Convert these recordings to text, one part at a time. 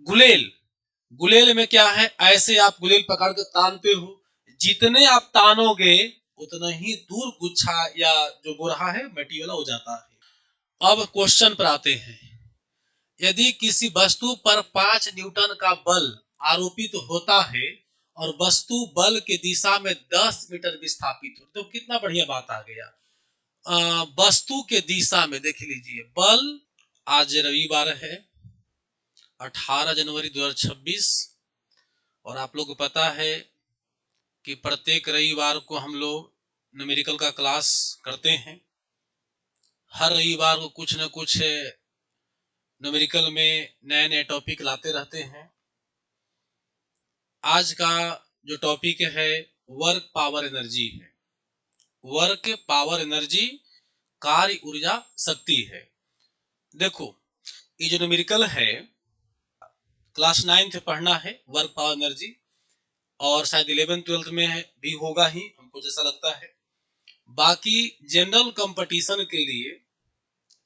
गुलेल, गुलेल में क्या है, ऐसे आप गुलेल पकड़ के तानते हो, जितने आप तानोगे उतना ही दूर गुच्छा या जो गोरहा है मिट्टी वाला हो जाता है। अब क्वेश्चन पर आते हैं, यदि किसी वस्तु पर 5 न्यूटन का बल आरोपित होता है और वस्तु बल के दिशा में 10 मीटर विस्थापित हो, तो कितना बढ़िया बात आ गया। वस्तु के दिशा में देख लीजिए बल, आज रविवार है 18 जनवरी 2026 और आप लोग को पता है कि प्रत्येक रविवार को हम लोग न्यूमेरिकल का क्लास करते हैं। हर रविवार को कुछ न कुछ न्यूमेरिकल में नए नए टॉपिक लाते रहते हैं। आज का जो टॉपिक है वर्क पावर एनर्जी है। वर्क पावर एनर्जी कार्य ऊर्जा शक्ति है। देखो ये जो न्यूमेरिकल है क्लास 9th पढ़ना है वर्क पावर एनर्जी, और शायद 11th-12th में है भी होगा ही, हमको जैसा लगता है। बाकी जनरल कंपटीशन के लिए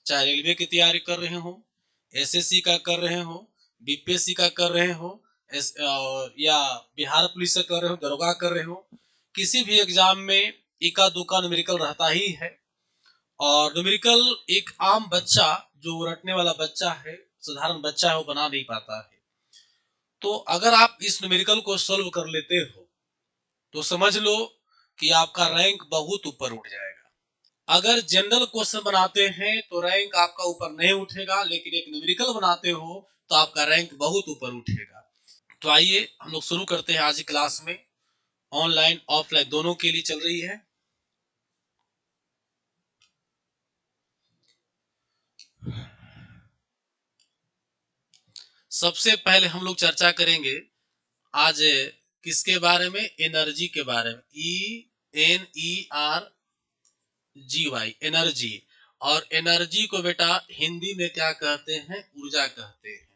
चाहे रेलवे की तैयारी कर रहे हो, एसएससी का कर रहे हो, बीपीएससी का कर रहे हो, या बिहार पुलिस का कर रहे हो, दरोगा कर रहे हो, किसी भी एग्जाम में इक्का दुक्का न्यूमेरिकल रहता ही है। और न्यूमेरिकल एक आम बच्चा जो रटने वाला बच्चा है, साधारण बच्चा है, वो बना नहीं पाता है। तो अगर आप इस न्यूमेरिकल को सोल्व कर लेते हो तो समझ लो कि आपका रैंक बहुत ऊपर उठ जाएगा। अगर जनरल क्वेश्चन बनाते हैं तो रैंक आपका ऊपर नहीं उठेगा, लेकिन एक न्यूमेरिकल बनाते हो तो आपका रैंक बहुत ऊपर उठेगा। तो आइए हम लोग शुरू करते हैं आज की क्लास में। ऑनलाइन ऑफलाइन दोनों के लिए चल रही है। सबसे पहले हम लोग चर्चा करेंगे आज किसके बारे में, एनर्जी के बारे में। ENERGY energy. और एनर्जी को बेटा हिंदी में क्या कहते हैं, ऊर्जा कहते हैं।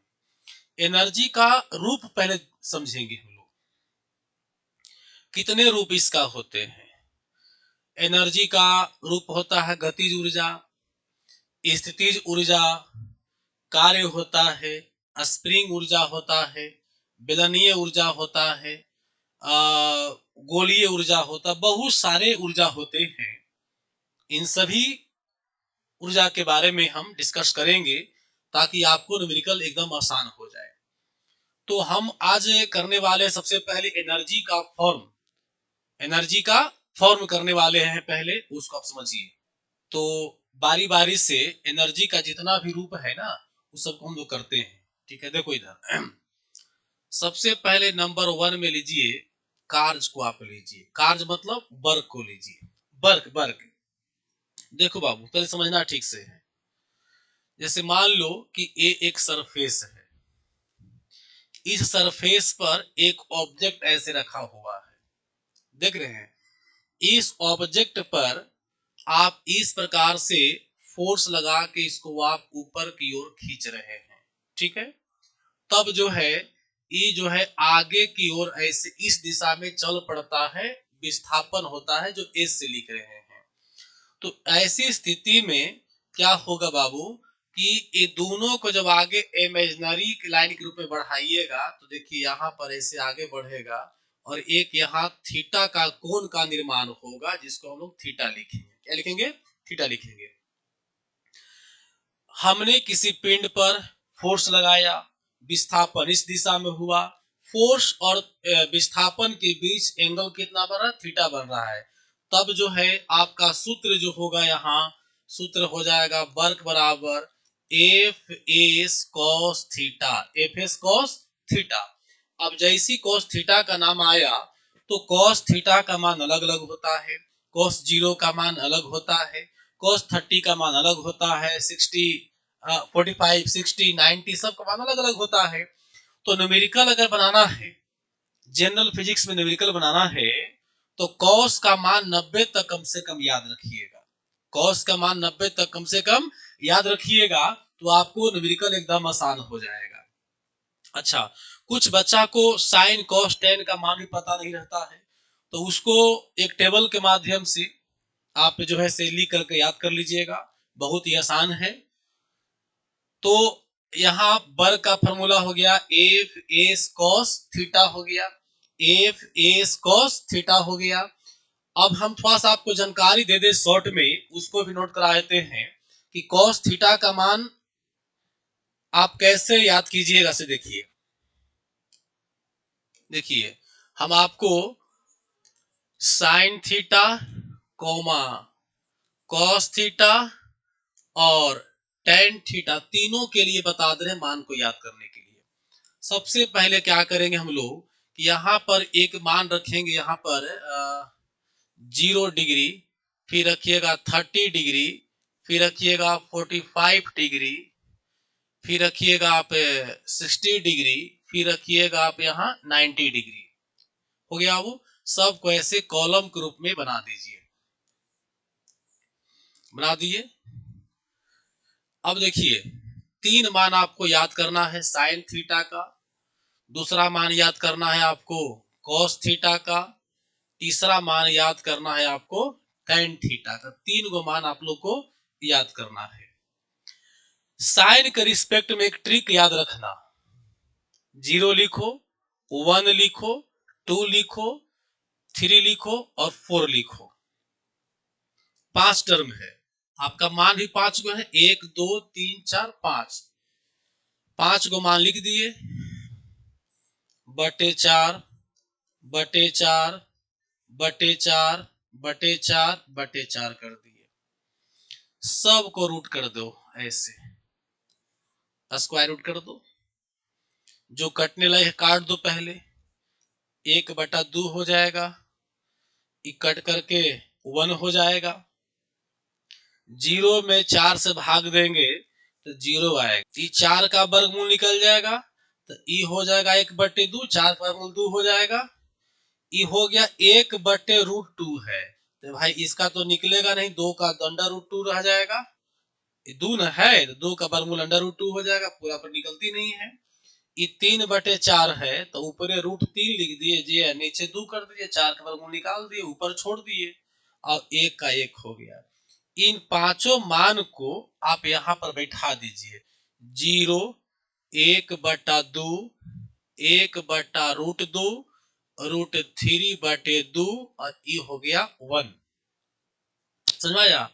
एनर्जी का रूप पहले समझेंगे हम लोग, कितने रूप इसका होते हैं। एनर्जी का रूप होता है गतिज ऊर्जा, स्थितिज ऊर्जा, कार्य होता है, स्प्रिंग ऊर्जा होता है, बेलनीय ऊर्जा होता है, गोलीय ऊर्जा होता, बहुत सारे ऊर्जा होते हैं। इन सभी ऊर्जा के बारे में हम डिस्कस करेंगे ताकि आपको न्यूमेरिकल एकदम आसान हो जाए। तो हम आज करने वाले सबसे पहले एनर्जी का फॉर्म, एनर्जी का फॉर्म करने वाले हैं, पहले उसको आप समझिए। तो बारी बारी से एनर्जी का जितना भी रूप है ना उस सबको हम लोग करते हैं, ठीक है। देखो इधर सबसे पहले नंबर 1 में लीजिए कार्य को आप लीजिए। कार्य मतलब वर्क को लीजिए, वर्क वर्क। देखो बाबू पहले समझना ठीक से है। जैसे मान लो कि ये एक सरफेस है, इस सरफेस पर एक ऑब्जेक्ट ऐसे रखा हुआ है, देख रहे हैं। इस ऑब्जेक्ट पर आप इस प्रकार से फोर्स लगा के इसको आप ऊपर की ओर खींच रहे हैं, ठीक है। तब जो है ये जो है आगे की ओर ऐसे इस दिशा में चल पड़ता है, विस्थापन होता है जो एस से लिख रहे हैं। तो ऐसी स्थिति में क्या होगा बाबू कि ये दोनों को जब आगे इमेजिनरी लाइन के रूप में बढ़ाइएगा तो देखिए यहाँ पर ऐसे आगे बढ़ेगा और एक यहाँ थीटा का कोण का निर्माण होगा, जिसको हम लोग थीटा लिखेंगे। क्या लिखेंगे, थीटा लिखेंगे। हमने किसी पिंड पर फोर्स लगाया, विस्थापन इस दिशा में हुआ, फोर्स और विस्थापन के बीच एंगल कितना बन रहा है, थीटा बन रहा है। तब जो है आपका सूत्र जो होगा, यहाँ सूत्र हो जाएगा वर्क बराबर F S cos theta, F S cos theta. अब जैसी कॉस थीटा का नाम आया तो कॉस थीटा का मान अलग अलग होता है, कॉस 0 का मान अलग होता है, cos 30 का मान अलग होता है, 60, 45, 60, 90 सब का मान अलग अलग होता है। तो न्यूमेरिकल अगर बनाना है, जनरल फिजिक्स में न्यूमेरिकल बनाना है तो cos का मान 90 तक कम से कम याद रखिएगा। cos का मान 90 तक कम से कम याद रखिएगा तो आपको न्यूमेरिकल एकदम आसान हो जाएगा। अच्छा, कुछ बच्चा को साइन cos tan का मान भी पता नहीं रहता है, तो उसको एक टेबल के माध्यम से आप जो है से लिख करके याद कर लीजिएगा, बहुत ही आसान है। तो यहाँ वर्ग का फॉर्मूला हो गया एफ एस कॉस थीटा हो गया, एफ एस कॉस थीटा हो गया। अब हम थोड़ा सा आपको जानकारी दे दे शॉर्ट में, उसको भी नोट करा देते हैं कि कॉस थीटा का मान आप कैसे याद कीजिएगा। से देखिए, देखिए हम आपको sine theta comma cos theta और टेन थीटा तीनों के लिए बता दे रहे मान को याद करने के लिए। सबसे पहले क्या करेंगे हम लोग कि यहाँ पर एक मान रखेंगे, यहाँ पर 0 डिग्री, फिर रखिएगा 30 डिग्री, फिर रखिएगा 45 डिग्री, फिर रखिएगा आप 60 डिग्री, फिर रखिएगा आप यहाँ 90 डिग्री। हो गया। वो सबको ऐसे कॉलम के रूप में बना दीजिए, बना दिए। अब देखिए 3 मान आपको याद करना है साइन थीटा का, दूसरा मान याद करना है आपको कॉस थीटा का, तीसरा मान याद करना है आपको टेन थीटा का। 3 गो मान आप लोग को याद करना है। साइन के रिस्पेक्ट में एक ट्रिक याद रखना, 0 लिखो, 1 लिखो, 2 लिखो, 3 लिखो और 4 लिखो। 5 टर्म है, आपका मान भी 5 गो है, 1 2 3 4 5, 5 गो मान लिख दिए, बटे 4 बटे 4 बटे 4 बटे 4 बटे 4 कर दिए। सबको रूट कर दो, ऐसे स्क्वायर रूट कर दो। जो कटने लगे काट दो, पहले 1/2 हो जाएगा, कट करके 1 हो जाएगा। 0 में 4 से भाग देंगे तो 0 आएगा। ये 4 का वर्गमूल निकल जाएगा तो ये हो जाएगा 1/2, 4 का वर्गमूल 2 हो जाएगा। ये हो गया 1/√2 है, तो भाई इसका तो निकलेगा नहीं, 2 का अंडर रूट 2 रह जाएगा। 2 न है तो 2 का वर्गमूल अंडर रूट 2 हो जाएगा, पूरा पर निकलती नहीं है। ये 3/4 है तो ऊपर √3 लिख दिए, नीचे 2 कर दिए, 4 का वर्गमूल निकाल दिए, ऊपर छोड़ दिए और 1 का 1 हो गया। इन पांचों मान को आप यहाँ पर बैठा दीजिए, 0, 1/2, 1/√2, √3/2 और ये हो गया 1। समझ आया?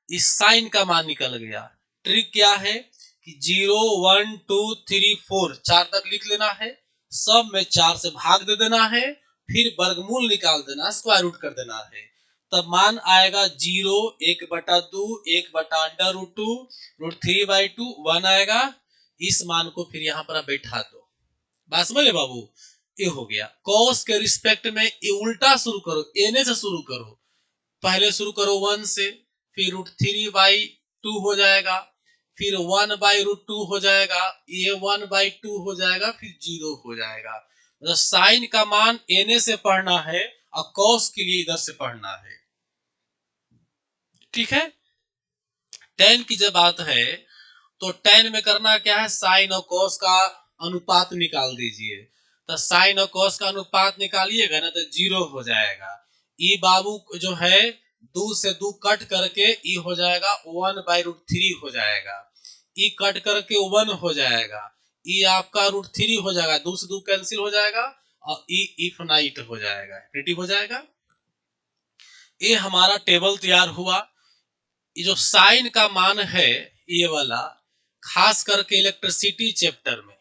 इस साइन का मान निकल गया। ट्रिक क्या है कि 0 1 2 3 4 4 तक लिख लेना है, सब में 4 से भाग दे देना है, फिर वर्गमूल निकाल देना, स्क्वायर रूट कर देना है। तब मान आएगा 0 1/2 1/√2 √3/2 1 आएगा। इस मान को फिर यहाँ पर बैठा दो। बात समझे बाबू? ये हो गया। कॉस के रिस्पेक्ट में ये उल्टा शुरू करो, एने से शुरू करो। पहले शुरू करो 1 से, फिर √3/2 हो जाएगा, फिर 1/√2 हो जाएगा, ये 1/2 हो जाएगा, फिर 0 हो जाएगा। मतलब साइन का मान एने से पढ़ना है और कॉस के लिए इधर से पढ़ना है। ठीक है। टेन की जब बात है तो टेन में करना क्या है, साइन और कॉस का अनुपात निकाल दीजिए। तो साइन और कॉस का अनुपात निकालिएगा ना तो 0 हो जाएगा। ई बाबू जो है 2 से 2 कट करके ई हो जाएगा 1/√3 हो जाएगा। ई कट करके 1 हो जाएगा, ई आपका √3 हो जाएगा, 2 से 2 कैंसिल हो जाएगा और ई इफनाइट हो जाएगा, नेगेटिव हो जाएगा। ये हमारा टेबल तैयार हुआ। ये जो साइन का मान है ये वाला, खास करके इलेक्ट्रिसिटी चैप्टर में,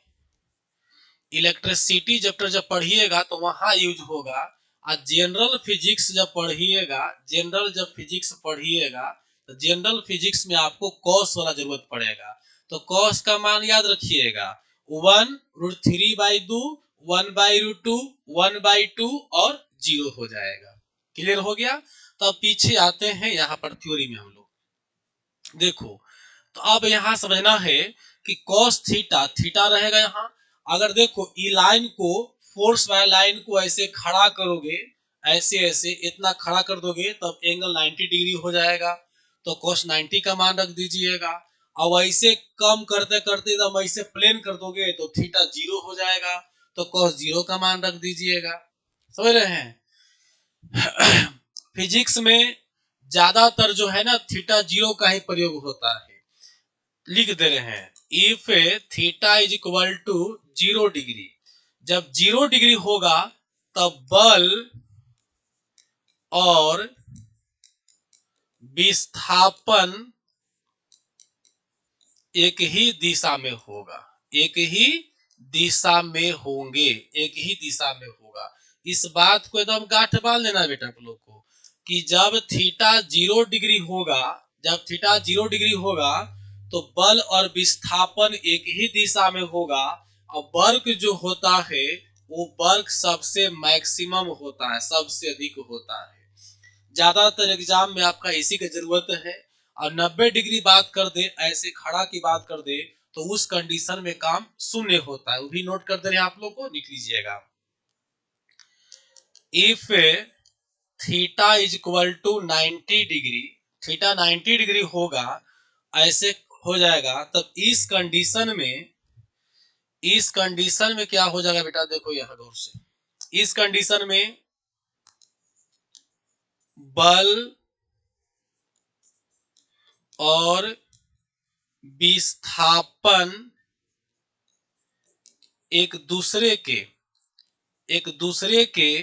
इलेक्ट्रिसिटी चैप्टर जब पढ़िएगा तो वहां यूज होगा। और जनरल फिजिक्स जब पढ़िएगा, जनरल जब फिजिक्स पढ़िएगा तो जनरल फिजिक्स में आपको कॉस वाला जरूरत पड़ेगा। तो कॉस का मान याद रखिएगा 1√3/2 1/√2 1/2 और 0 हो जाएगा। क्लियर हो गया? तो अब पीछे आते हैं यहाँ पर थ्योरी में हम लोग। देखो तो अब यहाँ समझना है कि कॉस थीटा, थीटा रहेगा यहाँ। अगर देखो ई लाइन को, फोर्स वाली लाइन को ऐसे खड़ा करोगे, ऐसे ऐसे इतना खड़ा कर दोगे तब एंगल 90 डिग्री हो जाएगा। तो cos 90 का मान रख दीजिएगा। और ऐसे कम करते करते एकदम ऐसे प्लेन कर दोगे तो थीटा 0 हो जाएगा। तो cos 0 का मान रख दीजिएगा। समझ रहे हैं? फिजिक्स में ज्यादातर जो है ना थीटा 0 का ही प्रयोग होता है। लिख दे रहे हैं if theta is equal to 0 degree, जब 0 डिग्री होगा तब बल और विस्थापन एक ही दिशा में होगा, एक ही दिशा में होंगे, एक ही दिशा में होगा। इस बात को एकदम गांठ बांध लेना बेटा आप लोग को कि जब थीटा 0 डिग्री होगा, जब थीटा 0 डिग्री होगा तो बल और विस्थापन एक ही दिशा में होगा, और वर्क जो होता है वो वर्क सबसे मैक्सिमम होता है, सबसे अधिक होता है। ज्यादातर एग्जाम में आपका इसी की जरूरत है। और 90 डिग्री बात कर दे, ऐसे खड़ा की बात कर दे, तो उस कंडीशन में काम शून्य होता है। वो भी नोट कर दे रहे हैं आप लोग को, लिख लीजिएगा। If theta is equal to 90 degree, थीटा 90 डिग्री होगा, ऐसे हो जाएगा, तब इस कंडीशन में क्या हो जाएगा बेटा, देखो यहां गौर से, इस कंडीशन में बल और विस्थापन एक दूसरे के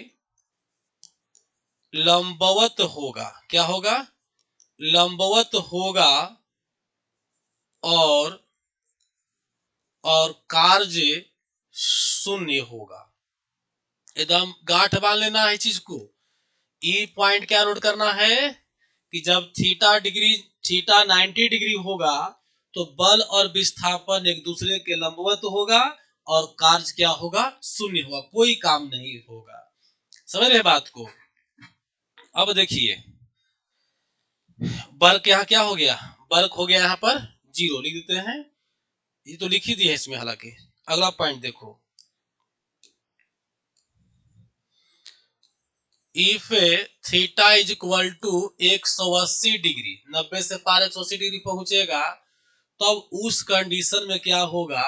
लंबवत होगा। क्या होगा? लंबवत होगा, और कार्य शून्य होगा। एकदम गांठ बांध लेना है चीज को। ई पॉइंट क्या नोट करना है कि जब थीटा 90 डिग्री होगा तो बल और विस्थापन एक दूसरे के लंबवत होगा, और कार्य क्या होगा? शून्य होगा, कोई काम नहीं होगा। समझ रहे बात को? अब देखिए वर्क यहाँ क्या हो गया, वर्क हो गया यहाँ पर 0, लिख देते हैं। ये तो लिख ही दिया है इसमें हालांकि। अगला पॉइंट देखो, if theta is equal to 180 degree, 90 से पार 180 डिग्री पहुंचेगा, तब उस कंडीशन में क्या होगा,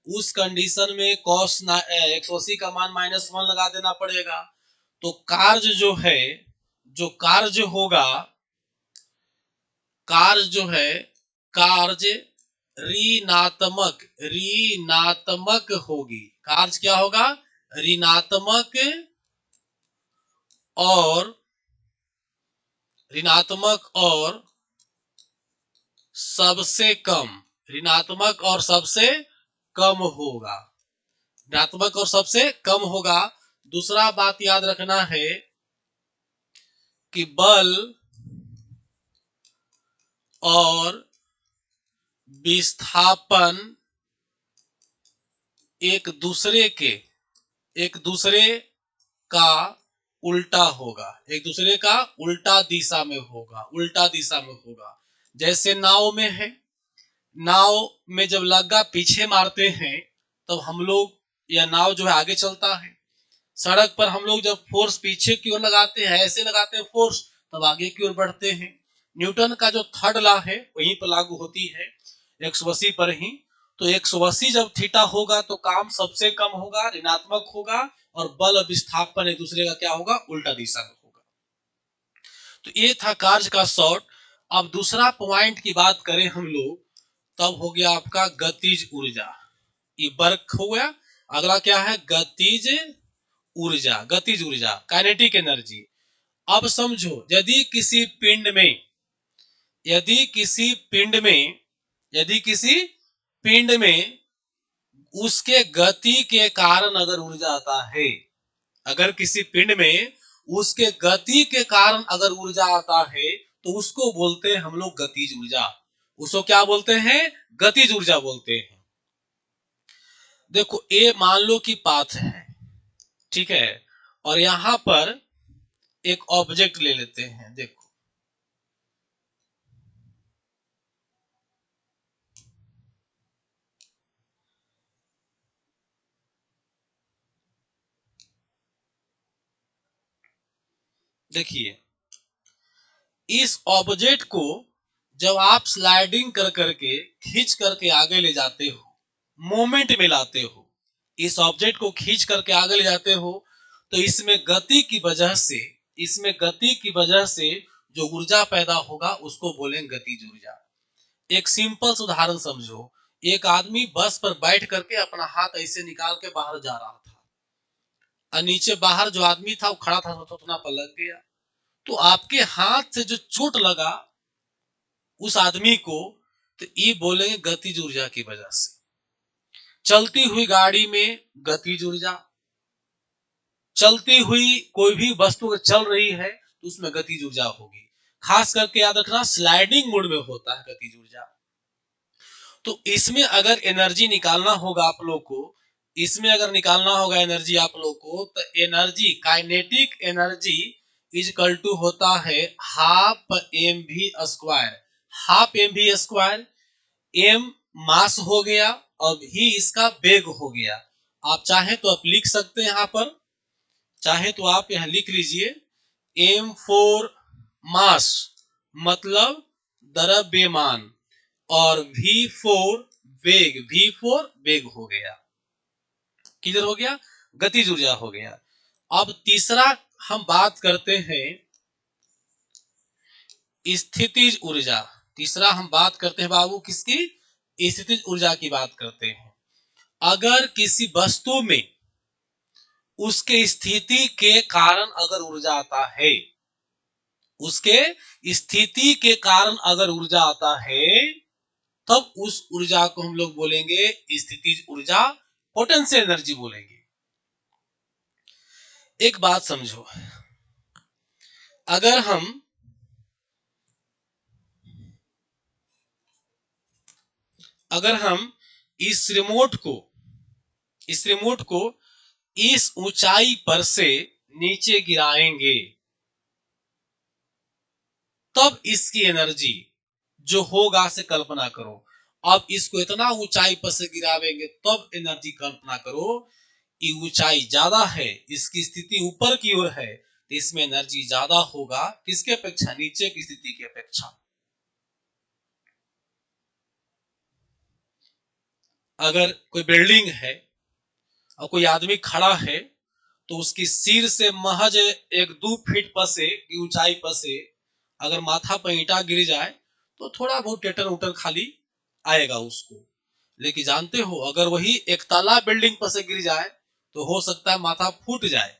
उस कंडीशन में cos 180 का मान -1 लगा देना पड़ेगा। तो कार्य जो है, जो कार्य होगा, कार्य जो है, कार्य ऋणात्मक होगी। कार्य क्या होगा? ऋणात्मक और सबसे कम, ऋणात्मक और सबसे कम होगा, ऋणात्मक और सबसे कम होगा। दूसरा बात याद रखना है कि बल और विस्थापन एक दूसरे का उल्टा होगा, एक दूसरे का उल्टा दिशा में होगा। जैसे नाव में है, नाव में जब लग्गा पीछे मारते हैं तब हम लोग, या नाव जो है आगे चलता है। सड़क पर हम लोग जब फोर्स पीछे की ओर लगाते हैं, ऐसे लगाते हैं फोर्स, तब आगे की ओर बढ़ते हैं। न्यूटन का जो थर्ड लॉ है वहीं पर लागू होती है, 180 पर ही। तो 180 जब थीटा होगा तो काम सबसे कम होगा, ऋणात्मक होगा, और बल और विस्थापन एक दूसरे का क्या होगा? उल्टा दिशा में होगा। तो ये था कार्य का शॉर्ट। अब दूसरा पॉइंट की बात करें हम लोग, तब हो गया आपका गतिज ऊर्जा। ये वर्क हो गया। अगला क्या है? गतिज ऊर्जा, काइनेटिक एनर्जी। अब समझो, यदि किसी पिंड में उसके गति के कारण अगर ऊर्जा आता है, अगर किसी पिंड में उसके गति के कारण अगर ऊर्जा आता है, तो उसको बोलते हैं हम लोग गतिज ऊर्जा। उसको क्या बोलते हैं? गतिज ऊर्जा बोलते हैं। देखो ये मान लो कि पाथ है, ठीक है, और यहां पर एक ऑब्जेक्ट ले लेते हैं। देखो देखिए, इस ऑब्जेक्ट को जब आप स्लाइडिंग कर करके खींच करके आगे ले जाते हो, मोमेंट में लाते हो, इस ऑब्जेक्ट को खींच करके आगे ले जाते हो, तो इसमें गति की वजह से जो ऊर्जा पैदा होगा उसको बोलेंगे गतिज ऊर्जा। एक सिंपल उदाहरण समझो, एक आदमी बस पर बैठ करके अपना हाथ ऐसे निकाल के बाहर जा रहा था, और नीचे बाहर जो आदमी था वो खड़ा था तो थोड़ा पलट गया। तो आपके हाथ से जो चोट लगा उस आदमी को, तो ये बोलेंगे गतिज ऊर्जा की वजह से। चलती हुई गाड़ी में गतिज ऊर्जा, चलती हुई कोई भी वस्तु चल रही है तो उसमें गतिज ऊर्जा होगी। खास करके याद रखना स्लाइडिंग मोड में होता है गतिज ऊर्जा। तो इसमें अगर एनर्जी निकालना होगा आप लोग को, इसमें अगर निकालना होगा एनर्जी आप लोग को, तो energy kinetic energy is equal to होता है half m v square. Half m v square, m mass हो गया और भी इसका वेग हो गया। आप चाहे तो आप लिख सकते हैं, यहां पर चाहे तो आप यहां लिख लीजिए एम फोर मास मतलब द्रव्यमान, और V4 वेग, V4 वेग हो गया। किधर हो गया? गतिज ऊर्जा हो गया। अब तीसरा हम बात करते हैं स्थितिज ऊर्जा। तीसरा हम बात करते हैं बाबू किसकी? स्थितिज ऊर्जा की बात करते हैं। अगर किसी वस्तु में उसके स्थिति के कारण अगर ऊर्जा आता है, उसके स्थिति के कारण अगर ऊर्जा आता है, तब उस ऊर्जा को हम लोग बोलेंगे स्थितिज ऊर्जा, पोटेंशियल एनर्जी बोलेंगे। एक बात समझो, अगर हम इस रिमोट को इस ऊंचाई पर से नीचे गिराएंगे, तब इसकी एनर्जी जो होगा से कल्पना करो। अब इसको इतना ऊंचाई पर से गिरावेंगे तब एनर्जी कल्पना करो, ये ऊंचाई ज्यादा है, इसकी स्थिति ऊपर की ओर है, तो इसमें एनर्जी ज्यादा होगा किसके अपेक्षा? नीचे की स्थिति की अपेक्षा। अगर कोई बिल्डिंग है और कोई आदमी खड़ा है, तो उसकी सिर से महज 1-2 फीट पर से की ऊंचाई पर से अगर माथा पर ईंटा गिर जाए तो थोड़ा बहुत टेटर उटर खाली आएगा उसको। लेकिन जानते हो अगर वही एक ताला बिल्डिंग पर से गिर जाए तो हो सकता है माथा फूट जाए,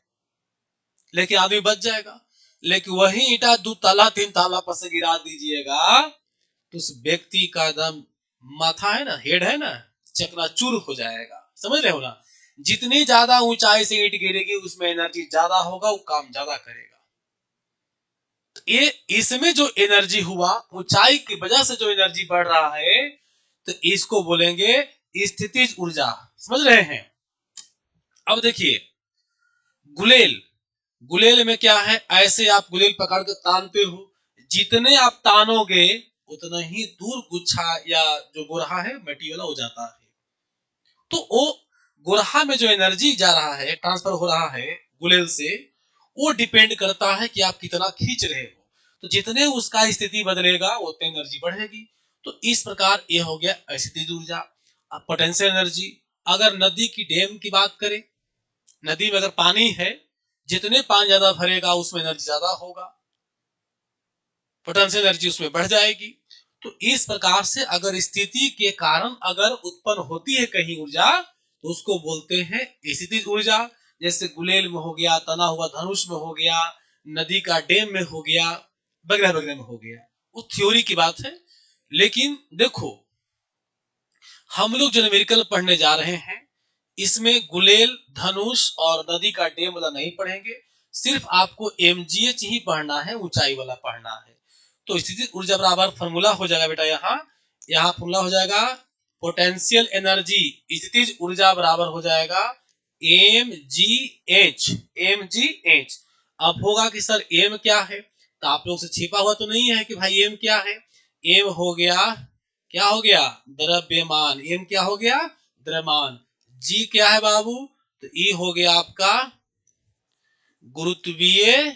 लेकिन आदमी बच जाएगा। लेकिन वही ईंटा 2 ताला 3 ताला पर से गिरा दीजिएगा तो उस व्यक्ति का एकदम माथा है ना, हेड है ना, चकनाचूर हो जाएगा। समझ रहे हो ना? जितनी ज्यादा ऊंचाई से ईंट गिरेगी उसमें एनर्जी ज्यादा होगा, वो काम ज्यादा करेगा। ये इसमें जो एनर्जी हुआ, ऊंचाई की वजह से जो एनर्जी बढ़ रहा है, तो इसको बोलेंगे स्थितिज ऊर्जा। समझ रहे हैं? अब देखिए गुलेल, गुलेल में क्या है, ऐसे आप गुलेल पकड़ के तानते हो, जितने आप तानोगे उतना ही दूर गुच्छा या जो गोरहा है मिट्टी वाला हो जाता है। तो वो गोरहा में जो एनर्जी जा रहा है, ट्रांसफर हो रहा है गुलेल से, वो डिपेंड करता है कि आप कितना खींच रहे हो। तो जितने उसका स्थिति बदलेगा उतनी एनर्जी बढ़ेगी। तो इस प्रकार ये हो गया स्थितिज ऊर्जा। पोटेंशियल एनर्जी, अगर नदी की डैम की बात करें, नदी में अगर पानी है, जितने पानी ज्यादा भरेगा उसमें एनर्जी ज्यादा होगा, पोटेंशियल एनर्जी उसमें बढ़ जाएगी। तो इस प्रकार से अगर स्थिति के कारण अगर उत्पन्न होती है कहीं ऊर्जा, तो उसको बोलते हैं स्थितिज ऊर्जा। जैसे गुलेल में हो गया, तना हुआ धनुष में हो गया, नदी का डैम में हो गया, वगैरह वगैरह में हो गया। वो थ्योरी की बात है। लेकिन देखो हम लोग जो न्यूमेरिकल पढ़ने जा रहे हैं, इसमें गुलेल, धनुष और नदी का डैम वाला नहीं पढ़ेंगे, सिर्फ आपको एमजीएच ही पढ़ना है, ऊंचाई वाला पढ़ना है। तो स्थितिज ऊर्जा बराबर फॉर्मूला हो जाएगा बेटा, यहाँ फॉर्मूला हो जाएगा पोटेंशियल एनर्जी स्थितिज ऊर्जा बराबर हो जाएगा mgh। mgh अब होगा कि सर m क्या है, तो आप लोग से छिपा हुआ तो नहीं है कि भाई m क्या है। m हो गया, क्या हो गया? द्रव्यमान। m क्या हो गया? द्रव्यमान। g क्या है बाबू? तो e हो गया आपका गुरुत्वीय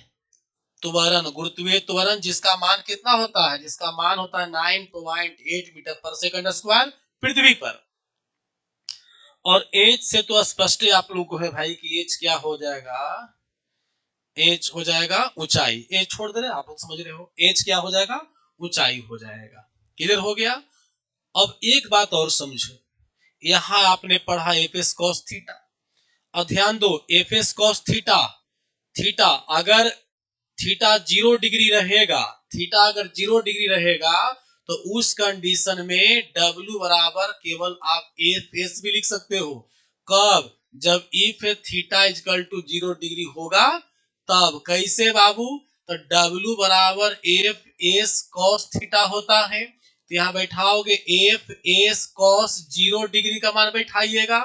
त्वरण। गुरुत्वीय त्वरण जिसका मान कितना होता है? जिसका मान होता है 9.8 मीटर पर सेकंड स्क्वायर पृथ्वी पर। और एच से तो स्पष्ट आप लोग को है भाई कि एच क्या हो जाएगा? एच हो जाएगा ऊंचाई। एच छोड़ दे रहे, आप लोग समझ रहे हो, एच क्या हो जाएगा? ऊंचाई हो जाएगा। क्लियर हो गया? अब एक बात और समझो, यहां आपने पढ़ा एफ एस कॉस थीटा, और ध्यान दो F S cos theta, theta अगर थीटा 0 डिग्री रहेगा, थीटा अगर 0 डिग्री रहेगा तो उस कंडीशन में W बराबर केवल आप एफ एस भी लिख सकते हो। कब? जब if theta is equal to 0 degree होगा तब। कैसे बाबू? तो W बराबर एफ एस कॉस थीटा होता है, तो यहां बैठाओगे एफ एस कॉस 0 डिग्री का मान बैठाइएगा,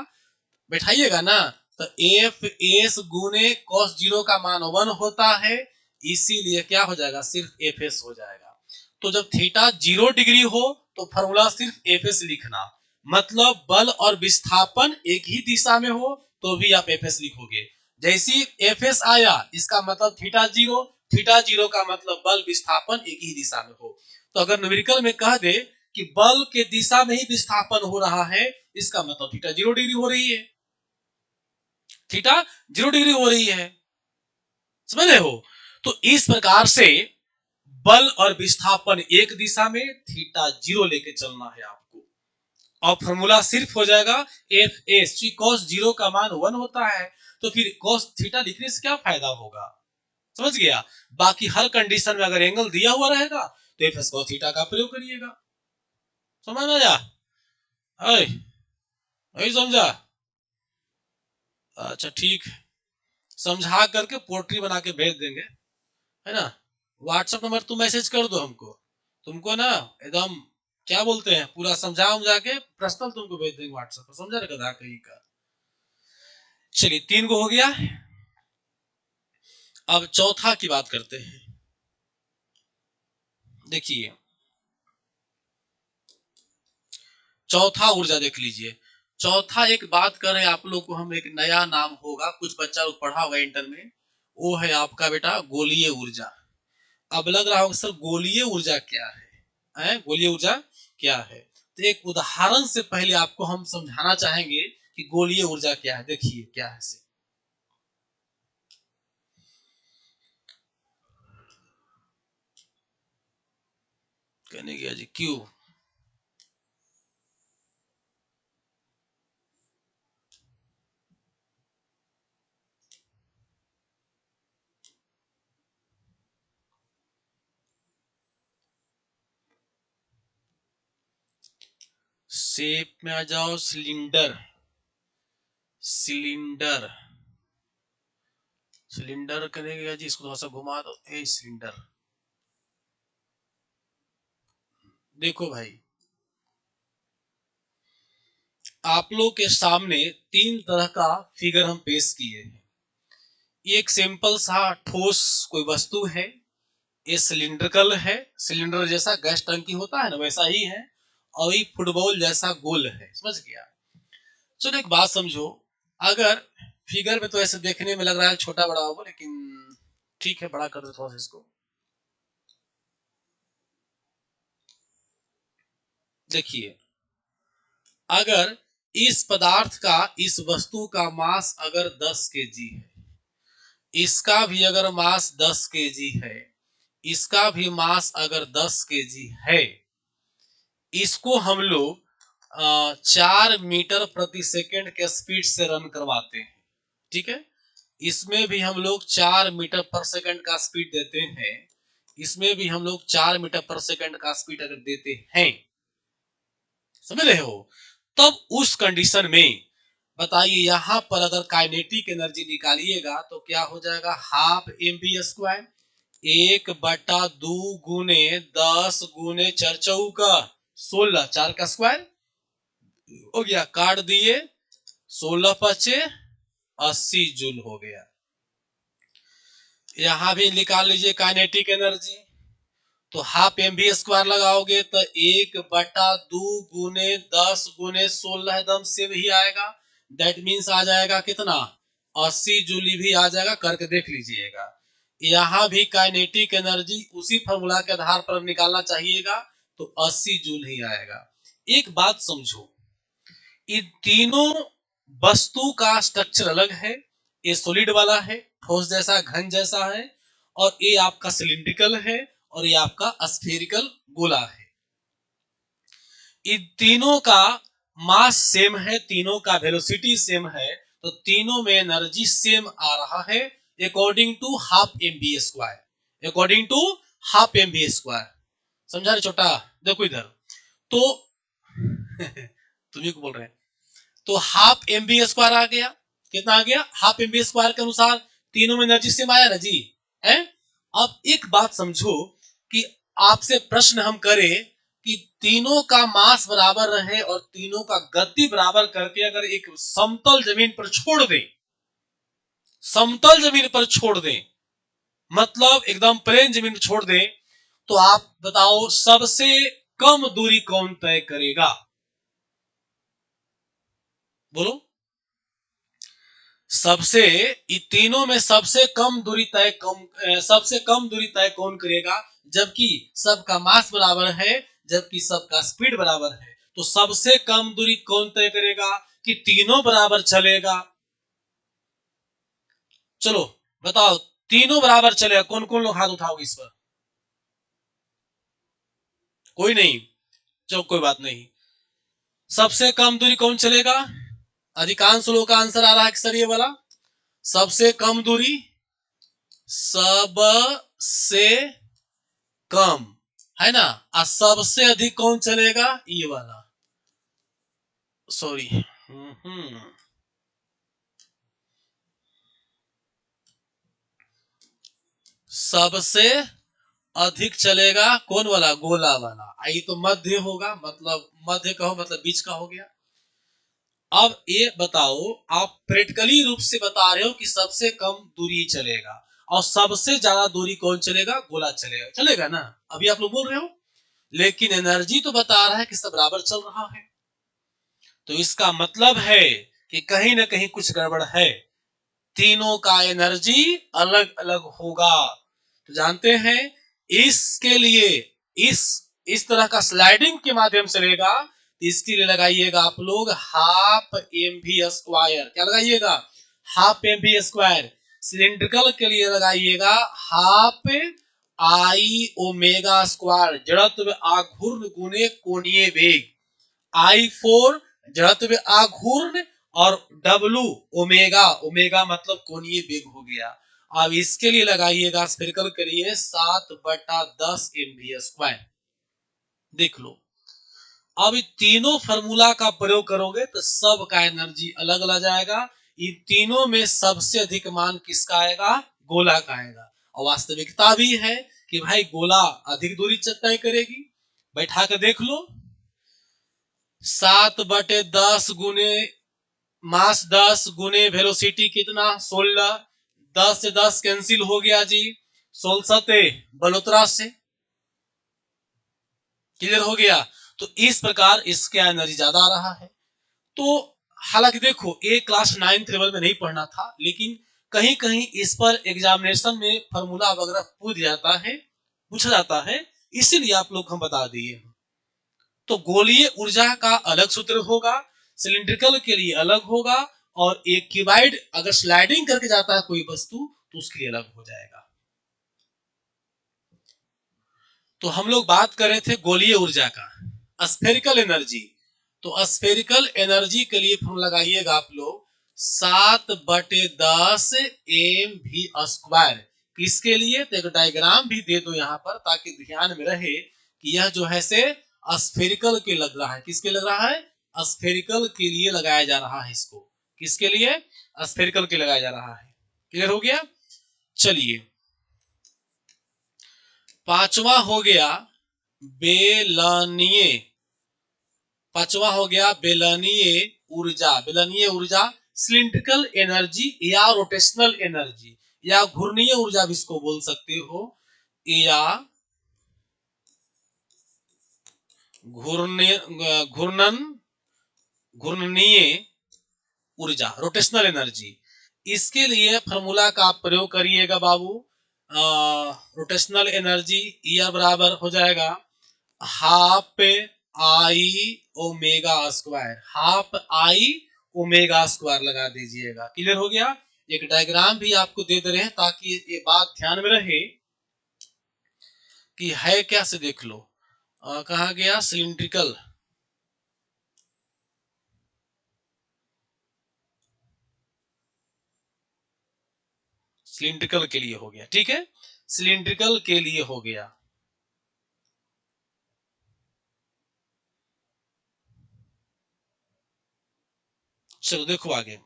बैठाइएगा ना, तो एफ एस गुने कॉस 0 का मान 1 होता है, इसीलिए क्या हो जाएगा? सिर्फ एफ एस हो जाएगा। तो जब थीटा 0 डिग्री हो तो फॉर्मूला सिर्फ एफ एस लिखना, मतलब बल और विस्थापन एक ही दिशा में हो तो भी आप एफ एस लिखोगे। जैसी एफ एस आया इसका मतलब थीटा 0, थीटा 0 का मतलब बल विस्थापन एक ही दिशा में हो। तो अगर न्यूमेरिकल में कह दे कि बल के दिशा में ही विस्थापन हो रहा है, इसका मतलब थीटा 0 डिग्री हो रही है, थीटा 0 डिग्री हो रही है, समझ रहे हो? तो इस प्रकार से बल और विस्थापन एक दिशा में, थीटा 0 लेके चलना है आपको, और फॉर्मूला सिर्फ हो जाएगा एफ एस। कॉस 0 का मान 1 होता है, तो फिर कॉस थीटा लिखने से क्या फायदा होगा? समझ गया? बाकी हर कंडीशन में अगर एंगल दिया हुआ रहेगा तो एफ एस कॉस थीटा का प्रयोग करिएगा। समझ में आया? नहीं समझा? अच्छा ठीक, समझा करके पोर्ट्री बना के भेज देंगे, है ना। व्हाट्सएप नंबर तुम मैसेज कर दो हमको, तुमको ना एकदम क्या बोलते हैं पूरा समझा उमझा के पर्सनल तुमको भेज देंगे व्हाट्सएप पर, समझा गधा कहीं का। चलिए 3 को हो गया, अब चौथा की बात करते हैं। देखिए चौथा ऊर्जा देख लीजिए। चौथा एक बात करें आप लोग को, हम एक नया नाम होगा, कुछ बच्चा लोग पढ़ा होगा इंटर में, वो है आपका बेटा गोलीय ऊर्जा। अब लग रहा होगा सर गोलीय ऊर्जा क्या है? गोलीय ऊर्जा क्या है? तो एक उदाहरण से पहले आपको हम समझाना चाहेंगे कि गोलीय ऊर्जा क्या है। देखिए क्या है से, कहने गया जी क्यों, शेप में आ जाओ, सिलेंडर, सिलेंडर, सिलेंडर कहने गया जी, इसको थोड़ा सा घुमा दो, ए सिलेंडर। देखो भाई आप लोग के सामने 3 तरह का फिगर हम पेश किए हैं। एक सिंपल सा ठोस कोई वस्तु है, ये सिलिंड्रिकल है, सिलेंडर जैसा गैस टंकी होता है ना वैसा ही है, और ये फुटबॉल जैसा गोल है। समझ गया? चलो एक बात समझो, अगर फिगर में तो ऐसे देखने में लग रहा है छोटा बड़ा होगा, लेकिन ठीक है बड़ा कर दो थोड़ा सा इसको। देखिए अगर इस पदार्थ का, इस वस्तु का मास अगर 10 केजी है, इसका भी अगर मास 10 केजी है, इसका भी मास अगर 10 केजी है, इसको हम लोग 4 मीटर प्रति सेकंड के स्पीड से रन करवाते हैं। ठीक है, इसमें भी हम लोग 4 मीटर पर सेकंड का स्पीड देते हैं, इसमें भी हम लोग 4 मीटर पर सेकंड का स्पीड अगर देते हैं, समझ रहे हो, तब उस कंडीशन में बताइए यहां पर अगर काइनेटिक एनर्जी निकालिएगा तो क्या हो जाएगा? हाफ एम बी स्क्वायर, 1/2 गुने 10 गुने 4 चौका 16, 4 का स्क्वायर हो गया, काट दिए, 16 पचे 80 जूल हो गया। यहां भी निकाल लीजिए काइनेटिक एनर्जी, तो हाफ एम बी स्क्वायर लगाओगे तो 1/2 गुने 10 गुने 16 एकदम से ही आएगा, दैट मीन्स आ जाएगा कितना? 80 जूल भी आ जाएगा, करके देख लीजिएगा। यहाँ भी काइनेटिक एनर्जी उसी फॉर्मूला के आधार पर निकालना चाहिएगा, तो 80 जूल ही आएगा। एक बात समझो, इन तीनों वस्तु का स्ट्रक्चर अलग है, ये सॉलिड वाला है, ठोस जैसा घन जैसा है, और ये आपका सिलिंड्रिकल है, और ये आपका स्फेरिकल गोला है। इन तीनों का मास सेम है, तीनों का वेलोसिटी सेम है, तो तीनों में एनर्जी सेम आ रहा है according to half m b square, according to half m b square. समझा रे छोटा? देखो इधर तो तुम्ही को बोल रहे हैं, तो हाफ एम बी स्क्वायर आ गया। कितना आ गया? हाफ एम बी स्क्वायर के अनुसार तीनों में एनर्जी सेम आया ना जी, है? अब एक बात समझो कि आपसे प्रश्न हम करें कि तीनों का मास बराबर रहे और तीनों का गति बराबर करके अगर एक समतल जमीन पर छोड़ दें, समतल जमीन पर छोड़ दें, मतलब एकदम प्लेन जमीन पर छोड़ दें, तो आप बताओ सबसे कम दूरी कौन तय करेगा? बोलो। सबसे तीनों में सबसे कम दूरी तय कौन करेगा? जबकि सबका मास बराबर है, जबकि सबका स्पीड बराबर है, तो सबसे कम दूरी कौन तय करेगा? कि तीनों बराबर चलेगा। चलो बताओ, तीनों बराबर चलेगा, कौन कौन लोग हाथ उठाओगे इस पर? कोई नहीं, चलो कोई बात नहीं। सबसे कम दूरी कौन चलेगा? अधिकांश लोगों का आंसर आ रहा है कि सर ये वाला सबसे कम दूरी, सबसे कम, है ना? और सबसे अधिक कौन चलेगा? ये वाला, सॉरी। सबसे अधिक चलेगा कौन वाला? गोला वाला। ये तो मध्य होगा, मतलब मध्य कहो मतलब बीच का हो गया। अब ये बताओ, आप प्रैक्टिकली रूप से बता रहे हो कि सबसे कम दूरी चलेगा, और सबसे ज्यादा दूरी कौन चलेगा? गोला चलेगा, चलेगा ना? अभी आप लोग बोल रहे हो, लेकिन एनर्जी तो बता रहा है कि सब बराबर चल रहा है, तो इसका मतलब है कि कहीं ना कहीं कुछ गड़बड़ है, तीनों का एनर्जी अलग अलग होगा। तो जानते हैं, इसके लिए इस तरह का स्लाइडिंग के माध्यम से लेगा, इसके लिए लगाइएगा आप लोग हाफ एम वी स्क्वायर। क्या लगाइएगा? Half m v square. Cylindrical के लिए लगाइएगा हाफ आई ओमेगा स्क्वायर, जड़त्व आघूर्ण गुने कोणीय वेग। आई फोर जड़त्व आघूर्ण, और डब्लू ओमेगा, ओमेगा मतलब कोणीय वेग हो गया। अब इसके लिए लगाइएगा स्फेरिकल के लिए 7/10 एमवी स्क्वायर। देख लो, अब तीनों फार्मूला का प्रयोग करोगे तो सब का एनर्जी अलग अलग जाएगा। इन तीनों में सबसे अधिक मान किसका आएगा? गोला का आएगा। और वास्तविकता भी है कि भाई गोला अधिक दूरी तय करेगी। बैठा कर देख लो, 7/10 गुने मास 10 गुने वेलोसिटी कितना? 16। 10 से 10 कैंसिल हो गया जी, 16 बलोत्रा से क्लियर हो गया। तो इस प्रकार इसके एनर्जी ज्यादा आ रहा है। तो हालांकि देखो, ये क्लास 9th लेवल में नहीं पढ़ना था, लेकिन कहीं कहीं इस पर एग्जामिनेशन में फॉर्मूला वगैरह पूछ जाता है, पूछा जाता है, इसीलिए आप लोग हम बता दिए। तो गोलीय ऊर्जा का अलग सूत्र होगा, सिलिंड्रिकल के लिए अलग होगा, और एक क्यूबाइड अगर स्लाइडिंग करके जाता है कोई वस्तु तो उसके लिए अलग हो जाएगा। तो हम लोग बात कर रहे थे गोलीय ऊर्जा का, स्फेरिकल एनर्जी। तो स्फेरिकल एनर्जी के लिए फॉर्मूला लगाइएगा आप लोग 7/10 एम वी स्क्वायर। किसके लिए? तो एक डायग्राम भी दे दो यहाँ पर, ताकि ध्यान में रहे कि यह जो है से स्फेरिकल के लग रहा है। किसके लग रहा है? स्फेरिकल के लिए लगाया जा रहा है इसको। किसके लिए? स्फेरिकल के लगाया जा रहा है। क्लियर हो गया? चलिए, पांचवा हो गया बेलनीय। पांचवा हो गया बेलनीय ऊर्जा। बेलनीय ऊर्जा सिलिंड्रिकल एनर्जी या रोटेशनल एनर्जी, या घूर्णीय ऊर्जा भी इसको बोल सकते हो, या घूर्णन घूर्णनीय ऊर्जा, रोटेशनल एनर्जी। इसके लिए फॉर्मूला का आप प्रयोग करिएगा बाबू। रोटेशनल एनर्जी E बराबर हो जाएगा half I omega square. Half I omega square लगा दीजिएगा। क्लियर हो गया? एक डायग्राम भी आपको दे रहे हैं ताकि ये बात ध्यान में रहे कि है क्या से देख लो। कहा गया? सिलिंड्रिकल सिलिंड्रिकल के लिए हो गया, ठीक है, सिलिंड्रिकल के लिए हो गया। चलो देखो आगे,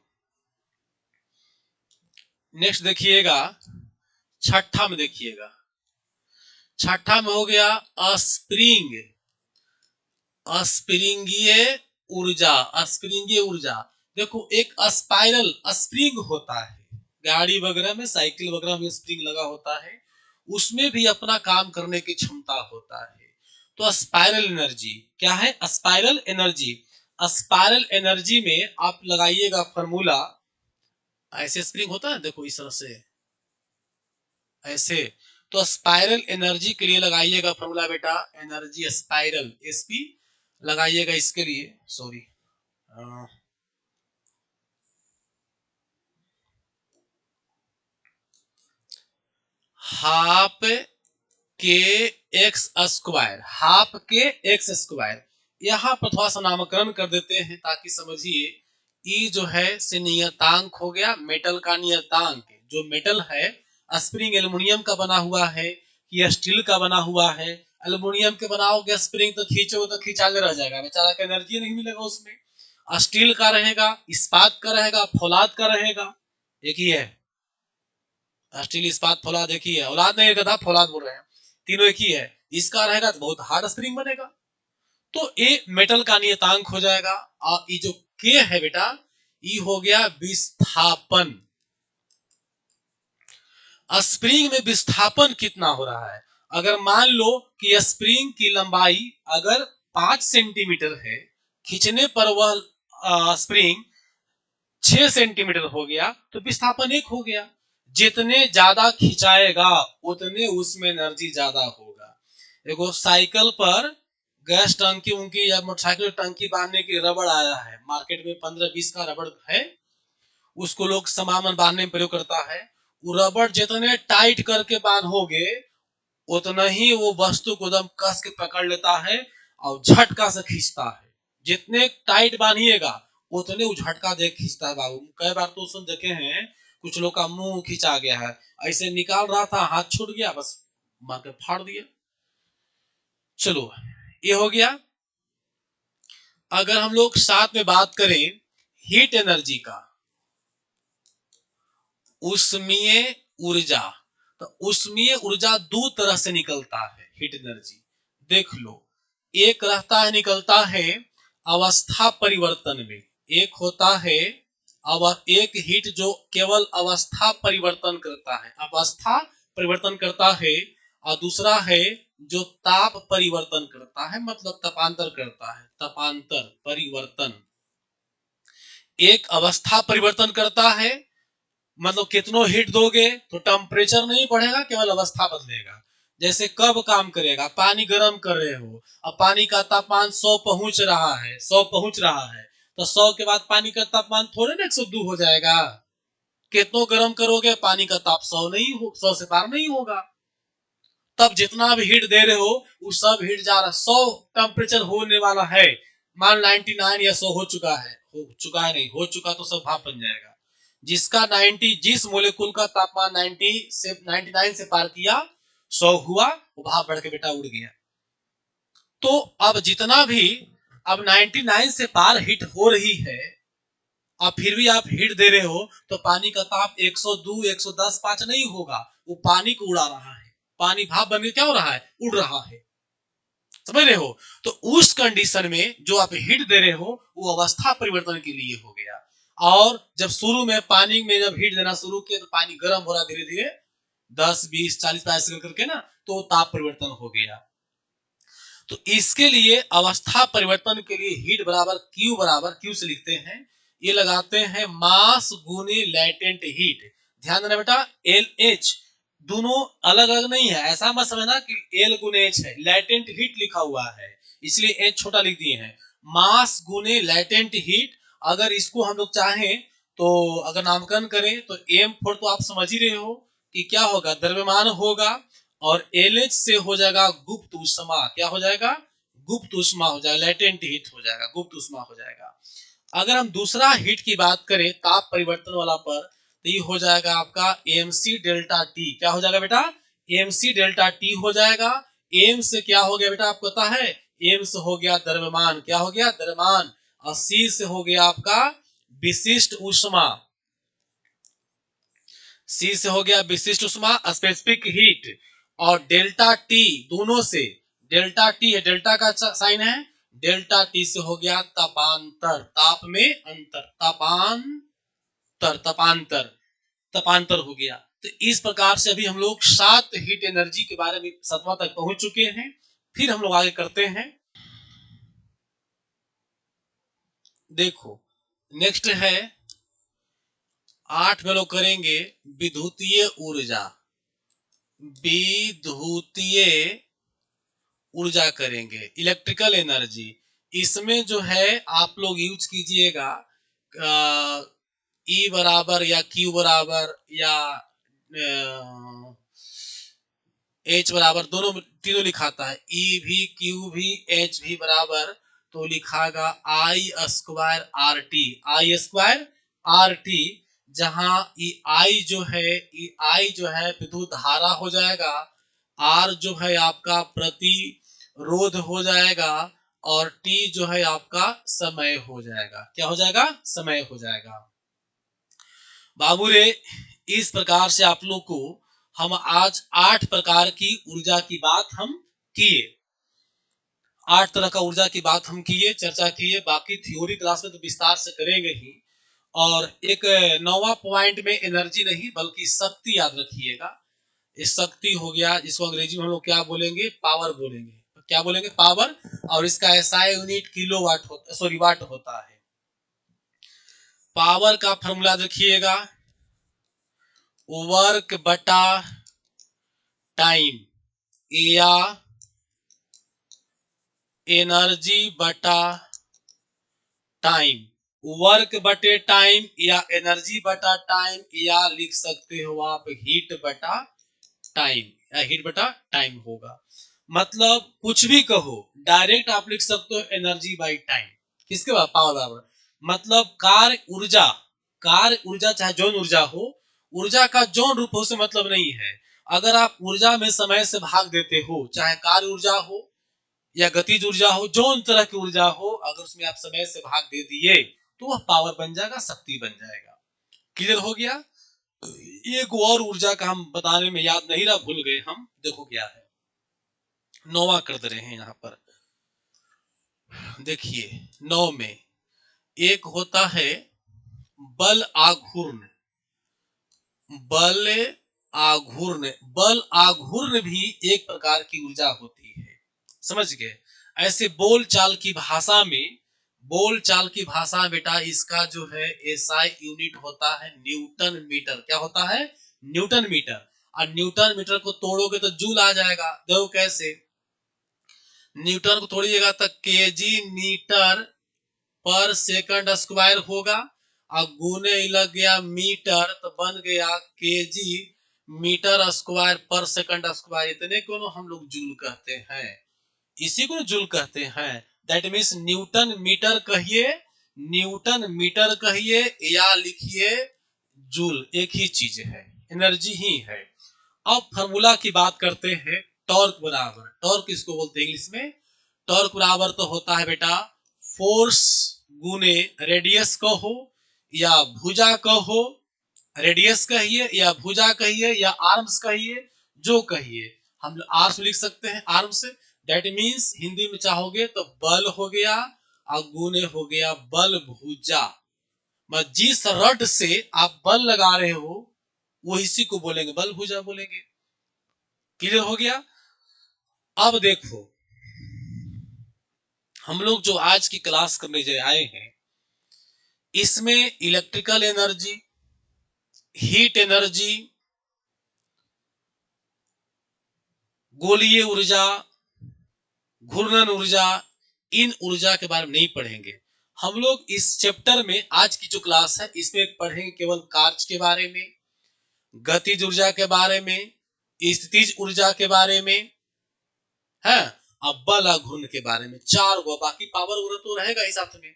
नेक्स्ट देखिएगा, छठा में देखिएगा, छठा में हो गया अस्प्रिंग, अस्प्रिंगीय ऊर्जा, अस्प्रिंगीय ऊर्जा। देखो एक स्पाइरल स्प्रिंग होता है, गाड़ी वगैरह में, साइकिल वगैरह में स्प्रिंग लगा होता है, उसमें भी अपना काम करने की क्षमता होता है। तो स्पाइरल एनर्जी क्या है, स्पाइरल एनर्जी, स्पाइरल एनर्जी में आप लगाइएगा फॉर्मूला, ऐसे स्प्रिंग होता है देखो इस तरह से ऐसे, तो स्पाइरल एनर्जी के लिए लगाइएगा फॉर्मूला बेटा, एनर्जी स्पाइरल, एसपी लगाइएगा इसके लिए, सॉरी हाफ के एक्स स्क्वायर, हाफ के एक्स स्क्वायर, यहाँ पर थोड़ा सा नामकरण कर देते हैं ताकि समझिए, ई जो है से नियतांक हो गया, मेटल का नियतांक, जो मेटल है, स्प्रिंग एल्युमिनियम का बना हुआ है कि स्टील का बना हुआ है, एल्युमिनियम के बनाओगे स्प्रिंग तो खींचोगे तो खींचाले रह जाएगा, बेचारा का एनर्जी नहीं मिलेगा उसमें। स्टील का रहेगा, इस्पात का रहेगा, फौलाद का रहेगा, एक ही है, स्टील इस्पात फौलाद एक ही है, औलाद नहीं गधा फौलाद बोल रहे हैं, तीनों एक ही है। इसका रहेगा तो बहुत हार्ड स्प्रिंग बनेगा, तो ये मेटल का नियतांक हो जाएगा। और ये जो के है बेटा, ये हो गया विस्थापन, स्प्रिंग में विस्थापन कितना हो रहा है। अगर मान लो कि स्प्रिंग की लंबाई अगर 5 सेंटीमीटर है, खींचने पर वह स्प्रिंग 6 सेंटीमीटर हो गया, तो विस्थापन 1 हो गया। जितने ज्यादा खिंचाएगा उतने उसमें एनर्जी ज्यादा होगा। देखो साइकिल पर गैस टंकी उनकी या मोटरसाइकिल टंकी बांधने की रबड़ आया है मार्केट में, 15-20 का रबड़ है, उसको लोग सामान बांधने में प्रयोग करता है। वो रबड़ जितने टाइट करके बांधोगे उतना ही वो वस्तु को एकदम कस के पकड़ लेता है और झटका से खींचता है। जितने टाइट बांधिएगा उतने वो झटका दे खींचता है बाबू। कई बार तो सुन देखे हैं कुछ लोग का मुंह खींचा गया है, ऐसे निकाल रहा था हाथ छूट गया, बस मार के फाड़ दिया। चलो ये हो गया। अगर हम लोग साथ में बात करें हीट एनर्जी का, उष्मीय ऊर्जा, तो उष्मीय ऊर्जा दो तरह से निकलता है हीट एनर्जी, देख लो। एक रहता है, निकलता है अवस्था परिवर्तन में, एक होता है अब एक हीट जो केवल अवस्था परिवर्तन करता है, अवस्था परिवर्तन करता है, और दूसरा है जो ताप परिवर्तन करता है, मतलब तापांतर करता है, तापांतर परिवर्तन। एक अवस्था परिवर्तन करता है, मतलब कितनो हीट दोगे तो टेम्परेचर नहीं बढ़ेगा, केवल अवस्था बदलेगा। जैसे कब काम करेगा, पानी गर्म कर रहे हो, अब पानी का तापमान 100 पहुंच रहा है, 100 पहुंच रहा है, तो 100 के बाद पानी का तापमान थोड़े ना 102 हो जाएगा। कितनो गर्म करोगे पानी का ताप 100 नहीं हो, 100 से पार नहीं होगा। तब जितना भी हीट दे रहे हो वो सब हीट जा रहा है, 100 टेम्परेचर होने वाला है, मान 99 या 100 हो चुका है नहीं हो चुका तो सब भाप बन जाएगा। जिसका 90, जिस मोलिकुल का तापमान 90 से 99 से पार किया, 100 हुआ, वो भाप बढ़ के बेटा उड़ गया। तो अब जितना भी अब 99 से पार हीट हो रही है, और फिर भी आप हीट दे रहे हो, तो पानी का ताप 102, 110, 5 नहीं होगा, वो पानी को उड़ा रहा है, पानी भाप बन के क्या हो रहा है, उड़ रहा है, समझ रहे हो। तो उस कंडीशन में जो आप हीट दे रहे हो वो अवस्था परिवर्तन के लिए हो गया। और जब शुरू में पानी में जब हीट देना शुरू किया तो पानी गर्म हो रहा धीरे धीरे 10, 20, 40 ऐसे करके ना, तो ताप परिवर्तन हो गया। तो इसके लिए अवस्था परिवर्तन के लिए हीट बराबर क्यू से लिखते हैं, ये लगाते हैं मास गुने लेटेंट हीट। ध्यान देना बेटा, एल एच दोनों अलग अलग नहीं है, ऐसा मत समझना कि एल गुने एच है, लेटेंट हीट लिखा हुआ है इसलिए एच छोटा लिख दिए हैं। मास गुने लेटेंट हीट, अगर इसको हम लोग चाहें तो अगर नामकरण करें तो एम फोर तो आप समझ ही रहे हो कि क्या होगा, द्रव्यमान होगा, और एलएच से हो जाएगा गुप्त उष्मा, क्या हो जाएगा, गुप्त उष्मा हो जाएगा, लेटेंट हीट हो जाएगा, गुप्त उष्मा हो जाएगा। अगर हम दूसरा हीट की बात करें ताप परिवर्तन वाला पर, तो ये हो जाएगा आपका mc डेल्टा टी। क्या हो जाएगा बेटा? mc डेल्टा टी हो जाएगा। एम से क्या हो गया बेटा आपको पता है? एम से हो गया द्रव्यमान। क्या हो गया? द्रव्यमान। और सी से हो गया आपका विशिष्ट ऊष्मा। सी से हो गया विशिष्ट ऊष्मा, स्पेसिफिक हीट। और डेल्टा टी दोनों से, डेल्टा टी है, डेल्टा का साइन है, डेल्टा टी से हो गया तापांतर। ताप में अंतर, तापांतर, तपांतर, तपांतर हो गया। तो इस प्रकार से अभी हम लोग 7 हीट एनर्जी के बारे में 7वां तक पहुंच चुके हैं। फिर हम लोग आगे करते हैं। देखो नेक्स्ट है 8 में लोग करेंगे विद्युतीय ऊर्जा। विद्युतीय ऊर्जा करेंगे, इलेक्ट्रिकल एनर्जी। इसमें जो है आप लोग यूज कीजिएगा ई बराबर या क्यू बराबर या एच बराबर, दोनों तीनों लिखाता है। ई भी क्यू भी एच भी बराबर तो लिखागा आई स्क्वायर आर टी। आई स्क्वायर आर टी, जहां ई आई जो है, ई आई जो है विद्युत धारा हो जाएगा, आर जो है आपका प्रतिरोध हो जाएगा, और टी जो है आपका समय हो जाएगा। क्या हो जाएगा? समय हो जाएगा। बाबू रे, इस प्रकार से आप लोग को हम आज 8 प्रकार की ऊर्जा की बात हम किए। 8 तरह का ऊर्जा की बात हम किए, चर्चा किए। बाकी थ्योरी क्लास में तो विस्तार से करेंगे ही। और एक 9वां पॉइंट में एनर्जी नहीं बल्कि शक्ति याद रखिएगा। इस शक्ति हो गया, इसको अंग्रेजी में हम लोग क्या बोलेंगे? पावर बोलेंगे। क्या बोलेंगे? पावर। और इसका एसआई यूनिट किलोवाट होता, सॉरी वाट होता है। पावर का फॉर्मूला रखिएगा, वर्क बटा टाइम या एनर्जी बटा टाइम। वर्क बटे टाइम या एनर्जी बटा टाइम, या लिख सकते हो आप हीट बटा टाइम, या हीट बटा टाइम होगा। मतलब कुछ भी कहो, डायरेक्ट आप लिख सकते हो एनर्जी बाई टाइम। किसके बाद? पावर बराबर। मतलब कार्य ऊर्जा, कार्य ऊर्जा चाहे जौन ऊर्जा हो, ऊर्जा का जौन रूप हो से मतलब नहीं है। अगर आप ऊर्जा में समय से भाग देते हो, चाहे कार्य ऊर्जा हो या गतिज ऊर्जा हो, जौन तरह की ऊर्जा हो, अगर उसमें आप समय से भाग दे दिए तो वह पावर बन जाएगा, शक्ति बन जाएगा। क्लियर हो गया? एक और ऊर्जा का हम बताने में याद नहीं रहा, भूल गए हम। देखो क्या है, 9वां कर दे रहे हैं यहां पर। देखिए 9 में एक होता है बल आघूर्ण। बल आघूर्ण, बल आघूर्ण भी एक प्रकार की ऊर्जा होती है। समझ गए? ऐसे बोल चाल की भाषा में, बोल चाल की भाषा बेटा इसका जो है एसआई यूनिट होता है न्यूटन मीटर। क्या होता है? Newton metre. और न्यूटन मीटर को तोड़ोगे तो जूल आ जाएगा। देखो कैसे, न्यूटन को तोड़िएगा तो केजी मीटर पर सेकंड स्क्वायर होगा, और गुने लग गया मीटर तो बन गया केजी मीटर स्क्वायर पर सेकंड स्क्वायर। इतने को हम लोग जूल कहते हैं, इसी को जूल कहते हैं। दैट मीन्स न्यूटन मीटर कहिए, न्यूटन मीटर कहिए, या लिखिए जूल, एक ही चीज है, एनर्जी ही है। अब फॉर्मूला की बात करते हैं। टॉर्क बराबर, टॉर्क किसको बोलते हैं इंग्लिश में? टॉर्क बराबर तो होता है बेटा फोर्स गुने रेडियस कहो या भुजा कहो, रेडियस कहिए या भुजा कहिए या आर्म्स कहिए, जो कहिए। हम आर्म्स लिख सकते हैं, आर्म्स। दैट मीन्स हिंदी में चाहोगे तो बल हो गया और गुने हो गया बल भुजा। जिस रड से आप बल लगा रहे हो वो इसी को बोलेंगे बल भुजा बोलेंगे। क्लियर हो गया? अब देखो हम लोग जो आज की क्लास करने जो आए हैं, इसमें इलेक्ट्रिकल एनर्जी, हीट एनर्जी, गोलीय ऊर्जा, घूर्णन ऊर्जा, इन ऊर्जा के बारे में नहीं पढ़ेंगे हम लोग। इस चैप्टर में आज की जो क्लास है इसमें पढ़ेंगे केवल कार्य के बारे में, गतिज ऊर्जा के बारे में, स्थितिज ऊर्जा के बारे में है, अब बल और घूर्णन के बारे में। 4 गो, बाकी पावर तो रहेगा ही साथ में,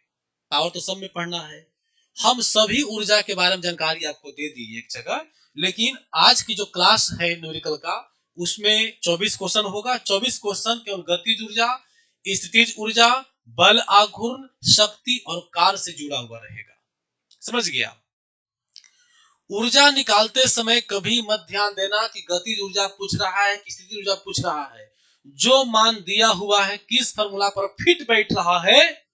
पावर तो सब में पढ़ना है। हम सभी ऊर्जा के बारे में जानकारी आपको दे दी एक जगह, लेकिन आज की जो क्लास है न्यूमेरिकल का, उसमें 24 क्वेश्चन होगा। 24 क्वेश्चन केवल गतिज ऊर्जा, स्थितिज ऊर्जा, बल आघूर्ण, शक्ति और कार्य से जुड़ा हुआ रहेगा। समझ गया? ऊर्जा निकालते समय कभी मत ध्यान देना कि गतिज ऊर्जा पूछ रहा है कि स्थितिज ऊर्जा पूछ रहा है। जो मान दिया हुआ है, किस फॉर्मूला पर फिट बैठ रहा है,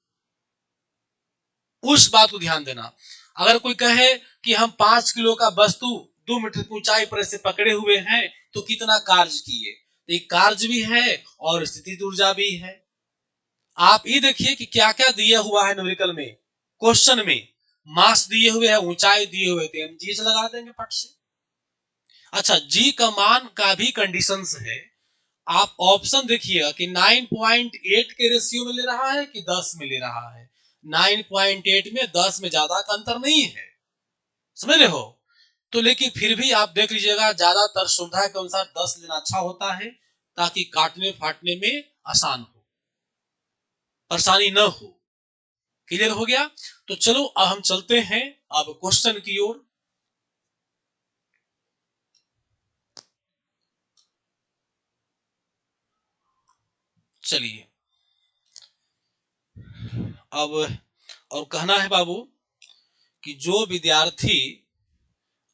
उस बात को ध्यान देना। अगर कोई कहे कि हम 5 किलो का वस्तु 2 मीटर की ऊंचाई पर से पकड़े हुए हैं तो कितना कार्य किए, तो एक कार्य भी है और स्थितिज ऊर्जा भी है। आप ये देखिए कि क्या क्या दिया हुआ है न्यूमेरिकल में, क्वेश्चन में मास दिए हुए है, ऊंचाई दिए हुए थे, हम जी से लगा देंगे फट से। अच्छा, जी का मान का भी कंडीशंस है। आप ऑप्शन देखिएगा कि 9.8 के रेशियो में ले रहा है कि 10 में ले रहा है। 9.8 में 10 में ज्यादा का अंतर नहीं है, समझ रहे हो? तो लेकिन फिर भी आप देख लीजिएगा, ज्यादातर सुविधा के अनुसार 10 लेना अच्छा होता है, ताकि काटने फाटने में आसान हो, परेशानी न हो। क्लियर हो गया? तो चलो अब हम चलते हैं अब क्वेश्चन की ओर। चलिए अब और कहना है बाबू कि जो विद्यार्थी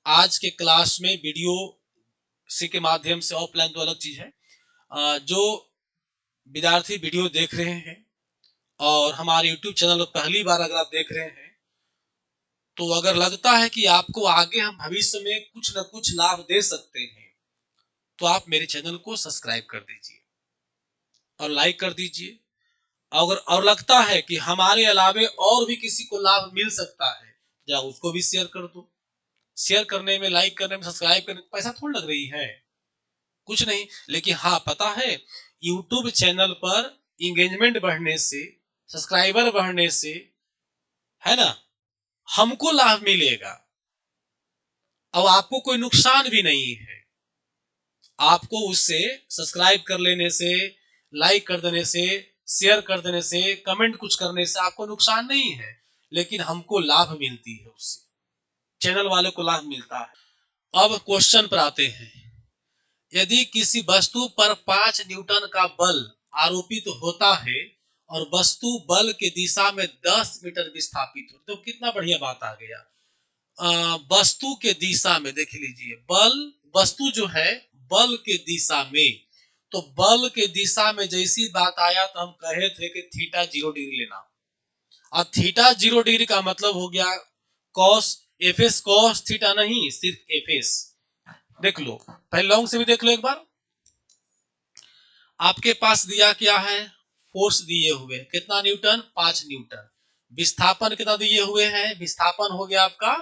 आज के क्लास में वीडियो से के माध्यम से, ऑफलाइन तो अलग चीज है, जो विद्यार्थी वीडियो देख रहे हैं और हमारे YouTube चैनल पर पहली बार अगर आप देख रहे हैं, तो अगर लगता है कि आपको आगे हम भविष्य में कुछ न कुछ लाभ दे सकते हैं, तो आप मेरे चैनल को सब्सक्राइब कर दीजिए और लाइक कर दीजिए। अगर और लगता है कि हमारे अलावे और भी किसी को लाभ मिल सकता है, या उसको भी शेयर कर दो। शेयर करने में, लाइक करने में, सब्सक्राइब करने में पैसा थोड़ी लग रही है, कुछ नहीं। लेकिन हाँ, पता है YouTube चैनल पर इंगेजमेंट बढ़ने से, सब्सक्राइबर बढ़ने से, है ना, हमको लाभ मिलेगा। अब आपको कोई नुकसान भी नहीं है। आपको उससे सब्सक्राइब कर लेने से, लाइक कर देने से, शेयर कर देने से, कमेंट कुछ करने से आपको नुकसान नहीं है, लेकिन हमको लाभ मिलती है उससे, चैनल वाले को लाभ मिलता है। अब क्वेश्चन पर आते हैं। यदि किसी वस्तु पर 5 न्यूटन का बल आरोपित होता है और वस्तु बल के दिशा में 10 मीटर विस्थापित हो, तो कितना बढ़िया बात आ गया। वस्तु के दिशा में देख लीजिए, बल, वस्तु जो है बल के दिशा में, तो बल के दिशा में जैसी बात आया तो हम कहे थे कि थीटा 0 डिग्री लेना। अब थीटा 0 डिग्री का मतलब हो गया कॉस एफएस, कॉस थीटा नहीं, सिर्फ एफएस। देख लो, पहले लॉन्ग से भी देख लो एक बार। आपके पास दिया क्या है, फोर्स दिए हुए कितना न्यूटन, 5 न्यूटन। विस्थापन कितना दिए हुए हैं, विस्थापन हो गया आपका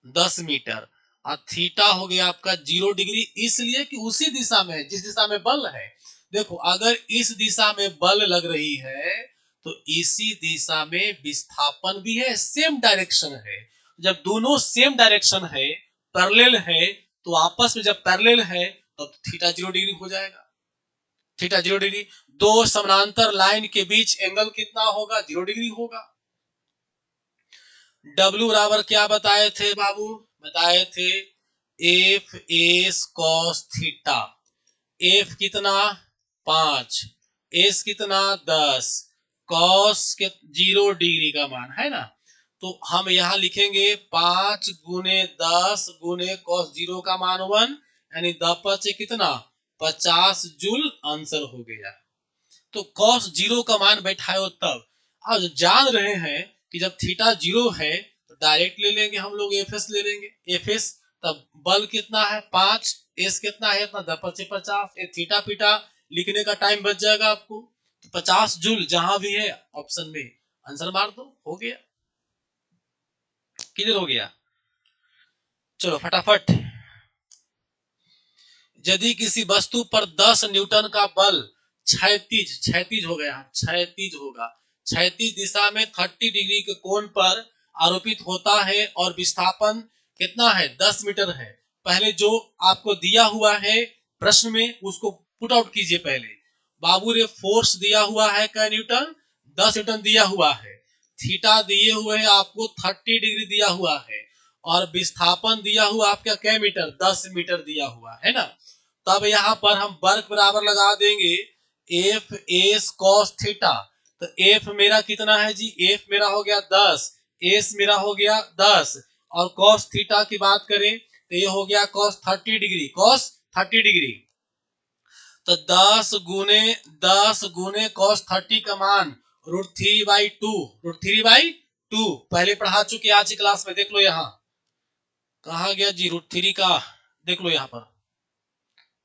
10 मीटर। और थीटा हो गया आपका 0 डिग्री, इसलिए कि उसी दिशा में है जिस दिशा में बल है। देखो, अगर इस दिशा में बल लग रही है तो इसी दिशा में विस्थापन भी है, सेम डायरेक्शन है। जब दोनों सेम डायरेक्शन है, पैरेलल है, तो आपस में जब पैरेलल है तो थीटा 0 डिग्री हो जाएगा। थीटा 0 डिग्री, दो समानांतर लाइन के बीच एंगल कितना होगा, 0 डिग्री होगा। W बराबर क्या बताए थे बाबू, बताए थे F S cos theta. F कितना 5, एस कितना 10, कॉस के 0 डिग्री का मान है ना, तो हम यहां लिखेंगे 5 गुने 10 गुने कॉस 0 का मान 1, यानी 10 कितना 50 जूल आंसर हो गया। तो कॉस 0 का मान बैठाए तब। अब जान रहे हैं कि जब थीटा 0 है तो डायरेक्ट ले लेंगे हम लोग, एफ एस ले लेंगे, एफ एस। तब बल कितना है 5, एस कितना है इतना, 10×50, ये थीटा पीटा लिखने का टाइम बच जाएगा आपको। तो 50 जूल जहां भी है ऑप्शन में आंसर मार दो, हो गया। क्लियर हो गया? चलो फटाफट। यदि किसी वस्तु पर 10 न्यूटन का बल क्षैतिज, क्षैतिज हो गया, क्षैतिज होगा, क्षैतिज दिशा में 30 डिग्री के कोण पर आरोपित होता है और विस्थापन कितना है 10 मीटर है। पहले जो आपको दिया हुआ है प्रश्न में उसको पुट आउट कीजिए। पहले बाबू ने फोर्स दिया हुआ है क्या न्यूटन, 10 न्यूटन दिया हुआ है, थीटा दिए हुए है आपको 30 डिग्री दिया हुआ है, और विस्थापन दिया हुआ आपका क्या मीटर, 10 मीटर दिया हुआ है ना। तब यहाँ पर हम वर्ग बराबर लगा देंगे एफ एस कॉस थीटा। तो एफ मेरा कितना है जी, एफ मेरा हो गया 10, एस मेरा हो गया 10, और कॉस थीटा की बात करें तो ये हो गया कॉस 30 डिग्री, कॉस 30 डिग्री। तो 10 गुने कॉस 30 का मान √3/2, √3/2 पहले पढ़ा चुके आज की क्लास में, देख लो यहाँ कहा गया जी √3 का, देख लो यहाँ पर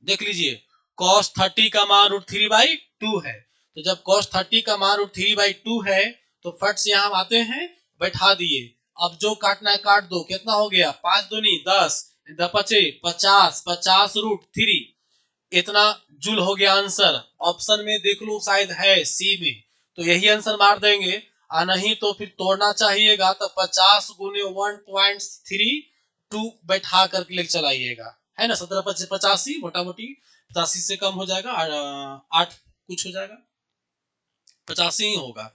देख लीजिए cos 30 का मान √3/2 है। तो जब cos 30 का मान √3/2 है तो फट से यहाँ आते हैं बैठा दिए। अब जो काटना है काट दो, कितना हो गया 5 दूनी 10, 50, 50 √3, इतना जूल हो गया आंसर। ऑप्शन में देख लो शायद है सी में, तो यही आंसर मार देंगे, और नहीं तो फिर तोड़ना चाहिएगा तो 50 गुने 1.32 बैठा करके लेके चलाइएगा, है ना। 17 मोटा मोटी 85 से कम हो जाएगा, 8 कुछ हो जाएगा, 85 ही होगा।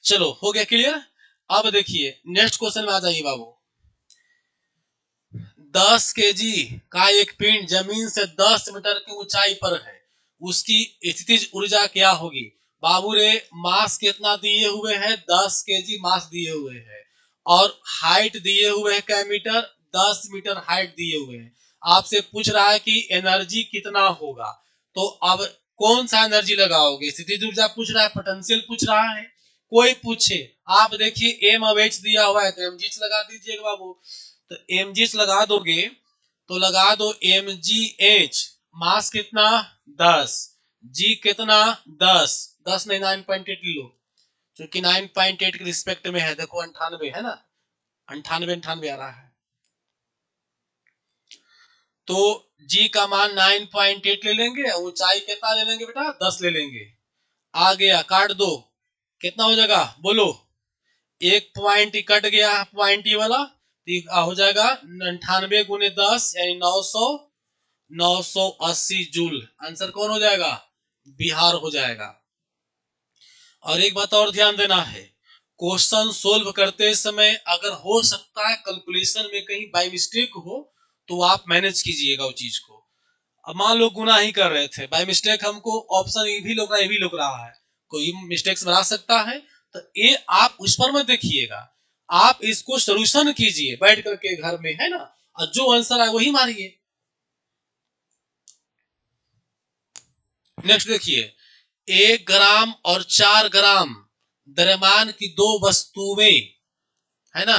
चलो हो गया क्लियर। अब देखिए नेक्स्ट क्वेश्चन में आ जाइए बाबू। 10 केजी का एक पिंड जमीन से 10 मीटर की ऊंचाई पर है, उसकी स्थितिज ऊर्जा क्या होगी। बाबू रे मास कितना दिए हुए हैं, 10 केजी मास दिए हुए हैं, और हाइट दिए हुए हैं क्या मीटर, 10 मीटर हाइट दिए हुए हैं। आपसे पूछ रहा है कि एनर्जी कितना होगा, तो अब कौन सा एनर्जी लगाओगे, स्थितिज ऊर्जा पूछ रहा है, पोटेंशियल पूछ रहा है, कोई पूछे। आप देखिए एम अब एच दिया हुआ है तो एम जी लगा दीजिएगा बाबू। तो एम जी लगा दोगे तो लगा दो एम जी एच, मास कितना 10, जी कितना 10, 10 नहीं 9.8 लो, क्योंकि 9.8 के रिस्पेक्ट में है, देखो 98 है ना, 98 आ रहा है। तो जी का मान 9.8 ले लेंगे, ऊंचाई कितना ले लेंगे बेटा 10 ले लेंगे। आ गया काट दो, कितना हो जाएगा बोलो, एक पॉइंट कट गया पॉइंट ये वाला, हो जाएगा 98 गुने 10 यानी 980 जूल। आंसर कौन हो जाएगा, बिहार हो जाएगा। और एक बात और ध्यान देना है, क्वेश्चन सोल्व करते समय अगर हो सकता है कैलकुलेशन में कहीं बाय मिस्टेक हो तो आप मैनेज कीजिएगा वो चीज को। अब मान लो गुना ही कर रहे थे, बाय मिस्टेक हमको ऑप्शन ये भी लग रहा है, कोई मिस्टेक्स बना सकता है, तो ये आप उस पर मत देखिएगा, आप इसको सोल्यूशन कीजिए बैठ करके घर में, है ना, और जो आंसर आए वही मारिए। नेक्स्ट देखिए, 1 ग्राम और 4 ग्राम द्रव्यमान की दो वस्तुएं, है ना,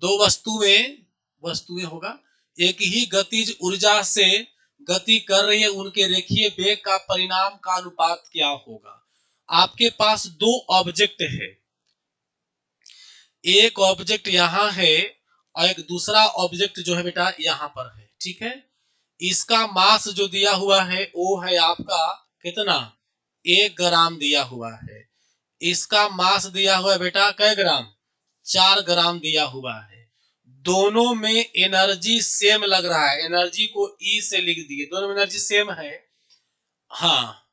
दो वस्तुएं होगा, एक ही गतिज ऊर्जा से गति कर रही है, उनके रेखीय वेग का परिणाम का अनुपात क्या होगा। आपके पास दो ऑब्जेक्ट है, एक ऑब्जेक्ट यहाँ है और एक दूसरा ऑब्जेक्ट जो है बेटा यहाँ पर है, ठीक है। इसका मास जो दिया हुआ है वो है आपका कितना, 1 ग्राम दिया हुआ है। इसका मास दिया हुआ है बेटा कै ग्राम, 4 ग्राम दिया हुआ है। दोनों में एनर्जी सेम लग रहा है, एनर्जी को ई से लिख दिए, दोनों में एनर्जी सेम है। हाँ,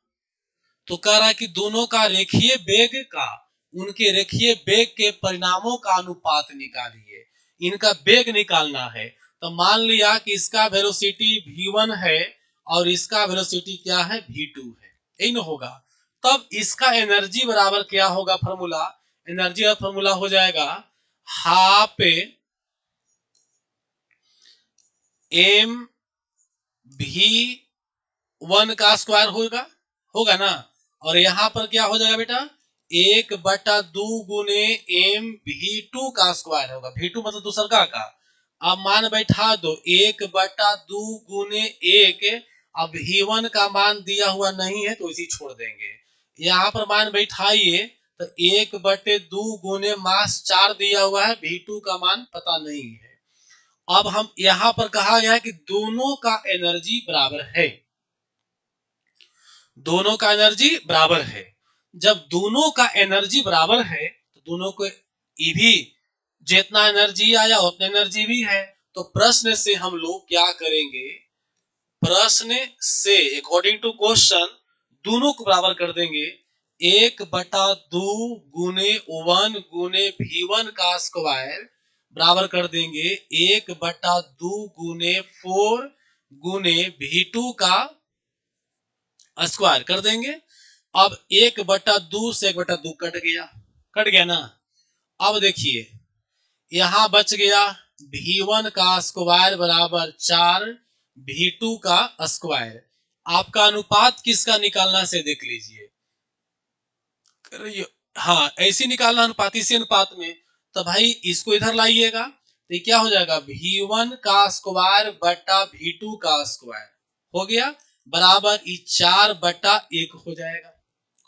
तो कह रहा है कि दोनों का रेखीय वेग का, उनके रेखीय वेग के परिणामों का अनुपात निकालिए, इनका वेग निकालना है। तो मान लिया कि इसका वेलोसिटी v1 है और इसका वेलोसिटी क्या है v2 है, यही ना होगा। तब इसका एनर्जी बराबर क्या होगा, फॉर्मूला, एनर्जी का फॉर्मूला हो जाएगा हाफ एम v1 का स्क्वायर होगा ना, और यहाँ पर क्या हो जाएगा बेटा 1/2 गुने mv2 का स्क्वायर होगा, v2 मतलब दूसरा का। अब मान बैठा दो 1/2 गुने 1, अब v1 का मान दिया हुआ नहीं है तो इसी छोड़ देंगे। यहाँ पर मान बैठाइए तो 1/2 गुने मास 4 दिया हुआ है, v2 का मान पता नहीं है। अब हम यहाँ पर कहा गया है कि दोनों का एनर्जी बराबर है, दोनों का एनर्जी बराबर है। जब दोनों का एनर्जी बराबर है तो दोनों को ये भी जितना एनर्जी आया उतना एनर्जी भी है। तो प्रश्न से हम लोग क्या करेंगे, प्रश्न से अकॉर्डिंग टू क्वेश्चन दोनों को बराबर कर देंगे। 1/2 गुने 1 गुने V1 का स्क्वायर बराबर कर देंगे 1/2 गुने 4 गुने V2 का स्क्वायर कर देंगे। अब 1/2 से 1/2 कट गया ना। अब देखिए यहां बच गया V1 का स्क्वायर बराबर 4 V2 का स्क्वायर। आपका अनुपात किसका निकालना से देख लीजिए। हाँ ऐसे निकालना अनुपात, इसी अनुपात में। तो भाई इसको इधर लाइएगा तो ये क्या हो जाएगा V1 का स्क्वायर बटा V2 का स्क्वायर हो गया बराबर 4/1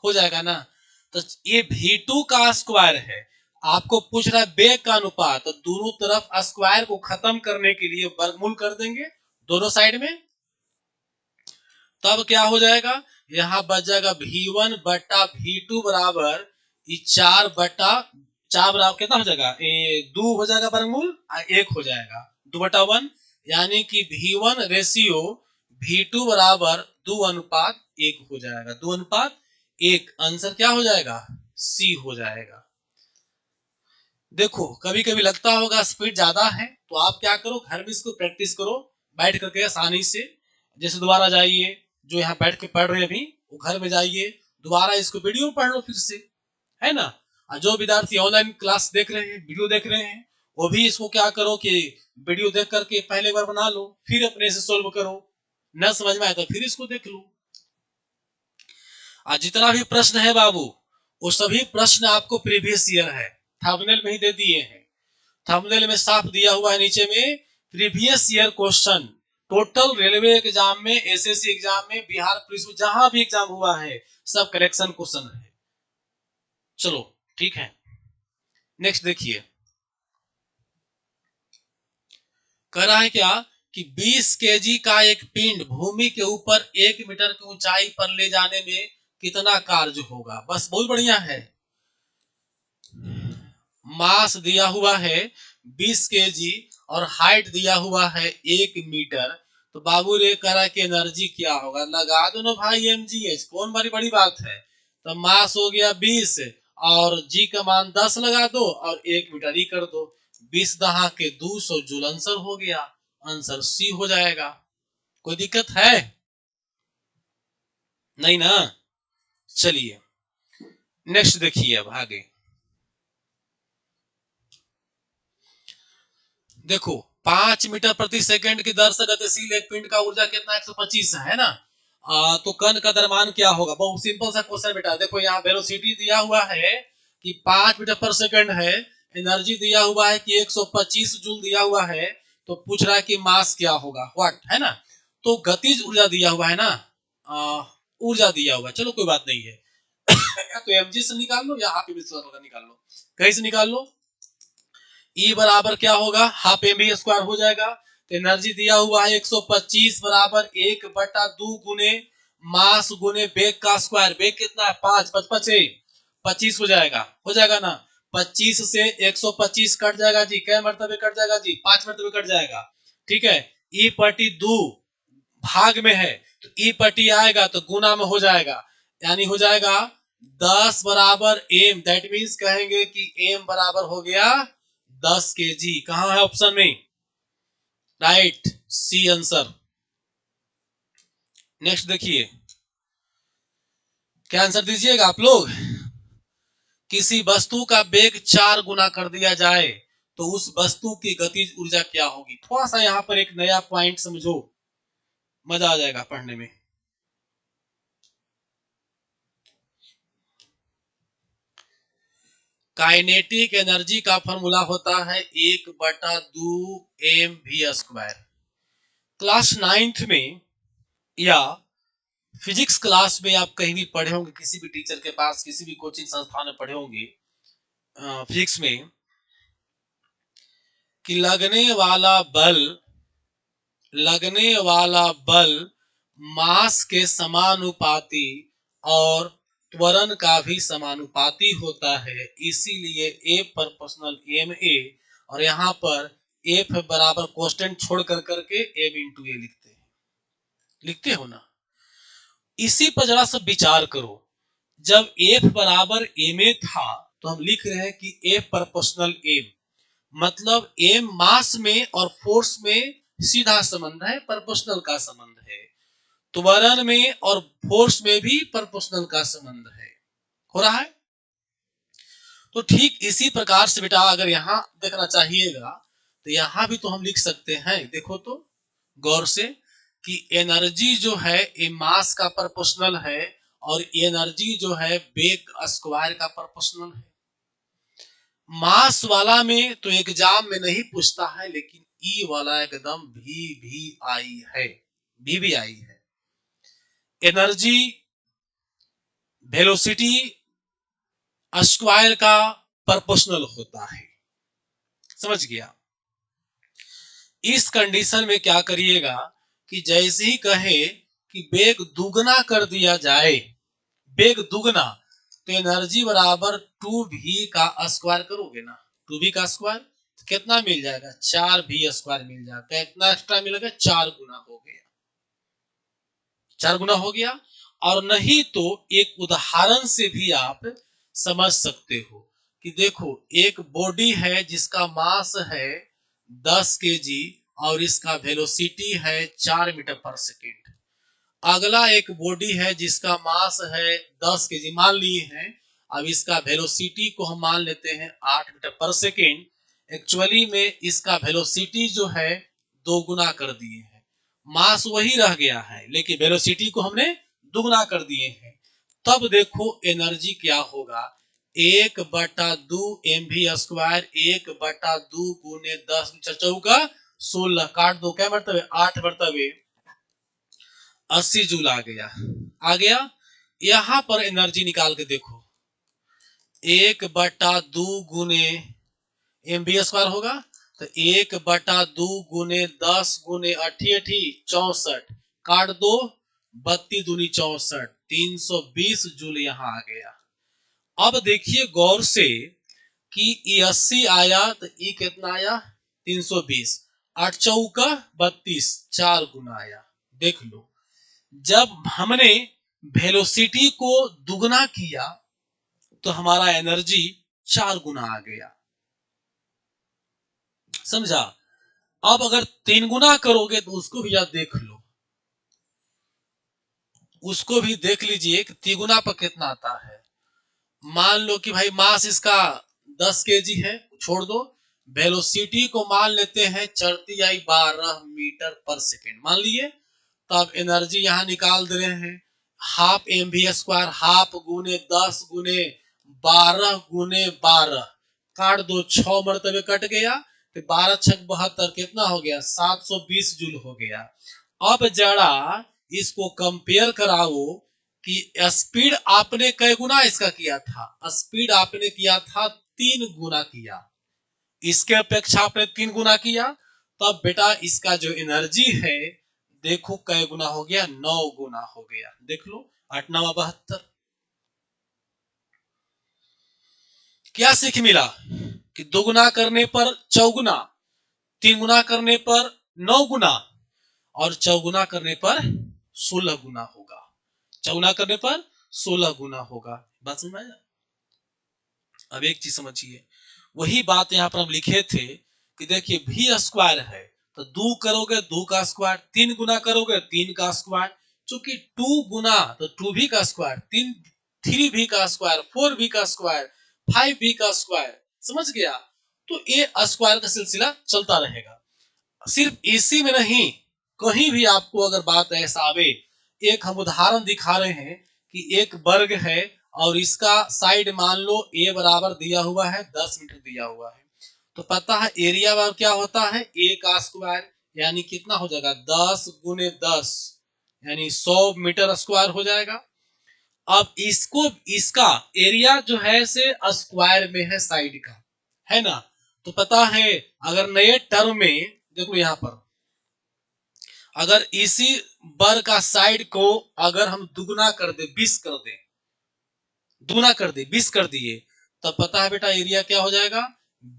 हो जाएगा ना। तो ये V2 का स्क्वायर है, आपको पूछ रहा है बेग का अनुपात, तो दोनों तरफ स्क्वायर को खत्म करने के लिए वर्गमूल कर देंगे दोनों साइड में। तब क्या हो जाएगा, यहां बच जाएगा V1 बटा V2 बराबर 4 बराबर कितना हो जाएगा, 2 हो जाएगा वर्गमूल 1 हो जाएगा 2/1, यानी कि V1 रेशियो V2 बराबर 2:1 हो जाएगा। 2:1 आंसर क्या हो जाएगा, C हो जाएगा। देखो कभी कभी लगता होगा स्पीड ज्यादा है, तो आप क्या करो घर में इसको प्रैक्टिस करो बैठ करके आसानी से। जैसे दोबारा जाइए, जो यहाँ बैठ के पढ़ रहे हैं अभी वो घर में जाइए दोबारा इसको वीडियो पढ़ लो फिर से, है ना। और जो विद्यार्थी ऑनलाइन क्लास देख रहे हैं वीडियो देख रहे हैं वो भी इसको क्या करो कि वीडियो देख करके पहले बार बना लो फिर अपने से सोल्व करो, न समझ में आए तो फिर इसको देख लो। आज जितना भी प्रश्न है बाबू वो सभी प्रश्न आपको प्रीवियस ईयर है, थंबनेल में ही दे दिए हैं। थंबनेल में साफ दिया हुआ है नीचे में previous year question, total railway exam में, एसएससी एग्जाम में, बिहार पुलिस में जहां भी एग्जाम हुआ है सब करेक्शन क्वेश्चन है। चलो ठीक है, नेक्स्ट देखिए कह रहा है क्या कि 20 केजी का एक पिंड भूमि के ऊपर 1 मीटर की ऊंचाई पर ले जाने में कितना कार्य होगा। बस बहुत बढ़िया है, मास दिया हुआ है 20 केजी और हाइट दिया हुआ है 1 मीटर। तो बाबू रे कह रहा है कि एनर्जी क्या होगा, लगा दो ना भाई mgh, कौन बड़ी बड़ी बात है। तो मास हो गया 20 और जी का मान 10 लगा दो और 1 मीटर ही कर दो, 20 दहा के 200 जूल आंसर हो गया, आंसर सी हो जाएगा। कोई दिक्कत है नहीं ना। चलिए नेक्स्ट देखिए अब आगे देखो 5 मीटर प्रति सेकंड की दर से गतिशील एक पिंड का ऊर्जा कितना 125 है ना। तो कण का द्रव्यमान क्या होगा, बहुत सिंपल सा क्वेश्चन बेटा। देखो यहाँ वेलोसिटी दिया हुआ है कि 5 मीटर पर सेकंड है, एनर्जी दिया हुआ है कि 125 जूल दिया हुआ है, तो पूछ रहा है कि मास क्या होगा व्हाट, है ना। तो गतिज ऊर्जा दिया हुआ है ना, ऊर्जा दिया हुआ है, चलो कोई बात नहीं है। या तो mg से निकाल लो या हाफ निकाल लो, कहीं से निकाल लो। E बराबर क्या होगा, हाफ एम बी स्क्वायर हो जाएगा। तो एनर्जी दिया हुआ है 125 बराबर 1/2 गुने मास गुने बेग का स्क्वायर। बेग कितना है 5, 25 हो जाएगा ना। 25 से 125 कट जाएगा जी, क्या मरतबे कट जाएगा जी, 5 मरतबे कट जाएगा। ठीक है, E पटी 2 भाग में है तो E पटी आएगा तो गुना में हो जाएगा, यानी हो जाएगा 10 बराबर m, दैट मीन्स कहेंगे कि m बराबर हो गया 10 केजी। कहां है ऑप्शन में, राइट सी आंसर। नेक्स्ट देखिए क्या आंसर दीजिएगा आप लोग। किसी वस्तु का वेग 4 गुना कर दिया जाए तो उस वस्तु की गतिज ऊर्जा क्या होगी। थोड़ा सा यहां पर एक नया पॉइंट समझो, मजा आ जाएगा पढ़ने में। काइनेटिक एनर्जी का फॉर्मूला होता है 1/2 mv²। क्लास 9th में या फिजिक्स क्लास में आप कहीं भी पढ़े होंगे, किसी भी टीचर के पास, किसी भी कोचिंग संस्थान में पढ़े होंगे फिजिक्स में कि लगने वाला बल मास के समानुपाती और त्वरण का भी समानुपाती होता है, इसीलिए F प्रोपोर्शनल ma, और यहाँ पर F बराबर कांस्टेंट छोड़ करके m इंटू ए लिखते हो ना। इसी पर जरा सा विचार करो, जब F बराबर ma था तो हम लिख रहे हैं कि F प्रोपोर्शनल m, मतलब m मास में और फोर्स में सीधा संबंध है, प्रोपोर्शनल का संबंध है। त्वरण में और फोर्स में भी प्रोपोर्शनल का संबंध है, हो रहा है। तो ठीक इसी प्रकार से बेटा अगर यहां देखना चाहिएगा तो यहां भी तो हम लिख सकते हैं, देखो तो गौर से, कि एनर्जी जो है ये मास का प्रोपोर्शनल है और एनर्जी जो है वेग स्क्वायर का प्रोपोर्शनल है। मास वाला में तो एग्जाम में नहीं पूछता है, लेकिन ई वाला एकदम भी आई है, भी आई है। एनर्जी वेलोसिटी स्क्वायर का प्रोपोर्शनल होता है, समझ गया। इस कंडीशन में क्या करिएगा कि जैसे ही कहे कि वेग दुगना कर दिया जाए, वेग दुगना, तो एनर्जी बराबर 2v का स्क्वायर करोगे ना, 2v का स्क्वायर तो कितना मिल जाएगा, 4v स्क्वायर मिल जाएगा। इतना एक्स्ट्रा मिलेगा, 4 गुना हो गया, 4 गुना हो गया। और नहीं तो एक उदाहरण से भी आप समझ सकते हो कि देखो एक बॉडी है जिसका मास है 10 केजी और इसका वेलोसिटी है 4 मीटर पर सेकेंड। अगला एक बॉडी है जिसका मास है 10 केजी मान लिए हैं, अब इसका वेलोसिटी को हम मान लेते हैं 8 मीटर पर सेकेंड। एक्चुअली में इसका वेलोसिटी जो है 2 गुना कर दिए हैं, मास वही रह गया है लेकिन वेलोसिटी को हमने दुगना कर दिए हैं। तब देखो एनर्जी क्या होगा, 1/2 mv², 1/2 गुने 10 चौका 16, काट दो, क्या मरतबे 8 मरतबे 80 जूल आ गया। यहां पर एनर्जी निकाल के देखो, 1/2 गुने mv² होगा तो 1/2 गुने 10 गुने 88 64, काट दो 32 दूनी 64, 320 जूल यहां आ गया। अब देखिए गौर से कि ये 80 आया तो ये कितना आया 320, 8 चौका 32, 4 गुना आया। देख लो जब हमने वेलोसिटी को दुगना किया तो हमारा एनर्जी 4 गुना आ गया, समझा। अब अगर 3 गुना करोगे तो उसको भी आप देख लो, उसको भी देख लीजिए कि 3 गुना पर कितना आता है। मान लो कि भाई मास इसका 10 केजी है, छोड़ दो, वेलोसिटी को मान लेते हैं चढ़ती आई 12 मीटर पर सेकेंड मान लिए, तो अब एनर्जी यहां निकाल दे रहे हैं, हाफ mv², हाफ गुने 10 गुने 12 गुने 12, काट दो 6 मरतबे कट गया तो 12 छक 72, कितना हो गया 720 जूल हो गया। अब जरा इसको कंपेयर कराओ कि स्पीड आपने कै गुना इसका किया था, स्पीड आपने किया था 3 गुना किया, इसके अपेक्षा आपने 3 गुना किया, तब बेटा इसका जो एनर्जी है देखो कै गुना हो गया, 9 गुना हो गया। देख लो 8 9 72। क्या सीख मिला कि 2 गुना करने पर 4 गुना, 3 गुना करने पर 9 गुना और 4 गुना करने पर 16 गुना होगा, 4 गुना करने पर 16 गुना होगा। बात समझ में? अब एक चीज समझिए, वही बात यहां पर हम लिखे थे कि देखिए v² है तो 2 करोगे 2 का स्क्वायर, 3 गुना करोगे 3 का स्क्वायर, चूंकि 2 गुना तो 2v का स्क्वायर, 3v का स्क्वायर, 4v का स्क्वायर, 5v का स्क्वायर, समझ गया। तो ये स्क्वायर का सिलसिला चलता रहेगा। सिर्फ इसी में नहीं, कहीं भी आपको अगर बात ऐसा आवे, एक हम उदाहरण दिखा रहे हैं कि एक वर्ग है और इसका साइड मान लो a बराबर दिया हुआ है 10 मीटर दिया हुआ है, तो पता है एरिया बराबर क्या होता है a का स्क्वायर, यानी कितना हो जाएगा 10 गुने 10 यानी 100 मीटर स्क्वायर हो जाएगा। अब इसको इसका एरिया जो है से स्क्वायर में है साइड का, है ना, तो पता है अगर नए टर्म में देखो यहां पर अगर इसी वर्ग का साइड को अगर हम दुगना कर दे 20 कर दे, दुगना कर दे 20 कर दिए, तब पता है बेटा एरिया क्या हो जाएगा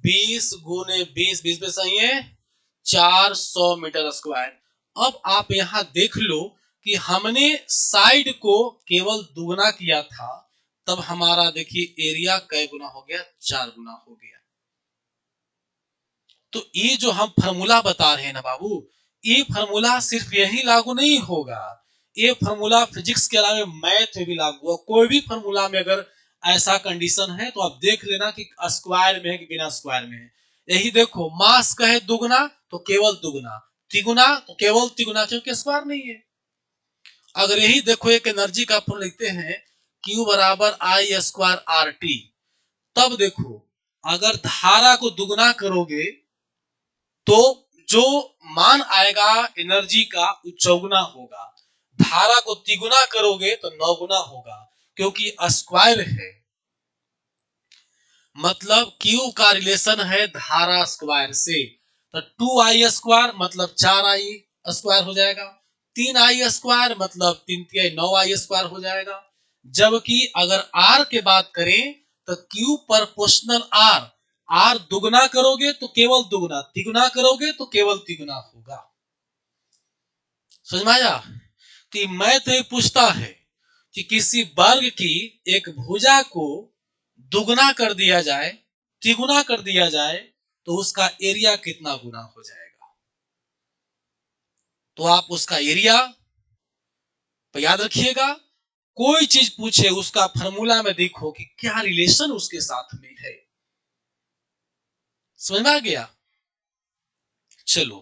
20 गुने 20, 20 में सही है 400 मीटर स्क्वायर। अब आप यहां देख लो कि हमने साइड को केवल दुगना किया था तब हमारा देखिए एरिया कै गुना हो गया, 4 गुना हो गया। तो ये जो हम फार्मूला बता रहे हैं ना बाबू, ये फार्मूला सिर्फ यही लागू नहीं होगा, ये फार्मूला फिजिक्स के अलावा मैथ में भी लागू है। कोई भी फार्मूला में अगर ऐसा कंडीशन है तो आप देख लेना कि स्क्वायर में है कि बिना स्क्वायर में है। यही देखो, मास कहे दुगना तो केवल दुगना, तिगुना तो केवल तिगुना, क्योंकि स्क्वायर नहीं है। अगर यही देखो एक एनर्जी का फॉर्मूला लिखते हैं Q बराबर आई स्क्वायर आर टी, तब देखो अगर धारा को दुगना करोगे तो जो मान आएगा एनर्जी का वो चौगुना होगा, धारा को तिगुना करोगे तो 9 गुना होगा, क्योंकि स्क्वायर है। मतलब Q का रिलेशन है धारा स्क्वायर से, तो 2i स्क्वायर मतलब 4i स्क्वायर हो जाएगा, 3i स्क्वायर मतलब 3 9i स्क्वायर हो जाएगा। जबकि अगर R के बात करें तो Q प्रोपोर्शनल R, R दुगना करोगे तो केवल दुगना, तिगुना करोगे तो केवल तिगुना होगा। समझ में आया? कि मैं तो ये पूछता है कि किसी वर्ग की एक भुजा को दुगना कर दिया जाए, तिगुना कर दिया जाए, तो उसका एरिया कितना गुना हो जाएगा? तो आप उसका एरिया याद रखिएगा। कोई चीज पूछे उसका फार्मूला में देखो कि क्या रिलेशन उसके साथ में है। समझ में आ गया? चलो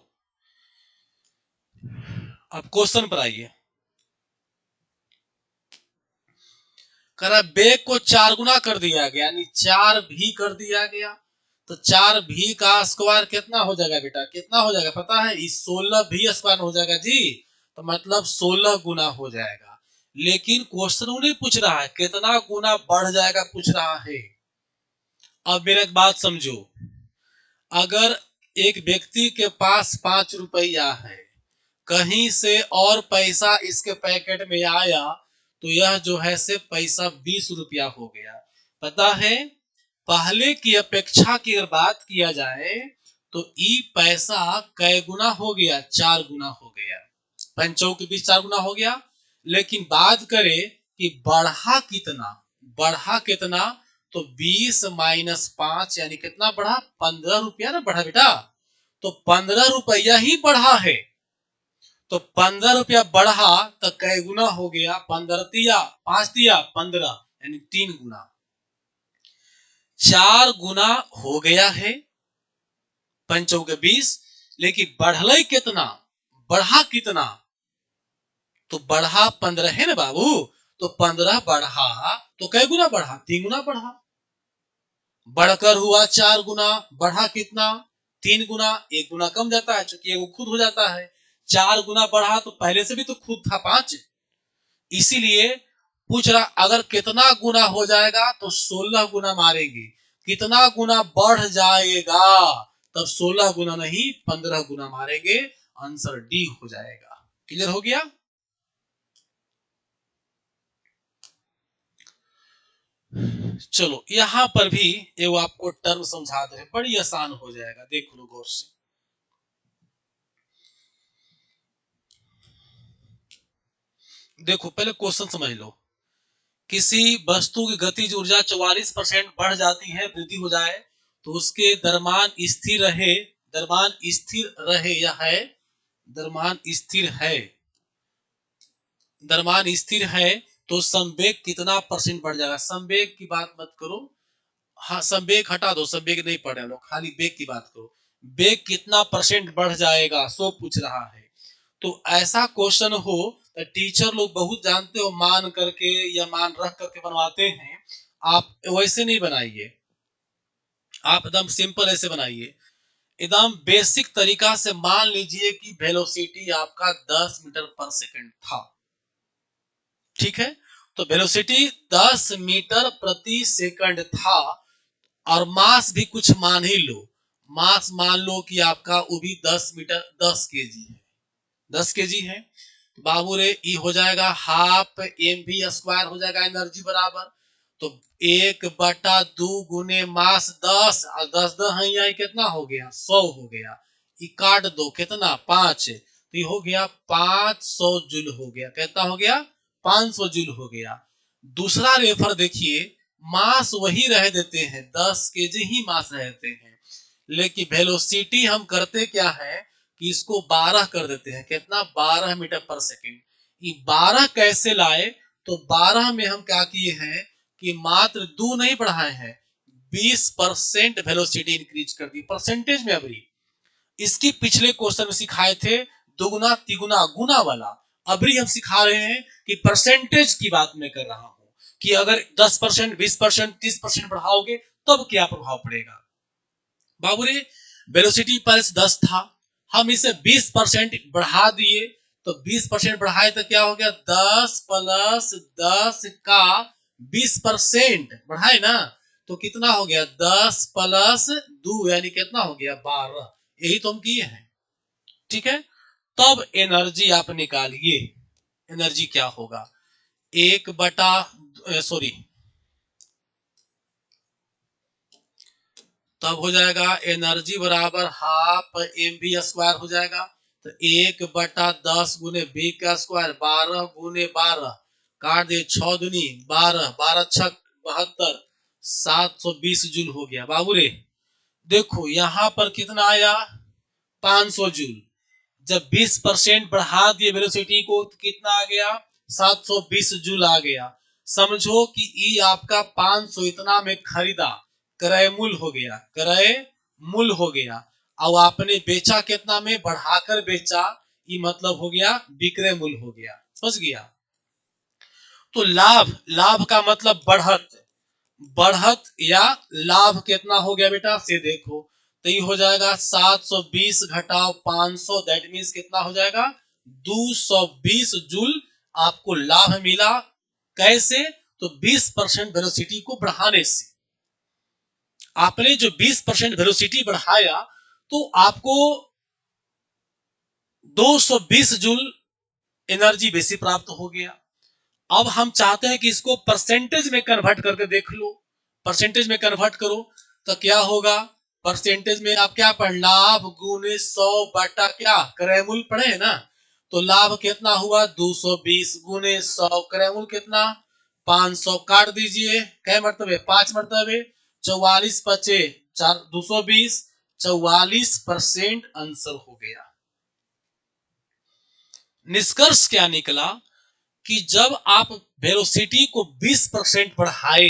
अब क्वेश्चन पर आइए। करा बेग को 4 गुना कर दिया गया, यानी 4 भी कर दिया गया, तो 4 भी का स्क्वायर कितना हो जाएगा बेटा? कितना हो जाएगा पता है? इस 16 भी स्क्वायर हो जाएगा जी, तो मतलब 16 गुना हो जाएगा। लेकिन क्वेश्चन वो नहीं पूछ रहा है कितना गुना बढ़ जाएगा, पूछ रहा है। अब मेरा एक बात समझो, अगर एक व्यक्ति के पास 5 रुपया है, कहीं से और पैसा इसके पैकेट में आया, तो यह जो है से पैसा 20 रुपया हो गया। पता है पहले की अपेक्षा की अगर बात किया जाए तो ई पैसा कै गुना हो गया? 4 गुना हो गया। पंचों के बीच 4 गुना हो गया। लेकिन बात करें कि बढ़ा कितना, बढ़ा कितना, तो 20 माइनस 5 यानी कितना बढ़ा? 15 रुपया ना बढ़ा बेटा। तो 15 रुपया ही बढ़ा है, तो 15 रुपया बढ़ा तो कै गुना हो गया? 15 दिया 5 दिया 15, यानी 3 गुना, 4 गुना हो गया है पंचों के 20। लेकिन बढ़ल कितना, बढ़ा कितना? तो बढ़ा 15 है ना बाबू, तो 15 बढ़ा तो कै गुना बढ़ा? 3 गुना बढ़ा। बढ़कर हुआ 4 गुना, बढ़ा कितना? 3 गुना, 1 गुना कम जाता है क्योंकि वो खुद हो जाता है। 4 गुना बढ़ा तो पहले से भी तो खुद था 5, इसीलिए पूछ रहा अगर कितना गुना हो जाएगा, तो 16 गुना मारेंगे। कितना गुना बढ़ जाएगा? तब 16 गुना नहीं 15 गुना मारेंगे, आंसर डी हो जाएगा। क्लियर हो गया? चलो यहां पर भी एगो आपको टर्म समझा दे, बड़ी आसान हो जाएगा, देख लो गौर से। देखो पहले क्वेश्चन समझ लो। किसी वस्तु की गतिज ऊर्जा 44% बढ़ जाती है, वृद्धि हो जाए, तो उसके दरमान स्थिर रहे, दरमान स्थिर रहे या है, दरमान स्थिर है, दरमान स्थिर है, तो संवेग कितना परसेंट बढ़ जाएगा? संवेग की बात मत करो, हाँ संवेग हटा दो, संवेग नहीं पढ़े लोग, खाली वेग की बात करो। वेग कितना परसेंट बढ़ जाएगा सो पूछ रहा है। तो ऐसा क्वेश्चन हो तो टीचर लोग बहुत जानते हो, मान करके या मान रख करके बनवाते हैं। आप वैसे नहीं बनाइए, आप एकदम सिंपल ऐसे बनाइए, एकदम बेसिक तरीका से। मान लीजिए कि वेलोसिटी आपका 10 मीटर पर सेकंड था, ठीक है? तो वेलोसिटी 10 मीटर प्रति सेकंड था, और मास भी कुछ मान ही लो, मास मान लो कि आपका वो भी 10 मीटर 10 केजी है, 10 केजी है। बाबू रे ई हो जाएगा हाफ एम वी स्क्वायर हो जाएगा, एनर्जी बराबर। तो 1/2 गुने मास 10, और 10 10 कितना हो गया? 100 हो गया। ई काट दो कितना? 5, तो ये हो गया 500 जूल हो गया। कितना हो गया? 500 जूल हो गया। दूसरा रेफर देखिए, मास वही रह देते हैं, 10 केजी ही मास रहते हैं, लेकिन वेलोसिटी हम करते क्या है कि इसको 12 कर देते हैं। कितना? 12 मीटर पर सेकेंड। ये 12 कैसे लाए? तो 12 में हम क्या किए हैं कि मात्र 2 नहीं बढ़ाए हैं, 20% वेलोसिटी इंक्रीज कर दी परसेंटेज में। अभी इसकी पिछले क्वेश्चन में सिखाए थे दुगुना तिगुना गुना वाला, अभी हम सिखा रहे हैं कि परसेंटेज की बात मैं कर रहा हूं कि अगर 10%, 20%, 30% बढ़ाओगे तब क्या प्रभाव पड़ेगा। बाबू रे, वेलोसिटी पर 10 था, हम इसे 20% बढ़ा दिए, तो 20% बढ़ाए तो क्या हो गया? 10 प्लस 10 का 20% बढ़ाए ना, तो कितना हो गया? 10 प्लस 2 यानी कितना हो गया? 12। यही तो हम किए हैं, ठीक है। तब एनर्जी आप निकालिए, एनर्जी क्या होगा? 1 बटा सॉरी, तब हो जाएगा एनर्जी बराबर हाफ mv² हो जाएगा। तो 1/10 गुने v का स्क्वायर, 12 गुने 12, काट दे 6 दूनी 12, 12 छक 72, 720 जूल हो गया। बाबू रे देखो यहां पर कितना आया? 500 जूल। जब 20% बढ़ा दिए वेलोसिटी को तो कितना आ गया? 720 जूल आ गया। समझो कि ई आपका 500 इतना में खरीदा, क्रय मूल्य हो गया, क्रय मूल्य हो गया। अब आपने बेचा कितना में? बढ़ाकर बेचा, ये मतलब हो गया विक्रय मूल्य हो गया। समझ गया? तो लाभ, लाभ का मतलब बढ़त, बढ़त या लाभ कितना हो गया बेटा से देखो, तो ये हो जाएगा 720 घटाओ 500, दैट मीन्स कितना हो जाएगा? 220 जूल आपको लाभ मिला। कैसे? तो 20% वेलोसिटी को बढ़ाने से। आपने जो 20% वेलोसिटी बढ़ाया तो आपको 220 जूल एनर्जी बेसी प्राप्त हो गया। अब हम चाहते हैं कि इसको परसेंटेज में कन्वर्ट करके देख लो। परसेंटेज में कन्वर्ट करो तो क्या होगा? परसेंटेज में आप क्या पढ़? लाभ गुने 100 बटा क्या? क्रय मूल्य पढ़े ना। तो लाभ कितना हुआ? 220 गुने 100, क्रय मूल्य कितना? 500। काट दीजिए, कै मरतबे? 5 मरतबे। 44 बचे 220, 44% आंसर हो गया। निष्कर्ष क्या निकला कि जब आप वेलोसिटी को 20% बढ़ाए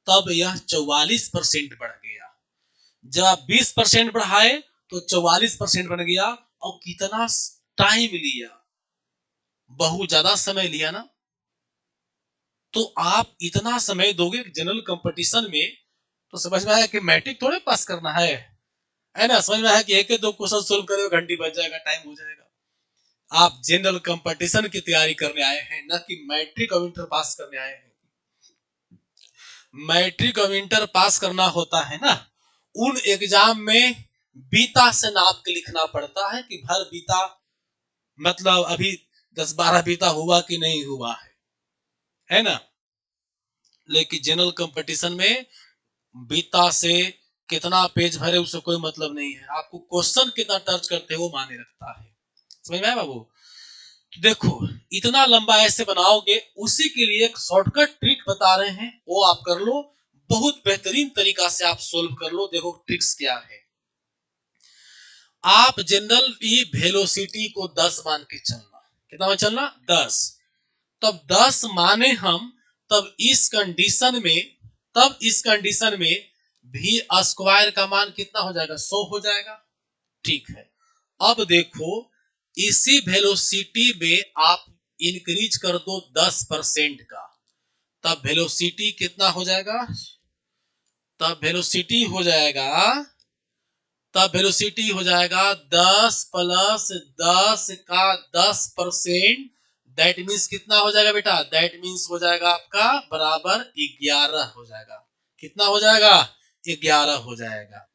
तब यह 44% बढ़ गया। जब आप 20% बढ़ाए तो 44% बन गया। और कितना टाइम लिया? बहुत ज्यादा समय लिया ना। तो आप इतना समय दोगे जनरल कंपटीशन में तो समझ में आया कि मैट्रिक थोड़े पास करना है ना। समझ में आया कि एक दो क्वेश्चन सोल्व करे घंटी बच जाएगा, टाइम हो जाएगा। आप जनरल कंपटीशन की तैयारी करने आए हैं, ना कि मैट्रिक और इंटर पास करने आए हैं। मैट्रिक और इंटर पास करना होता है ना, उन एग्जाम में बीता से नाप के लिखना पड़ता है कि भर बीता मतलब अभी 10-12 बीता हुआ कि नहीं हुआ है ना। लेकिन जनरल कंपटीशन में बीता से कितना पेज भरे उससे कोई मतलब नहीं है, आपको क्वेश्चन कितना टच करते हैं वो माने रखता है। समझ में आया बाबू? तो देखो इतना लंबा ऐसे बनाओगे, उसी के लिए एक शॉर्टकट ट्रिक बता रहे हैं, वो आप कर लो। बहुत बेहतरीन तरीका से आप सोल्व कर लो। देखो ट्रिक्स क्या है। आप जनरल ई वेलोसिटी को 10 मान के चलना। कितना मान चलना? 10। तब 10 माने हम, तब इस कंडीशन में, तब इस कंडीशन में भी स्क्वायर का मान कितना हो जाएगा? 100 हो जाएगा। ठीक है। अब देखो इसी वेलोसिटी में आप इंक्रीज कर दो 10% का, तब वेलोसिटी कितना हो जाएगा? तब वेलोसिटी हो जाएगा, तब वेलोसिटी हो जाएगा 10 प्लस 10 का 10%। दैट मीन्स कितना हो जाएगा बेटा? दैट मीन्स हो जाएगा आपका बराबर 11 हो जाएगा। कितना हो जाएगा? 11 हो जाएगा।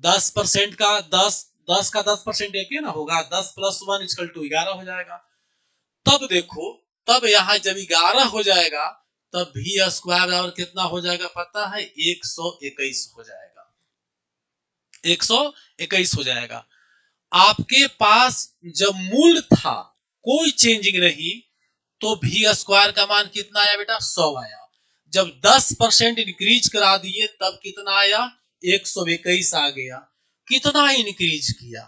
10% का 10 का 10% एक ही ना होगा। 10 प्लस 1 इक्वल टू 11 हो जाएगा। तब देखो, तब यहां जब 11 हो जाएगा तब भी स्क्वायर बराबर कितना हो जाएगा पता है? 121 हो जाएगा। 121 हो जाएगा। आपके पास जब मूल था कोई चेंजिंग नहीं, तो भी स्क्वायर का मान कितना आया बेटा 100 आया। जब 10% इंक्रीज करा दिए तब कितना आया 121 आ गया। कितना इंक्रीज किया,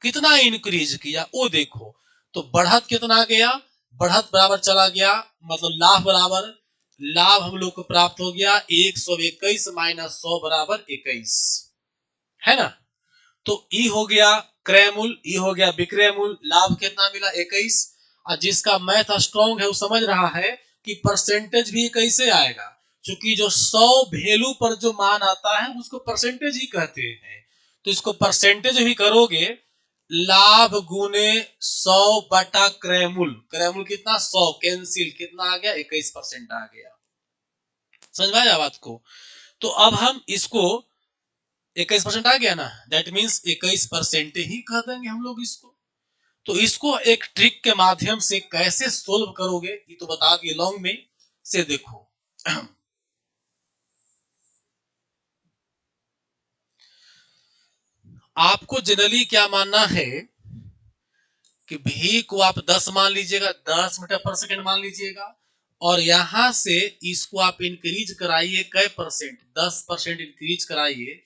कितना इंक्रीज किया वो देखो, तो बढ़त कितना गया, बढ़त बराबर चला गया, मतलब लाभ बराबर लाभ हम लोग को प्राप्त हो गया 121 माइनस 100 बराबर 21, है ना। तो ई हो गया क्रय मूल्य, ई हो गया विक्रय मूल्य, लाभ कितना मिला 21। और जिसका मैथ स्ट्रॉन्ग है वो समझ रहा है कि परसेंटेज भी कैसे आएगा, क्योंकि जो 100 वैल्यू पर जो मान आता है उसको परसेंटेज ही कहते हैं। तो इसको परसेंटेज भी करोगे, लाभ गुने 100 बटा क्रय मूल्य, क्रय मूल्य कितना 100 कैंसिल, कितना आ गया 21% आ गया। समझ में आया बात को। तो अब हम इसको 21% आ गया ना, दैट मीन्स 21% ही कह देंगे हम लोग इसको। तो इसको एक ट्रिक के माध्यम से कैसे सोल्व करोगे ये तो बता दिए लॉन्ग में से। देखो आपको जनरली क्या मानना है कि भी को आप 10 मान लीजिएगा, 10 मीटर पर सेकंड मान लीजिएगा, और यहां से इसको आप इंक्रीज कराइए कै परसेंट, 10% इंक्रीज कराइए।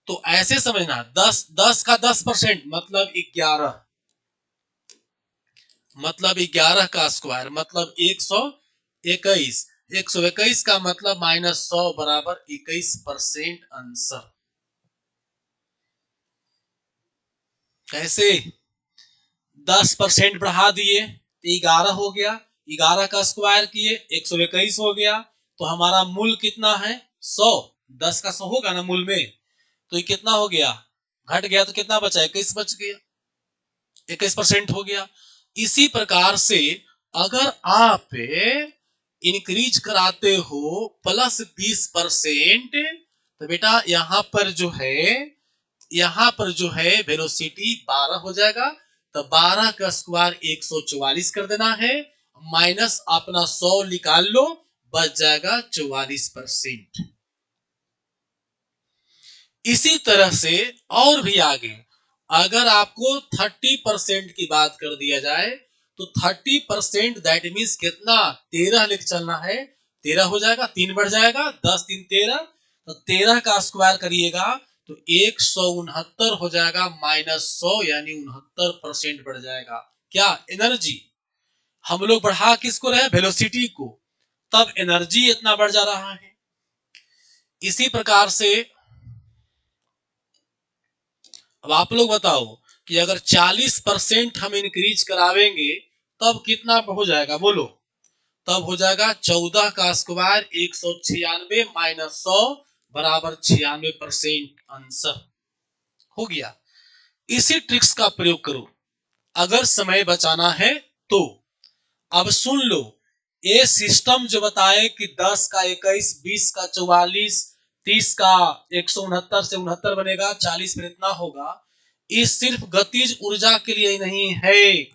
तो ऐसे समझना 10 का 10% मतलब 11, मतलब 11 का स्क्वायर मतलब 121, 121 का मतलब माइनस 100 बराबर 21% आंसर। कैसे 10% बढ़ा दिए 11 हो गया, 11 का स्क्वायर किए 121 हो गया, तो हमारा मूल कितना है 100, 10 का 100 होगा ना मूल में, तो ये कितना हो गया, घट गया तो कितना बचा 21 बच गया, 21% हो गया। इसी प्रकार से अगर आप इंक्रीज कराते हो प्लस 20%, तो बेटा यहां पर जो है, यहां पर जो है वेलोसिटी 12 हो जाएगा, तो 12 का स्क्वायर 144 कर देना है, माइनस अपना 100 निकाल लो, बच जाएगा 44%। इसी तरह से और भी आगे अगर आपको 30% की बात कर दिया जाए तो 30% दैट मीन्स कितना 13 लिख चलना है, 13 हो जाएगा, 3 बढ़ जाएगा, 10 3 13, तो 13 का स्क्वायर करिएगा तो 169 हो जाएगा माइनस 100, यानी 69% बढ़ जाएगा। क्या एनर्जी, हम लोग बढ़ा किसको रहे वेलोसिटी को, तब एनर्जी इतना बढ़ जा रहा है। इसी प्रकार से अब आप लोग बताओ कि अगर 40% हम इंक्रीज करावेंगे तब कितना हो जाएगा बोलो, तब हो जाएगा 14 का स्क्वायर 196 माइनस 100 बराबर 96% आंसर हो गया। इसी ट्रिक्स का प्रयोग करो अगर समय बचाना है तो। अब सुन लो, ये सिस्टम जो बताए कि 10 का 21, 20 का 44, 30 का 169 से 69 बनेगा, 40 फिर इतना होगा, ये सिर्फ गतिज ऊर्जा के लिए नहीं है,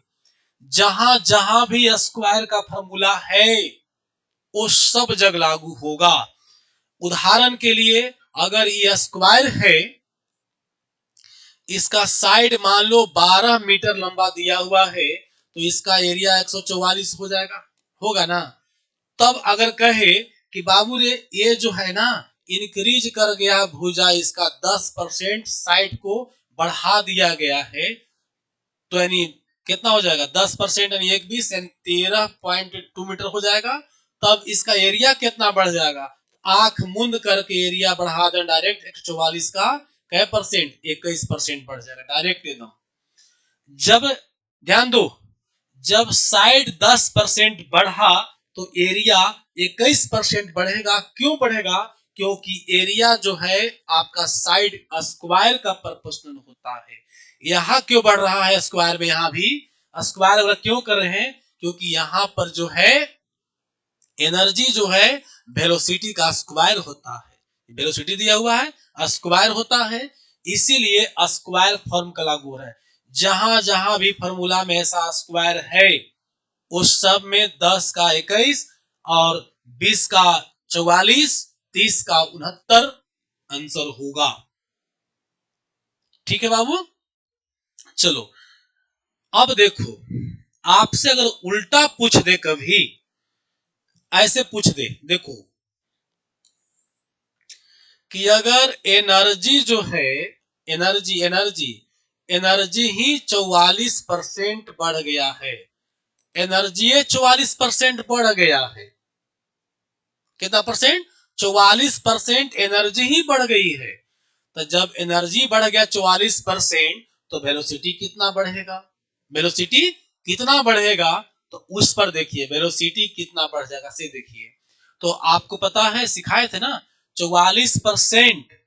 जहां जहां भी स्क्वायर का फॉर्मूला है वो सब जगह लागू होगा। उदाहरण के लिए अगर ये स्क्वायर है, इसका साइड मान लो 12 मीटर लंबा दिया हुआ है, तो इसका एरिया 144 हो जाएगा, होगा ना। तब अगर कहे कि बाबू रे ये जो है ना इंक्रीज कर गया भुजा, इसका 10% साइड को बढ़ा दिया गया है, तो यानी कितना हो जाएगा 10% यानी 120 यानी 13.2 मीटर हो जाएगा। तब इसका एरिया कितना बढ़ जाएगा, आंख मुंद करके एरिया बढ़ा दें डायरेक्ट 144 का कै परसेंट 21% बढ़ जाएगा डायरेक्ट एकदम। जब ध्यान दो, जब साइड 10% बढ़ा तो एरिया 21% बढ़ेगा। क्यों बढ़ेगा, क्योंकि एरिया जो है आपका साइड स्क्वायर का प्रोपोर्शनल होता है। यहां क्यों बढ़ रहा है स्क्वायर में, यहां भी स्क्वायर अगर क्यों कर रहे हैं, क्योंकि यहां पर जो है एनर्जी जो है वेलोसिटी का स्क्वायर होता है, वेलोसिटी दिया हुआ है स्क्वायर होता है, इसीलिए स्क्वायर फॉर्म का लागू हो रहा है। जहां जहां भी फॉर्मूला में ऐसा स्क्वायर है उस सब में 10 का 21 और 20 का 44, 30 का 69 आंसर होगा। ठीक है बाबू, चलो अब देखो आपसे अगर उल्टा पूछ दे, कभी ऐसे पूछ दे, देखो कि अगर एनर्जी जो है, एनर्जी एनर्जी एनर्जी ही 44% बढ़ गया है, एनर्जी 44% बढ़ गया है, कितना परसेंट? 44% एनर्जी ही बढ़ गई है। तो जब एनर्जी बढ़ गया 44%, तो वेलोसिटी कितना बढ़ेगा? वेलोसिटी कितना बढ़ेगा? तो उस पर देखिए वेलोसिटी कितना बढ़ जाएगा, से देखिए। तो आपको पता है, सिखाए थे ना, 44%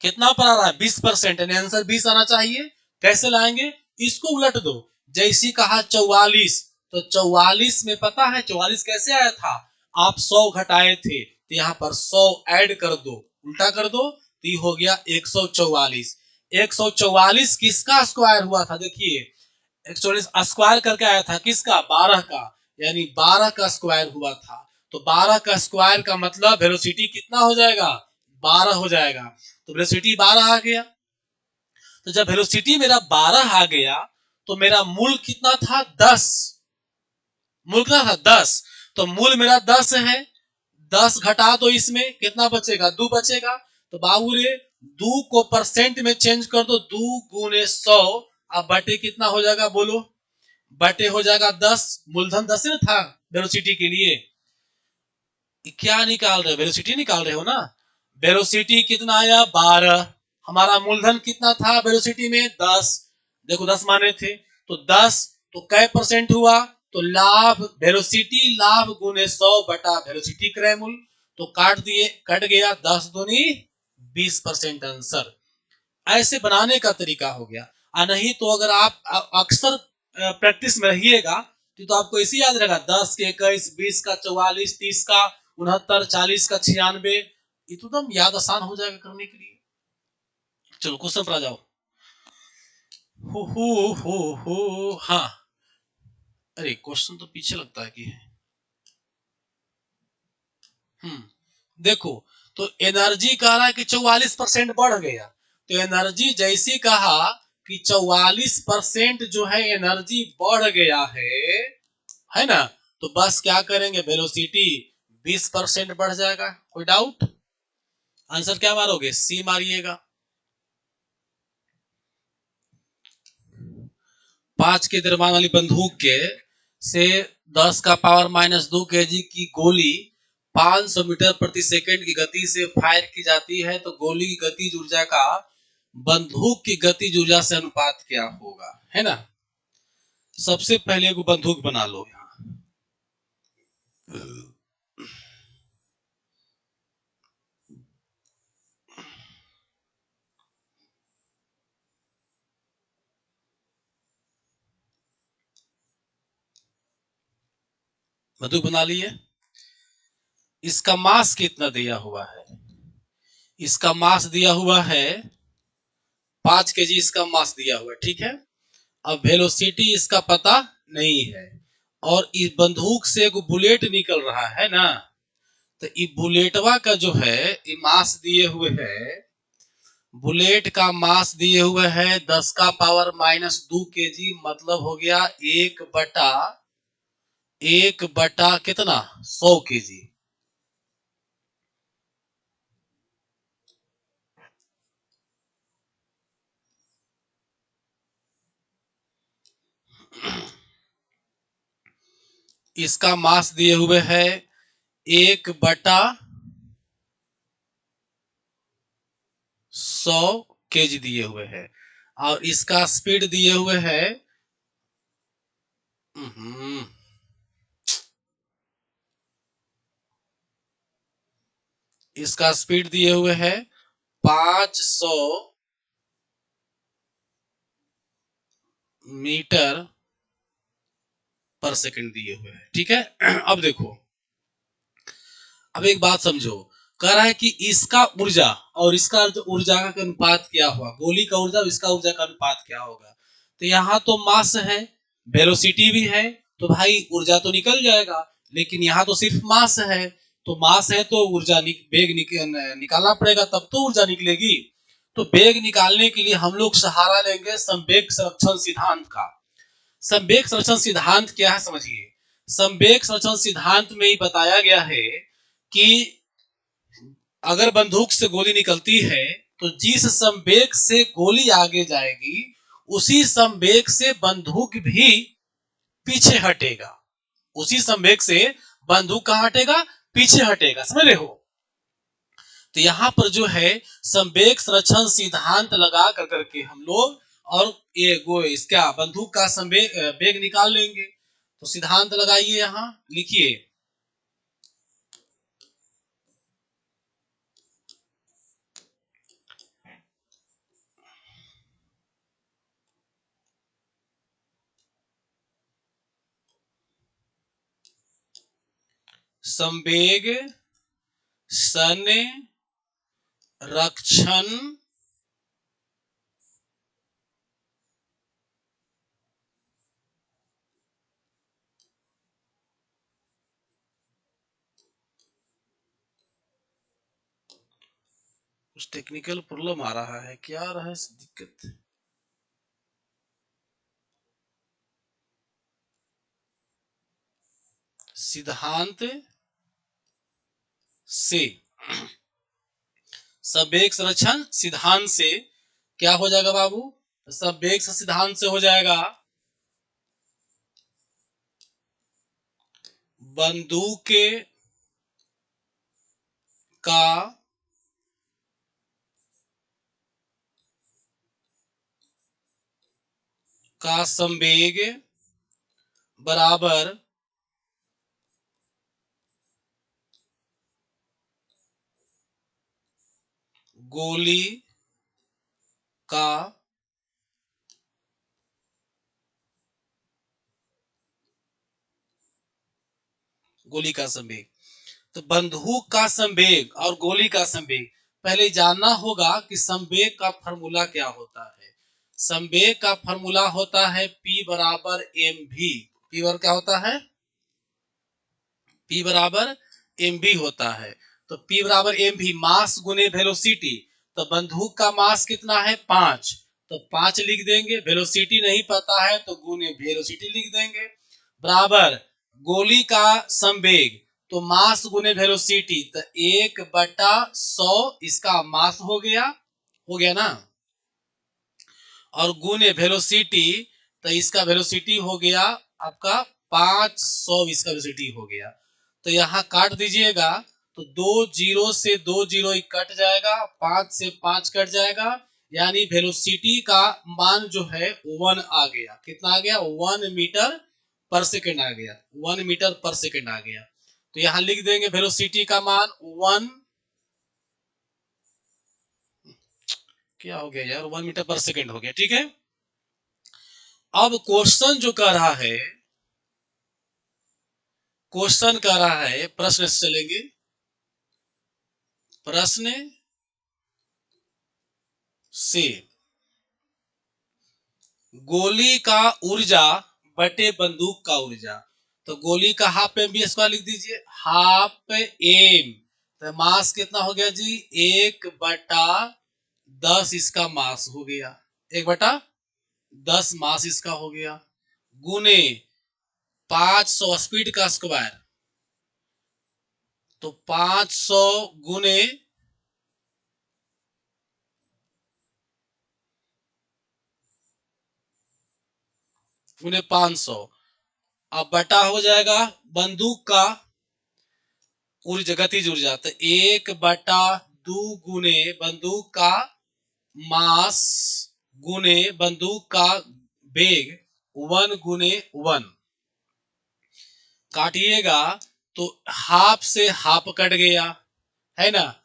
कितना पर आ रहा है? 20%, यानी आंसर 20 आना चाहिए। कैसे लाएंगे? इसको उलट दो, जैसी कहा 44, तो 44 में पता है 44 कैसे आया था? आप 100 घटाए थे, तो यहाँ पर 100 ऐड कर दो, उल्टा कर दो, तो ये हो गया 144। 144 किसका स्क्वायर हुआ था? देखिए 144 स्क्वायर करके आया था, किसका? 12 का, यानी 12 का स्क्वायर हुआ था। तो 12 का स्क्वायर का मतलब वेलोसिटी कितना हो जाएगा? 12 हो जाएगा। तो वेलोसिटी 12 आ गया। तो जब वेलोसिटी मेरा 12 आ गया, तो मेरा मूल कितना था? 10। मूल कितना था? 10। तो मूल मेरा 10 है, 10 घटा दो, इसमें कितना बचेगा? 2 बचेगा। तो बाबू रे 2 को परसेंट में चेंज कर दो, 2 गुने 100, अब बटे कितना हो जाएगा? बोलो, बटे हो जाएगा 10। मूलधन 10 ना था वेलोसिटी के लिए। क्या निकाल रहे हो? वेलोसिटी निकाल रहे हो ना। वेलोसिटी कितना आया? 12। हमारा मूलधन कितना था वेलोसिटी में? 10। देखो 10 माने थे, तो 10 तो कै परसेंट हुआ? तो लाभ, वेलोसिटी लाभ गुने 100 बटा वेलोसिटी क्रय मूल। तो काट दिए, कट गया, 10 दूनी 20% आंसर। ऐसे बनाने का तरीका हो गया। नहीं तो अगर आप अक्सर प्रैक्टिस में रहिएगा, तो आपको इसी याद रहेगा, 10 के 21, 20 का 44, 30 का 69, 40 का 96, ये तो एकदम याद आसान हो जाएगा करने के लिए। चलो क्वेश्चन पर आ जाओ। हो हाँ, अरे क्वेश्चन तो पीछे लगता है कि देखो, तो एनर्जी कह रहा है कि 44% बढ़ गया। तो एनर्जी जैसी कहा कि 44% जो है एनर्जी बढ़ गया है ना, तो बस क्या करेंगे, वेलोसिटी 20% बढ़ जाएगा। कोई डाउट? आंसर क्या मारोगे? सी मारिएगा। 5 के द्रव्यमान वाली बंदूक के से 10 का पावर -2 kg की गोली 500 मीटर प्रति सेकंड की गति से फायर की जाती है, तो गोली की गतिज ऊर्जा का बंदूक की गतिज ऊर्जा से अनुपात क्या होगा? है ना। सबसे पहले को बंदूक बना लो यहाँ। बंदूक बना लिए। इसका मास कितना दिया हुआ है? इसका मास दिया हुआ है 5 kg, इसका मास दिया हुआ है, ठीक है। अब वेलोसिटी इसका पता नहीं है, और इस बंदूक से एक बुलेट निकल रहा है ना, तो ये बुलेटवा का जो है ये मास दिए हुए है, बुलेट का मास दिए हुए है 10 का पावर -2 kg, मतलब हो गया 1 बटा कितना? 100 kg। इसका मास दिए हुए है 1/100 kg दिए हुए है, और इसका स्पीड दिए हुए है इसका स्पीड दिए हुए है 500 मीटर पर सेकंड दिए हुए है, ठीक है। अब देखो, अब एक बात समझो, कह रहा है कि इसका ऊर्जा और इसका ऊर्जा का अनुपात क्या हुआ, गोली का ऊर्जा और इसका ऊर्जा का अनुपात क्या होगा। तो यहाँ तो मास है, वेलोसिटी भी है, तो भाई ऊर्जा तो निकल जाएगा, लेकिन यहाँ तो सिर्फ मास है। तो मास है तो ऊर्जा वेग निकालना पड़ेगा, तब तो ऊर्जा निकलेगी। तो वेग निकालने के लिए हम लोग सहारा लेंगे संवेग संरक्षण सिद्धांत का। संवेग संरक्षण सिद्धांत क्या है समझिए। संवेग संरक्षण सिद्धांत में ही बताया गया है कि अगर बंदूक से गोली निकलती है तो जिस संवेग से गोली आगे जाएगी उसी संवेग से बंदूक भी पीछे हटेगा। उसी संवेग से बंदूक कहां हटेगा? पीछे हटेगा। समझ रहे हो? तो यहां पर जो है संवेग संरक्षण सिद्धांत लगा करके हम लोग और ये इसका बंदूक का संवेग वेग निकाल लेंगे। तो सिद्धांत लगाइए, यहां लिखिए। संवेग संरक्षण कुछ टेक्निकल प्रॉब्लम आ रहा है, क्या आ रहा है दिक्कत? सिद्धांत से संवेग संरक्षण सिद्धांत से क्या हो जाएगा बाबू? संवेग सिद्धांत से हो जाएगा बंदूक का संवेग बराबर गोली का संवेग। तो बंदूक का संवेग और गोली का संवेग पहले जानना होगा कि संवेग का फॉर्मूला क्या होता है। संवेग का फॉर्मूला होता है P बराबर mv। P बराबर क्या होता है? P बराबर mv होता है। तो P बराबर mv मास गुने वेलोसिटी। तो बंदूक का मास कितना है? 5। तो 5 लिख देंगे, वेलोसिटी नहीं पता है तो गुने वेलोसिटी लिख देंगे, बराबर गोली का संवेग। तो मास गुने वेलोसिटी, तो 1/100 इसका मास हो गया ना, और गुने वेलोसिटी, तो इसका वेलोसिटी हो गया आपका 500, इसका वेलोसिटी हो गया। तो यहाँ काट दीजिएगा, तो 2 जीरो से 2 जीरो कट जाएगा, 5 से 5 कट जाएगा, यानी वेलोसिटी का मान जो है 1 आ गया। कितना आ गया? 1 मीटर पर सेकेंड आ गया। 1 मीटर पर सेकेंड आ गया। तो यहाँ लिख देंगे वेलोसिटी का मान 1, क्या हो गया यार, 1 मीटर पर सेकेंड हो गया। ठीक है, अब क्वेश्चन जो कह रहा है, प्रश्न से चलेंगे। प्रश्न से गोली का ऊर्जा बटे बंदूक का ऊर्जा। तो गोली का हाफ एम बी स्क्वायर लिख दीजिए, हाफ एम। तो मास कितना हो गया जी? 1/10 इसका मास हो गया, 1/10 मास इसका हो गया, गुने 500 स्पीड का स्क्वायर। तो 500 गुने 500, अब बटा हो जाएगा बंदूक का ऊर्जा, गतिज ऊर्जा। तो 1/2 गुने बंदूक का मास गुने बंदूक का वेग, 1 गुने 1। काटिएगा तो हाफ से हाफ कट गया, है ना।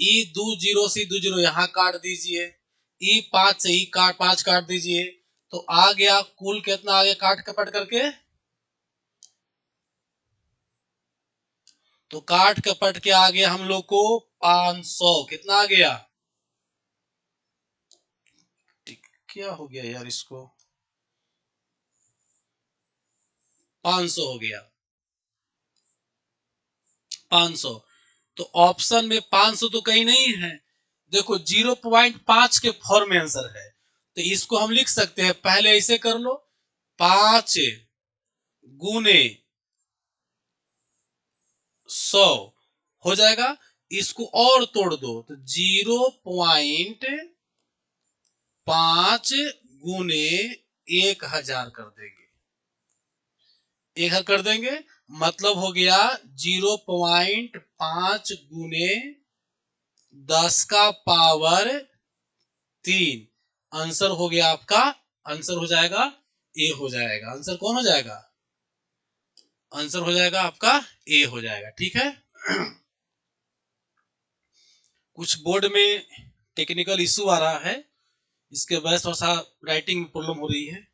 ई 2 जीरो से 2 जीरो यहाँ काट दीजिए, ई 5 से ई 5 काट दीजिए, तो आ गया कुल कितना आ गया काट कपट करके। तो काट कपट के आ गया हम लोग को 500। कितना आ गया? क्या हो गया यार इसको? 500 हो गया, 500। तो ऑप्शन में 500 तो कहीं नहीं है। देखो 0.5 के फॉर्म में आंसर है, तो इसको हम लिख सकते हैं, पहले ऐसे कर लो, 5 गुने 100 हो जाएगा। इसको और तोड़ दो तो 0.5 गुने 1000 कर देंगे। 1000 कर देंगे मतलब हो गया 0.5 गुने 10 का पावर 3। आंसर हो गया आपका, आंसर हो जाएगा ए हो जाएगा। आंसर कौन हो जाएगा? आंसर हो जाएगा आपका ए हो जाएगा। ठीक है। कुछ बोर्ड में टेक्निकल इशू आ रहा है, इसके वजह से थोड़ा सा राइटिंग में प्रॉब्लम हो रही है।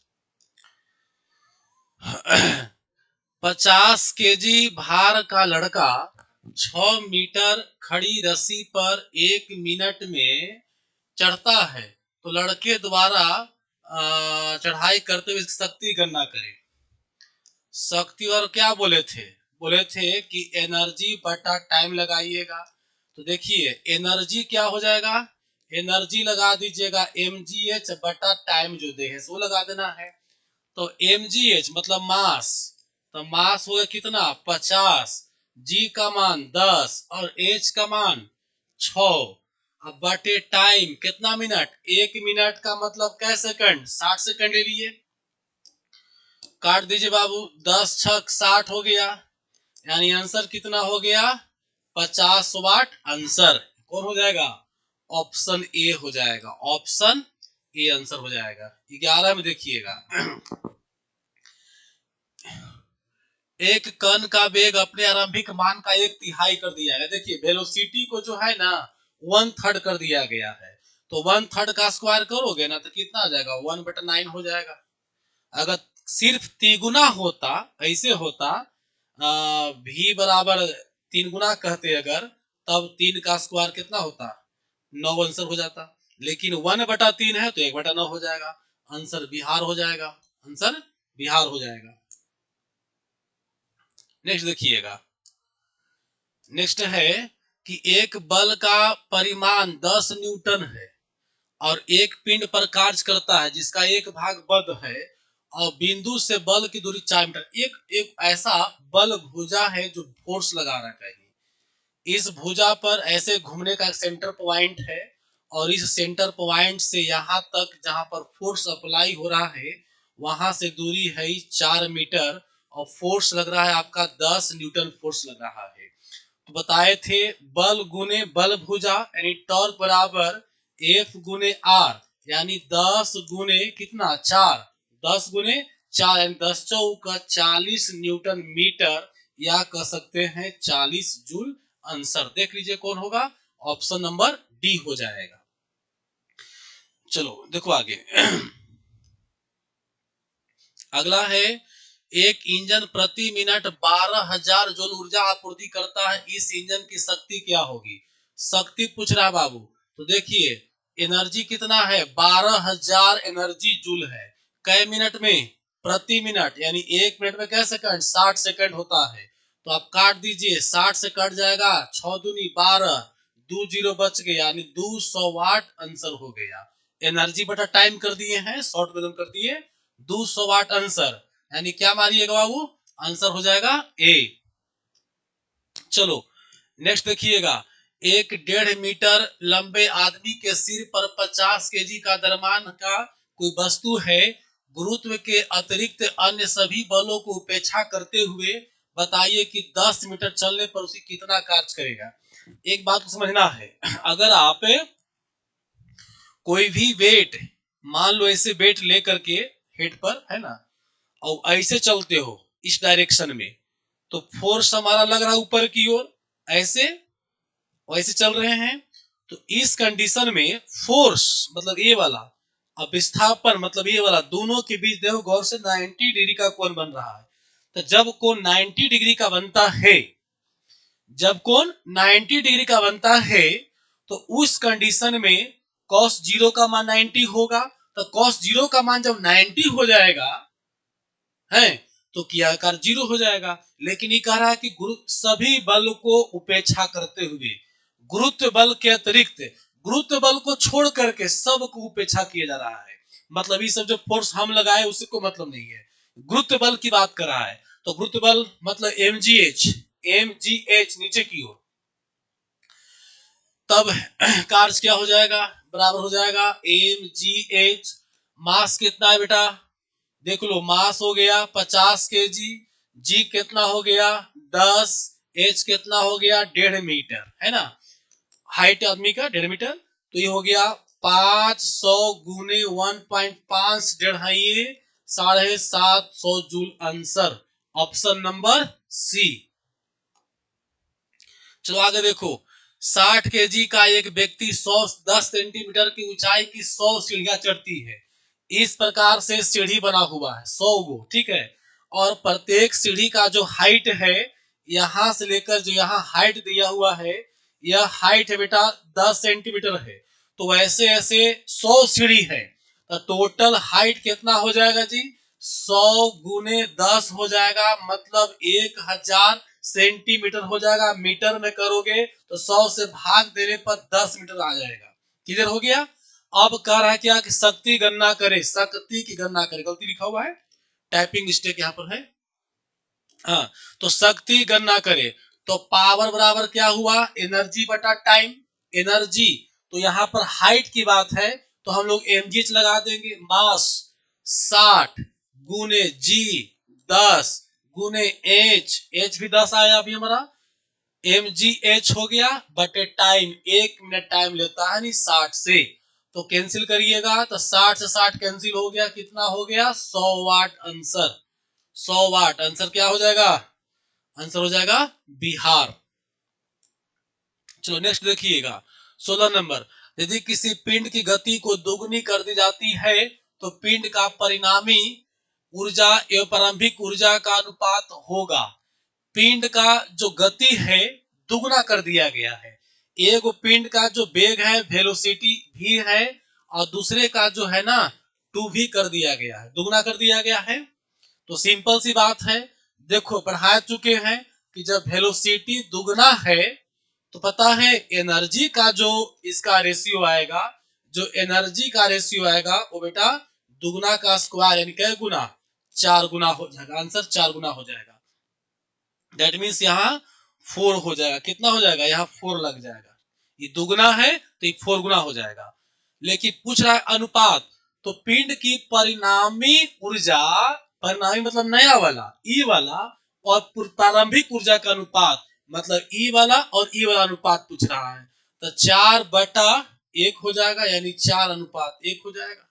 50 केजी भार का लड़का 6 मीटर खड़ी रस्सी पर 1 मिनट में चढ़ता है, तो लड़के द्वारा चढ़ाई करते हुए शक्ति गणना करें। शक्ति और क्या बोले थे? बोले थे कि एनर्जी बटा टाइम लगाइएगा। तो देखिए एनर्जी क्या हो जाएगा, एनर्जी लगा दीजिएगा mgh बटा टाइम जो दे है वो लगा देना है। तो mgh मतलब मास, तो मास हो गया कितना 50, g का मान 10 और h का मान 6। अब बटे टाइम कितना मिनट, 1 मिनट का मतलब क्या सेकंड, 60 सेकंड ले लिए। काट दीजिए बाबू, 10 छक 60 हो गया, यानी आंसर कितना हो गया 50 वाट। आंसर कौन हो जाएगा? ऑप्शन ए हो जाएगा। ऑप्शन ए आंसर हो जाएगा। 11 में देखिएगा, एक कण का वेग अपने आरंभिक मान का 1/3 कर दिया गया। देखिए वेलोसिटी को जो है ना 1/3 कर दिया गया है, तो 1/3 का स्क्वायर करोगे ना तो कितना आ जाएगा 1/9 हो जाएगा। अगर सिर्फ तिगुना होता, ऐसे होता v बराबर 3 गुना कहते अगर, तब 3 का स्क्वायर कितना होता 9 आंसर हो जाता। लेकिन 1/3 है तो 1/9 हो जाएगा। आंसर बिहार हो जाएगा। आंसर बिहार हो जाएगा। नेक्स्ट देखिएगा, नेक्स्ट है कि एक बल का परिमाण 10 न्यूटन है और एक पिंड पर कार्य करता है जिसका एक भाग बद्ध है और बिंदु से बल की दूरी 4 मीटर। एक ऐसा बल भुजा है जो फोर्स लगा रहा है। इस भुजा पर ऐसे घूमने का एक सेंटर पॉइंट है और इस सेंटर पॉइंट से यहाँ तक जहाँ पर फोर्स अप्लाई हो रहा है वहां से दूरी है 4 मीटर और फोर्स लग रहा है आपका 10 न्यूटन फोर्स लग रहा है। तो बताए थे बल गुने बल भुजा यानी टॉर्क बराबर F गुने R, यानी 10 गुने कितना 4, 10 गुने 4 यानी 10 चौका 40 न्यूटन मीटर, या कह सकते हैं 40 जूल। आंसर देख लीजिए कौन होगा, ऑप्शन नंबर डी हो जाएगा। चलो देखो आगे। अगला है एक इंजन प्रति मिनट 12,000 जूल ऊर्जा आपूर्ति करता है, इस इंजन की शक्ति क्या होगी? शक्ति पूछ रहा बाबू, तो देखिए एनर्जी कितना है 12,000 एनर्जी जूल है। कै मिनट में? प्रति मिनट, यानी 1 मिनट में कै सेकंड 60 सेकंड होता है। तो आप काट दीजिए, 60 से कट जाएगा 6 दूनी 12, 2 जीरो बच गया यानी 200 वाट आंसर हो गया। एनर्जी बटा टाइम कर दिए हैं, शॉर्ट में कर दिए 200 वाट आंसर, यानी क्या मारिएगा बाबू, आंसर हो जाएगा ए। चलो नेक्स्ट देखिएगा, एक 1.5 मीटर लंबे आदमी के सिर पर 50 केजी का द्रव्यमान का कोई वस्तु है, गुरुत्व के अतिरिक्त अन्य सभी बलों को उपेक्षा करते हुए बताइए कि 10 मीटर चलने पर उसे कितना कार्य करेगा। एक बात को समझना है, अगर आप कोई भी वेट, मान लो ऐसे वेट लेकर के हेड पर है ना, और ऐसे चलते हो इस डायरेक्शन में, तो फोर्स हमारा लग रहा है ऊपर की ओर, ऐसे वैसे चल रहे हैं। तो इस कंडीशन में फोर्स मतलब ये वाला, अब विस्थापन मतलब ये वाला, दोनों के बीच देखो गौर से 90 डिग्री का कोण बन रहा है। तो जब कोण 90 डिग्री का बनता है, जब कोण 90 डिग्री का बनता है तो उस कंडीशन में cos 0 का मान 90 होगा। तो cos 0 का मान जब 90 हो जाएगा है तो क्या आकार 0 हो जाएगा। लेकिन ये कह रहा है कि सभी बल को उपेक्षा करते हुए, गुरुत्व बल के अतिरिक्त, गुरुत्व बल को छोड़ करके सब को उपेक्षा किया जा रहा है। मतलब ये सब जो फोर्स हम लगाए उससे कोई मतलब नहीं है। गुरुत्व बल की बात कर रहा है। तो गुरुत्व बल मतलब mgh नीचे की ओर, तब कार्य क्या हो जाएगा, बराबर हो जाएगा mgh। मास कितना है बेटा, देख लो, मास हो गया 50 केजी, जी कितना हो गया 10, एच कितना हो गया 1.5 मीटर, है ना, हाइट आदमी का 1.5 मीटर। तो ये हो गया 500 गुने 1.5 डेढ़ाइए 750 joule answer, option number C. चलो आगे देखो, 60 केजी का एक व्यक्ति 110 सेंटीमीटर की ऊंचाई की 100 सीढ़ियां चढ़ती है। इस प्रकार से सीढ़ी बना हुआ है 100 गो, ठीक है, और प्रत्येक सीढ़ी का जो हाइट है, यहां से लेकर जो यहाँ हाइट दिया हुआ है, यह हाइट है बेटा 10 सेंटीमीटर है। तो वैसे ऐसे 100 सीढ़ी है, तो टोटल हाइट कितना हो जाएगा जी, 100 गुने 10 हो जाएगा, मतलब 1000 सेंटीमीटर हो जाएगा। मीटर में करोगे तो 100 से भाग देने पर 10 मीटर आ जाएगा। क्लियर हो गया। अब कह रहा है क्या कि शक्ति गणना करे, शक्ति की गणना करे, गलती लिखा हुआ है, टाइपिंग मिस्टेक यहाँ पर है। हाँ, तो शक्ति गणना करे, तो पावर बराबर क्या हुआ, एनर्जी बटा टाइम। एनर्जी, तो यहाँ पर हाइट की बात है, तो हम लोग mgh लगा देंगे। मास 60 गुने जी 10 गुने एच भी 10 आया अभी हमारा, mgh हो गया बटे टाइम, 1 मिनट टाइम लेता है नहीं 60 से, तो कैंसिल करिएगा, तो 60 से 60 कैंसिल हो गया, कितना हो गया 100 वाट आंसर। 100 वाट आंसर क्या हो जाएगा, आंसर हो जाएगा बिहार। चलो नेक्स्ट देखिएगा, 16 नंबर, यदि किसी पिंड की गति को दोगुनी कर दी जाती है तो पिंड का परिणामी ऊर्जा एवं प्रारंभिक ऊर्जा का अनुपात होगा। पिंड का जो गति है दुगना कर दिया गया है। एक पिंड का जो वेग है वेलोसिटी भी है, और दूसरे का जो है ना 2 भी कर दिया गया है, दुगना कर दिया गया है। तो सिंपल सी बात है, देखो पढ़ा चुके हैं कि जब वेलोसिटी दुगना है तो पता है एनर्जी का जो इसका रेशियो आएगा, जो एनर्जी का रेशियो आएगा वो बेटा दुगना का स्क्वायर यानी क्या गुना, 4 गुना हो जाएगा, आंसर 4 गुना हो जाएगा। दैट मीन्स यहाँ 4 हो जाएगा, कितना हो जाएगा, यहाँ 4 लग जाएगा, ये दुगना है तो ये 4 गुना हो जाएगा। लेकिन पूछ रहा है अनुपात, तो पिंड की परिणामी ऊर्जा, परिणामी मतलब नया वाला ई वाला, और प्रारंभिक ऊर्जा का अनुपात मतलब ई वाला और ई वाला अनुपात पूछ रहा है, तो 4/1 हो जाएगा, यानी 4:1 हो जाएगा।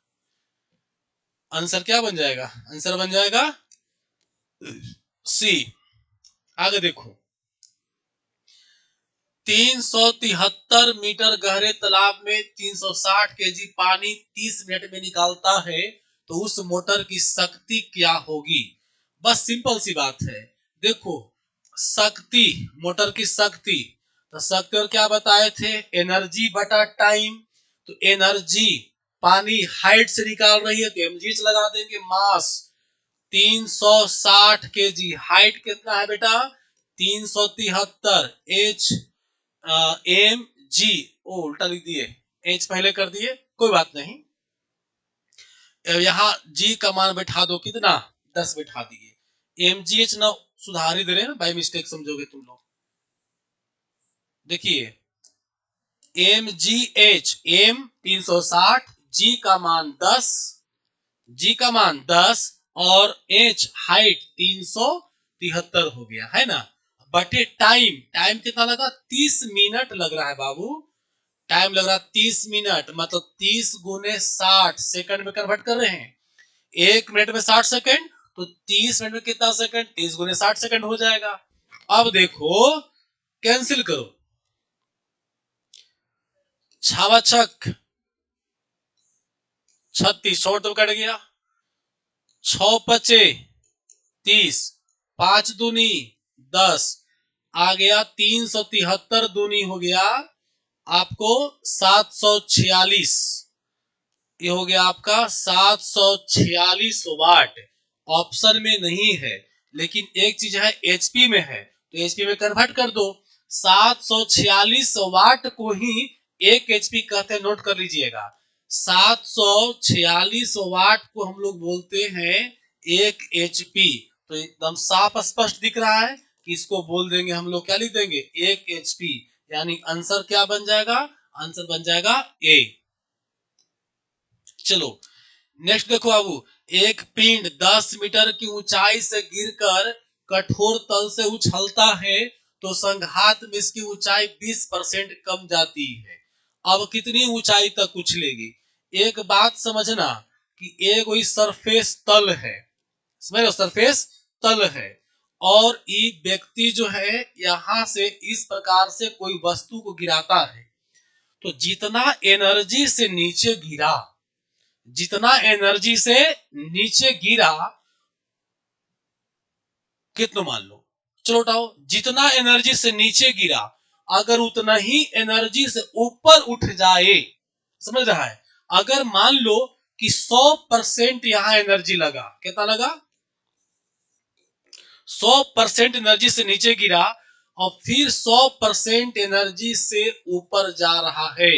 आंसर क्या बन जाएगा, आंसर बन जाएगा सी। आगे देखो, 373 मीटर गहरे तालाब में 360 केजी पानी 30 मिनट में निकालता है, तो उस मोटर की शक्ति क्या होगी। बस सिंपल सी बात है, देखो शक्ति, मोटर की शक्ति, तो शक्ति और क्या बताए थे, एनर्जी बटा टाइम। तो एनर्जी, पानी हाइट से निकाल रही है तो mgh लगा देंगे। मास 360 केजी, हाइट कितना है बेटा 373, एच एम जी, ओ उल्टा लिख दिए, एच पहले कर दिए, कोई बात नहीं, यहाँ जी का मान बैठा दो, कितना 10 बैठा दिए, एम जी एच ना सुधार ही दे रहे ना, बाई मिस्टेक समझोगे तुम लोग। देखिए एम जी एच, एम 360, जी का मान 10, जी का मान 10 और एच हाइट 373 हो गया है ना, बटे टाइम, टाइम कितना लगा 30 मिनट लग रहा है बाबू, टाइम लग रहा 30 मिनट, मतलब 30 गुने 60 सेकंड में कन्वर्ट कर रहे हैं, 1 मिनट में 60 सेकंड, तो 30 मिनट में कितना सेकंड, 30 गुने 60 सेकंड हो जाएगा। अब देखो कैंसिल करो, छावा छक 36, शॉर्ट तो कट गया, 6 पचे 30, 5 दूनी 10, आ गया 373 दूनी हो गया आपको 746, ये हो गया आपका 746 वाट। ऑप्शन में नहीं है, लेकिन एक चीज है एचपी में है, तो एचपी में कन्वर्ट कर दो। 746 वाट को ही 1 एचपी कहते हैं, नोट कर लीजिएगा। 746 वाट को हम लोग बोलते हैं 1 HP। तो एकदम साफ स्पष्ट दिख रहा है कि इसको बोल देंगे हम लोग, क्या लिख देंगे 1 HP, यानी आंसर क्या बन जाएगा, आंसर बन जाएगा ए। चलो नेक्स्ट देखो बाबू, एक पिंड 10 मीटर की ऊंचाई से गिरकर कठोर तल से उछलता है तो संघात में इसकी ऊंचाई 20% कम जाती है। अब कितनी ऊंचाई तक उछलेगी? एक बात समझना कि एक कोई सरफेस तल है, समझ लो, सरफेस तल है, और ये व्यक्ति जो है यहां से इस प्रकार से कोई वस्तु को गिराता है, तो जितना एनर्जी से नीचे गिरा, जितना एनर्जी से नीचे गिरा, कितना मान लो, चलो उठाओ, जितना एनर्जी से नीचे गिरा अगर उतना ही एनर्जी से ऊपर उठ जाए, समझ रहा है, अगर मान लो कि 100% यहां एनर्जी लगा, कितना लगा, 100% एनर्जी से नीचे गिरा और फिर 100% एनर्जी से ऊपर जा रहा है,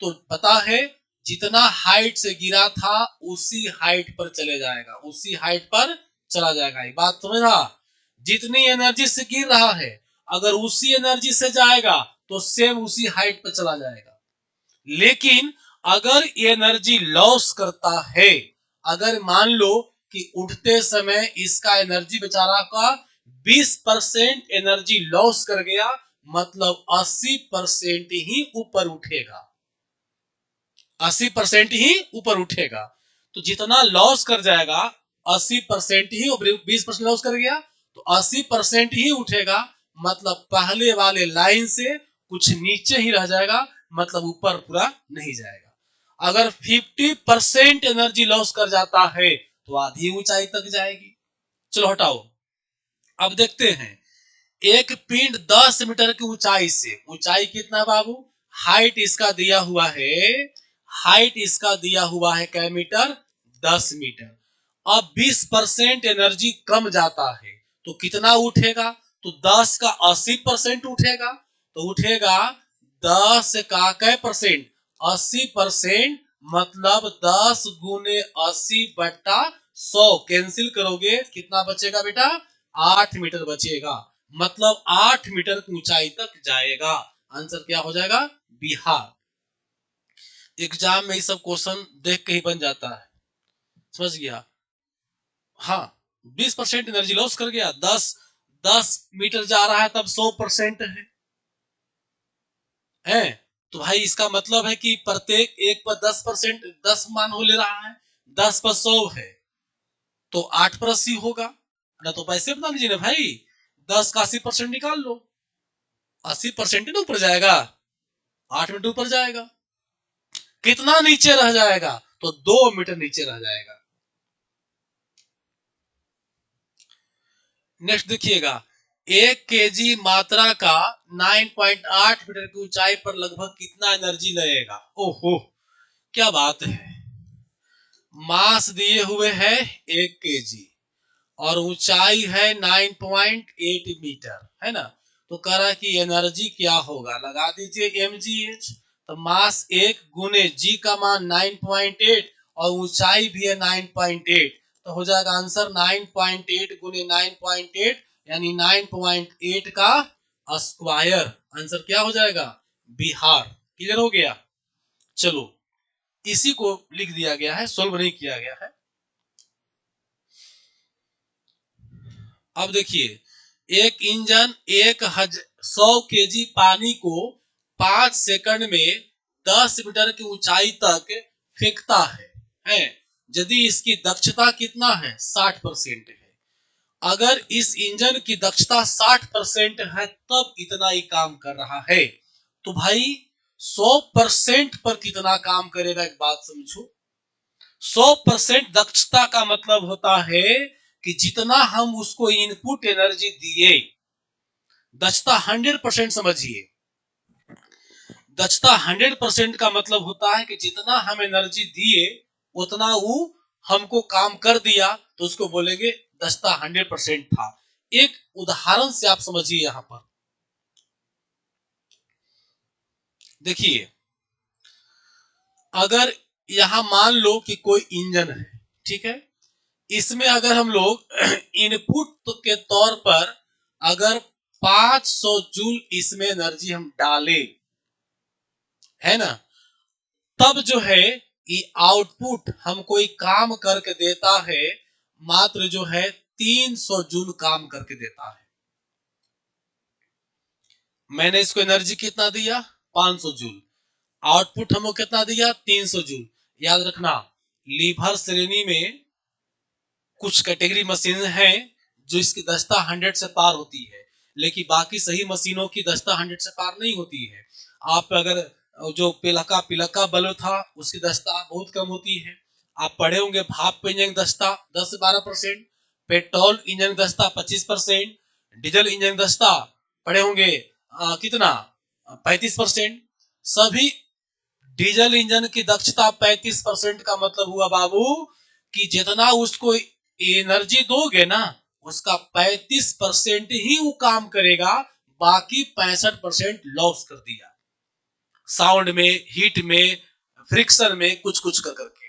तो पता है जितना हाइट से गिरा था उसी हाइट पर चले जाएगा, उसी हाइट पर चला जाएगा। ये बात समझा, जितनी एनर्जी से गिर रहा है अगर उसी एनर्जी से जाएगा तो सेम उसी हाइट पर चला जाएगा। लेकिन अगर ये एनर्जी लॉस करता है, अगर मान लो कि उठते समय इसका एनर्जी बेचारा का 20% एनर्जी लॉस कर गया, मतलब 80% ही ऊपर उठेगा, 80% ही ऊपर उठेगा। तो जितना लॉस कर जाएगा 80% ही, 20% लॉस कर गया तो 80% ही उठेगा, मतलब पहले वाले लाइन से कुछ नीचे ही रह जाएगा, मतलब ऊपर पूरा नहीं जाएगा। अगर 50% एनर्जी लॉस कर जाता है तो आधी ऊंचाई तक जाएगी। चलो हटाओ, अब देखते हैं, एक पिंड 10 मीटर की ऊंचाई से, ऊंचाई कितना बाबू, हाइट इसका दिया हुआ है, हाइट इसका दिया हुआ है क्या मीटर, 10 मीटर। अब 20% एनर्जी कम जाता है तो कितना उठेगा, तो 10 का 80% उठेगा, तो उठेगा 10 का कै परसेंट, 80%, मतलब 10 गुने 80/100, कैंसिल करोगे कितना बचेगा बेटा, 8 मीटर बचेगा, मतलब 8 मीटर की ऊंचाई तक जाएगा। आंसर क्या हो जाएगा, बिहार। एग्जाम में ये सब क्वेश्चन देख के ही बन जाता है, समझ गया। हाँ, 20% एनर्जी लॉस कर गया, 10 मीटर जा रहा है तब 100% है, तो भाई इसका मतलब है कि प्रत्येक एक पर 10%, 10 मान हो ले रहा है, 10 पर 100 है तो 8 पर 80 होगा ना, तो पैसे बता दीजिए ना भाई, 10 का 80% निकाल लो, 80% ना ऊपर जाएगा, 8 मीटर ऊपर जाएगा, कितना नीचे रह जाएगा, तो 2 मीटर नीचे रह जाएगा। नेक्स्ट देखिएगा, 1 केजी मात्रा का 9.8 मीटर की ऊंचाई पर लगभग कितना एनर्जी लगेगा। ओहो, क्या बात है, मास दिए हुए है 1 केजी और ऊंचाई है 9.8 मीटर, है ना, तो कह रहा है कि एनर्जी क्या होगा, लगा दीजिए mgh, तो मास 1 गुने जी का मान 9.8 और ऊंचाई भी है 9.8, तो हो जाएगा आंसर 9.8 गुने 9.8, यानी 9.8 का स्क्वायर, आंसर क्या हो जाएगा, बिहार। क्लियर हो गया। चलो इसी को लिख दिया गया है, सोल्व नहीं किया गया है। अब देखिए, एक इंजन 100 केजी पानी को 5 सेकंड में 10 मीटर की ऊंचाई तक फेंकता है, यदि इसकी दक्षता कितना है, 60% है। अगर इस इंजन की दक्षता 60% है तब इतना ही काम कर रहा है, तो भाई 100% पर कितना काम करेगा, एक बात समझो, 100% दक्षता का मतलब होता है कि जितना हम उसको इनपुट एनर्जी दिए, दक्षता 100% समझिए, दक्षता 100% का मतलब होता है कि जितना हम एनर्जी दिए उतना वो हमको काम कर दिया, तो उसको बोलेंगे दक्षता 100% था। एक उदाहरण से आप समझिए, यहां पर देखिए, अगर यहां मान लो कि कोई इंजन है, ठीक है, इसमें अगर हम लोग इनपुट के तौर पर अगर 500 जूल इसमें एनर्जी हम डालें, है ना, तब जो है ये आउटपुट हम कोई काम करके देता है मात्र जो है 300 जूल काम करके देता है। मैंने इसको एनर्जी कितना दिया? 500 जूल। आउटपुट हमको कितना दिया? 300 जूल। याद रखना, लीवर श्रेणी में कुछ कैटेगरी मशीन हैं जो इसकी दक्षता 100 से पार होती है, लेकिन बाकी सही मशीनों की दक्षता 100 से पार नहीं होती है। आप अगर जो पिलका बल्ब था उसकी दक्षता बहुत कम होती है। आप पढ़े होंगे भाप इंजन दक्षता 10 से 12%, पेट्रोल इंजन दक्षता 25%, डीजल इंजन दक्षता पढ़े होंगे कितना? 35%। सभी डीजल इंजन की दक्षता 35% का मतलब हुआ बाबू कि जितना उसको एनर्जी दोगे ना उसका 35% ही वो काम करेगा, बाकी 65% लॉस कर दिया साउंड में, हीट में, फ्रिक्शन में, कुछ कुछ कर करके।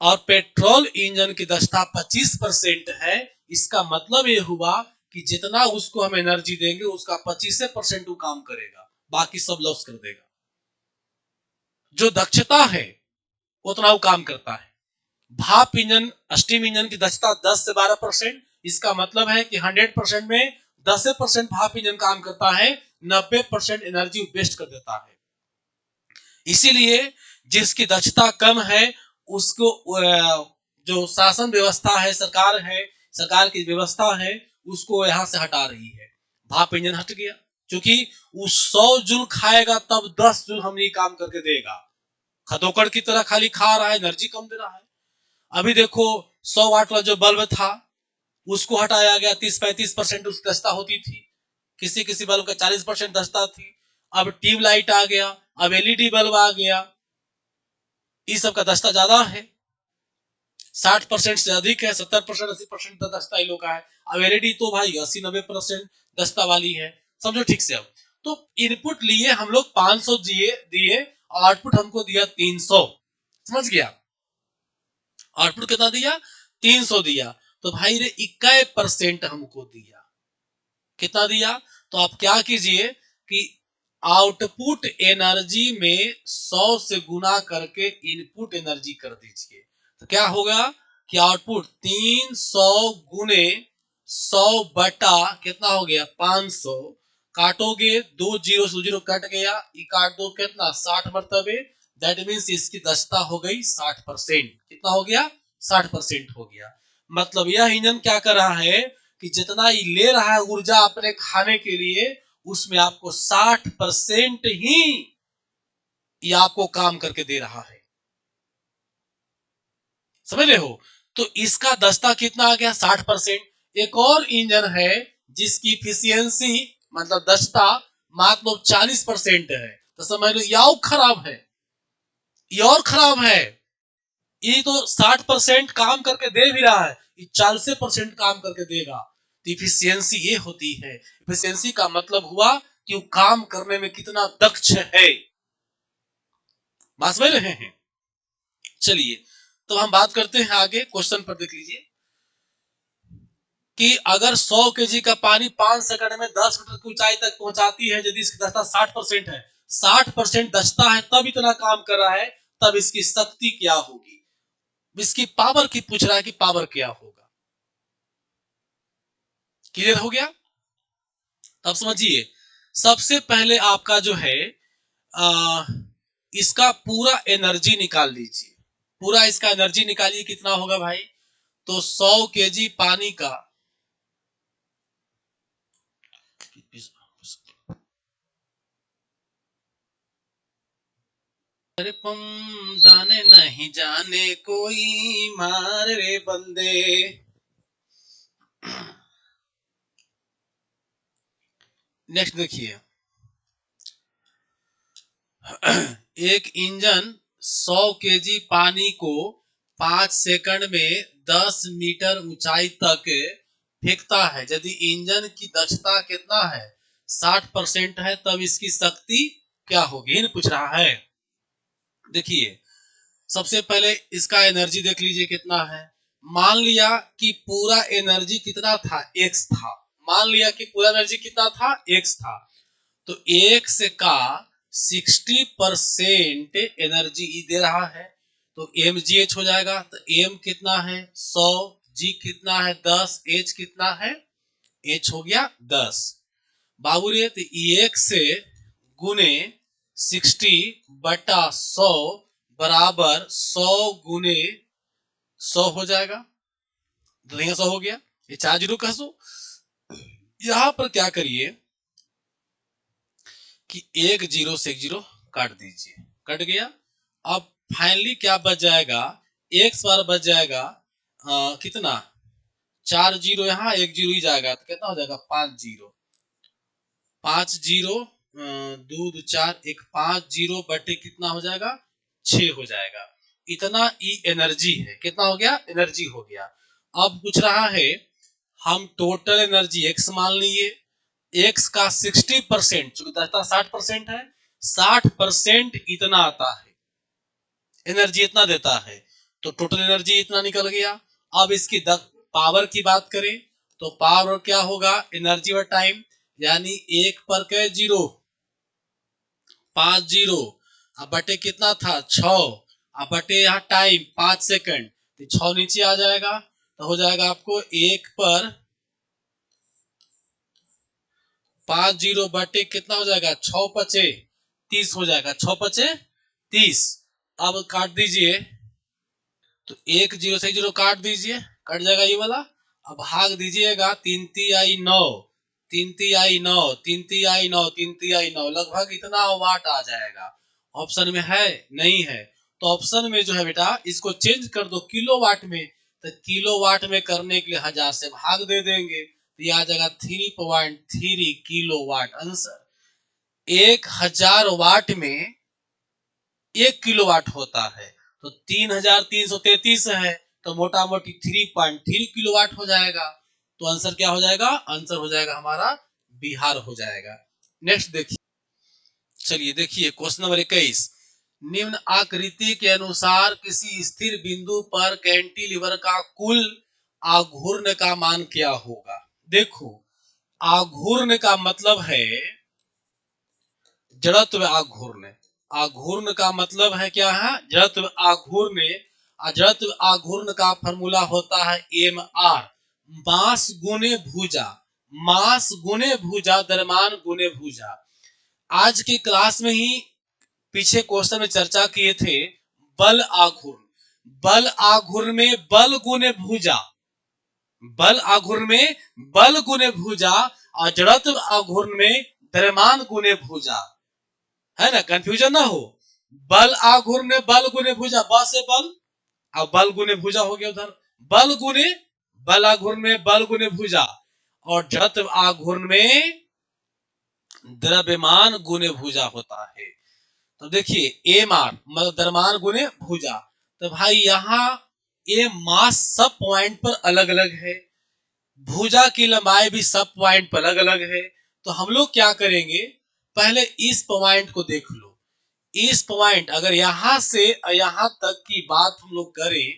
और पेट्रोल इंजन की दक्षता 25% है। इसका मतलब ये हुआ कि जितना उसको हम एनर्जी देंगे उसका 25% वो काम करेगा, बाकी सब लॉस कर देगा। जो दक्षता है उतना वो काम करता है। भाप इंजन, स्टीम इंजन की दक्षता 10 से 12%। इसका मतलब है कि 100% में 10% भाप इंजन काम करता है, 90% एनर्जी वेस्ट कर देता है। इसीलिए जिसकी दक्षता कम है उसको जो शासन व्यवस्था है, सरकार की व्यवस्था है, उसको यहां से हटा रही है। भाप इंजन हट गया, क्योंकि वो 100 जूल खाएगा तब 10 जूल हमने काम करके देगा। खदोकड़ की तरह खाली खा रहा है, एनर्जी कम दे रहा है। अभी देखो 100 वाट वाला जो बल्ब था उसको हटाया गया, 30-35% उसकी दक्षता होती थी, किसी किसी बल्ब का 40% दक्षता थी। अब ट्यूबलाइट आ गया, अब एलईडी बल्ब आ गया, इस सब का दक्षता ज्यादा है, 60% से अधिक है, 70% 80% दक्षता इन लोग का है। अब एलईडी तो भाई 80-90% दक्षता वाली है, समझो ठीक से। अब तो इनपुट लिए हम लोग 500 दिए, आउटपुट हमको दिया 300, समझ गया? आउटपुट कितना दिया? 300 दिया। तो भाई रे 21% हमको दिया। कितना दिया? तो आप क्या कीजिए कि आउटपुट एनर्जी में 100 से गुना करके इनपुट एनर्जी कर दीजिए। तो क्या होगा कि आउटपुट 300 गुने 100 बटा कितना हो गया? 500। काटोगे, 2 जीरो से 0 कट गया, ये काट दो कितना? 60 मरतबे। दैट मीन्स इसकी दक्षता हो गई 60%। कितना हो गया? 60% हो गया। मतलब यह इंजन क्या कर रहा है कि जितना ये ले रहा है ऊर्जा अपने खाने के लिए, उसमें आपको 60% ही ये आपको काम करके दे रहा है। समझ रहे हो? तो इसका दक्षता कितना आ गया? 60%। एक और इंजन है जिसकी इफिशियंसी मतलब दक्षता मात्र 40% है, तो समझ लो यह खराब है, ये और खराब है। ये तो 60% काम करके दे भी रहा है, ये 40% काम करके देगा। तो इफिशियंसी ये होती है। इफिशियंसी का मतलब हुआ कि वो काम करने में कितना दक्ष है। बात समझ रहे हैं? चलिए, तो हम बात करते हैं आगे। क्वेश्चन पर देख लीजिए कि अगर 100 केजी का पानी 5 सेकंड में 10 मीटर की ऊंचाई तक पहुंचाती है, यदि इसकी दक्षता 60% है, 60% दक्षता है तब इतना काम कर रहा है, तब इसकी शक्ति क्या होगी? इसकी पावर की पूछ रहा है कि पावर क्या होगा। क्लियर हो गया? अब समझिए, सबसे पहले आपका जो है इसका पूरा एनर्जी निकाल लीजिए। पूरा इसका एनर्जी निकालिए, कितना होगा भाई? तो 100 केजी पानी का अरे पम दाने नहीं जाने कोई मार रे बंदे। नेक्स्ट देखिए, एक इंजन 100 केजी पानी को 5 सेकंड में 10 मीटर ऊंचाई तक फेंकता है। यदि इंजन की दक्षता कितना है? 60% है, तब इसकी शक्ति क्या होगी पूछ रहा है। देखिए, सबसे पहले इसका एनर्जी देख लीजिए कितना है, मान लिया कि पूरा एनर्जी कितना था, x था। मान लिया कि पूरा एनर्जी कितना था, x था। तो x का 60% एनर्जी दे रहा है, तो mgh हो जाएगा। तो m कितना है 100, g कितना है 10, h कितना है, h हो गया 10। बाबू रे, तो x से गुने 60/100 बराबर 100 गुने 100 हो जाएगा। तो 100 हो गया, ये 4 जीरो कह दो। यहां पर क्या करिए कि एक जीरो से एक जीरो काट दीजिए, कट गया। अब फाइनली क्या बच जाएगा, x बार बच जाएगा कितना, 4 जीरो, यहाँ 1 जीरो ही जाएगा, तो कितना हो जाएगा 5 जीरो। 5 जीरो 2 2 4 एक 5 जीरो बटे कितना हो जाएगा 6 हो जाएगा। इतना ई एनर्जी है, कितना हो गया, एनर्जी हो गया। अब पूछ रहा है हम टोटल एनर्जी x मान लिए, x का 60%, चूंकि 60% है, 60% इतना आता है, एनर्जी इतना देता है, तो टोटल एनर्जी इतना निकल गया। अब इसकी पावर की बात करें तो पावर क्या होगा, एनर्जी और टाइम, यानी 1 पर के जीरो 5 जीरो, अब बटे कितना था 6, अब बटे यहाँ टाइम 5 सेकंड, तो 6 नीचे आ जाएगा, तो हो जाएगा आपको 1 पर 5 जीरो बटे कितना हो जाएगा 6 पचे 30 हो जाएगा, 6 पचे 30। अब काट दीजिए, तो 1 जीरो से 0 काट दीजिए, कट जाएगा ये वाला। अब भाग दीजिएगा, 3 तिहाई 9, 3 तिहाई 9, 3 तिहाई 9, 3 तिहाई 9, लगभग इतना वाट आ जाएगा। ऑप्शन में है नहीं है, तो ऑप्शन में जो है बेटा इसको चेंज कर दो किलो वाट में, तो किलो वाट में करने के लिए 1000 से भाग दे देंगे, तो ये आ जाएगा 3.3 किलो वाट। आंसर 1000 वाट में 1 किलो वाट होता है, तो 3333 है, तो मोटा मोटी 3.3 किलो वाट हो जाएगा। तो आंसर क्या हो जाएगा, आंसर हो जाएगा हमारा बिहार हो जाएगा। नेक्स्ट देखिए, चलिए देखिए क्वेश्चन नंबर 21, निम्न आकृति के अनुसार किसी स्थिर बिंदु पर कैंटिलीवर का कुल आघूर्ण का मान क्या होगा। देखो, आघूर्ण का मतलब है जड़त्व आघूर्ण, आघूर्ण का मतलब है क्या है, जड़त्व आघूर्ण। जड़त्व आघूर्ण का फॉर्मूला होता है एम आर, मास गुने भुजा, मास गुने भुजा, द्रव्यमान गुने भुजा। आज की क्लास में ही पीछे क्वेश्चन में चर्चा किए थे बल आघूर्ण, बल आघूर्ण में बल गुने भुजा, बल आघूर्ण में बल गुने भुजा, और जड़त्व आघूर्ण में द्रव्यमान गुने भुजा, है ना, कंफ्यूजन ना हो। बल आघूर्ण में बल गुने भुजा, ब से बल, अब बल गुने भुजा हो गया उधर, बल गुने बल आघूर्ण में बल गुने भुजा, और जड़त्व आघूर्ण में द्रव्यमान गुने भुजा होता है। तो देखिए एम आर मतलब द्रव्यमान गुने भुजा, तो भाई यहाँ ये मास सब पॉइंट पर अलग अलग है, भुजा की लंबाई भी सब पॉइंट पर अलग अलग है। तो हम लोग क्या करेंगे, पहले इस पॉइंट को देख लो, इस पॉइंट अगर यहां से यहां तक की बात हम लोग करें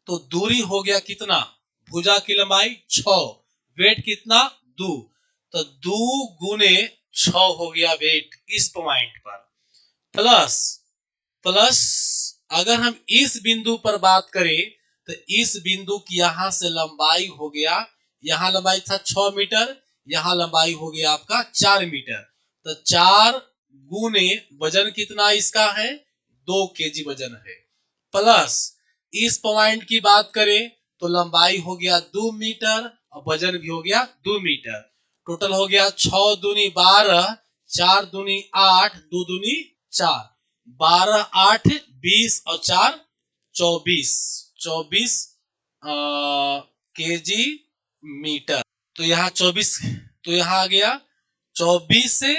तो दूरी हो गया कितना, भुजा की लंबाई 6, वेट कितना 2, तो 2 गुने 6 हो गया वेट इस पॉइंट पर, प्लस प्लस अगर हम इस बिंदु पर बात करें तो इस बिंदु की यहां से लंबाई हो गया, यहां लंबाई था 6 मीटर, यहां लंबाई हो गया आपका 4 मीटर, तो 4 गुने वजन कितना इसका है 2 केजी वजन है, प्लस इस पॉइंट की बात करें तो लंबाई हो गया 2 मीटर और वजन भी हो गया 2 मीटर, टोटल हो गया 6 दूनी 12, 4 दूनी 8, 2 दूनी 4, 12 8 20 और 4 24, 24 केजी मीटर। तो यहाँ 24, तो यहाँ आ गया 24 से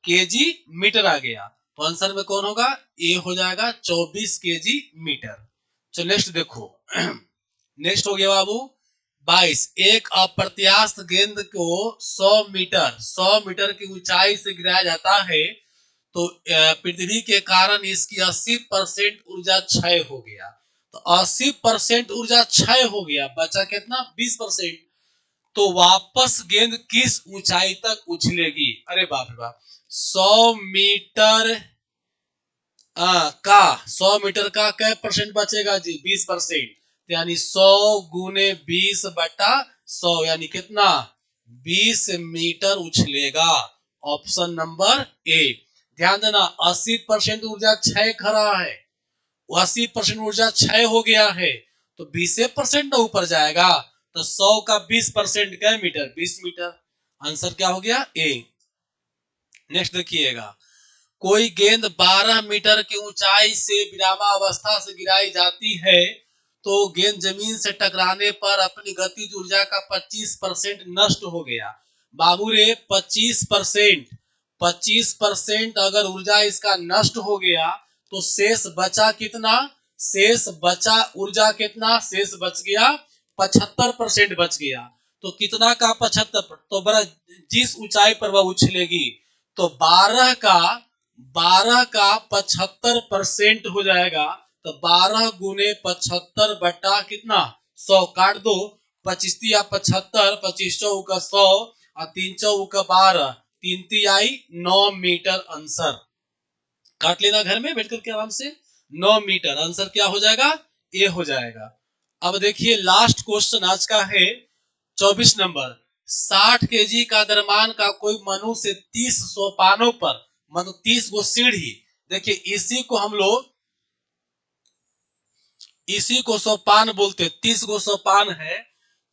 केजी मीटर आ गया, तो आंसर में कौन होगा, ए हो जाएगा 24 केजी मीटर। चलो नेक्स्ट देखो, नेक्स्ट हो गया बाबू 22, एक अप्रत्यास्थ गेंद को 100 मीटर की ऊंचाई से गिराया जाता है, तो पृथ्वी के कारण इसकी 80% ऊर्जा क्षय हो गया, तो 80% ऊर्जा क्षय हो गया, बचा कितना 20%। तो वापस गेंद किस ऊंचाई तक उछलेगी? अरे बाप रे बाप, 100 मीटर का 100 मीटर का क्या परसेंट बचेगा जी? 20%। यानी 100 गुने 20 बटा 100 यानी कितना? 20 मीटर उछलेगा। Option number a. ध्यान देना, 80% ऊर्जा क्षय खरा है, 80% ऊर्जा क्षय हो गया है, तो 20% ना ऊपर जाएगा, तो 100 का 20% क्या मीटर? 20 मीटर। आंसर क्या हो गया? ए। नेक्स्ट देखिएगा, कोई गेंद 12 मीटर की ऊंचाई से विरामावस्था से गिराई जाती है, तो गेंद जमीन से टकराने पर अपनी गतिज ऊर्जा का 25% नष्ट हो गया। बाबू रे 25%, 25% अगर ऊर्जा इसका नष्ट हो गया तो शेष बचा कितना? शेष बचा ऊर्जा कितना? शेष बच गया 75% बच गया। तो कितना का 75? तो बड़ा जिस ऊंचाई पर वह उछलेगी, तो 12 का 75% हो जाएगा, तो 12 गुने 75 बटा कितना? 100। काट दो, 25 या 75, 25 चौका 100 और 3 चौका 12, 3 तिहाई 9 मीटर आंसर। काट लेना घर में बैठ करके आराम से। 9 मीटर आंसर क्या हो जाएगा? ए हो जाएगा। अब देखिए लास्ट क्वेश्चन आज का है 24 नंबर। 60 केजी का द्रव्यमान का कोई मनुष्य 30 सोपानों पर, मतलब 30 गो सीढ़ी, देखिए इसी को सोपान बोलते, 30 गो सोपान है,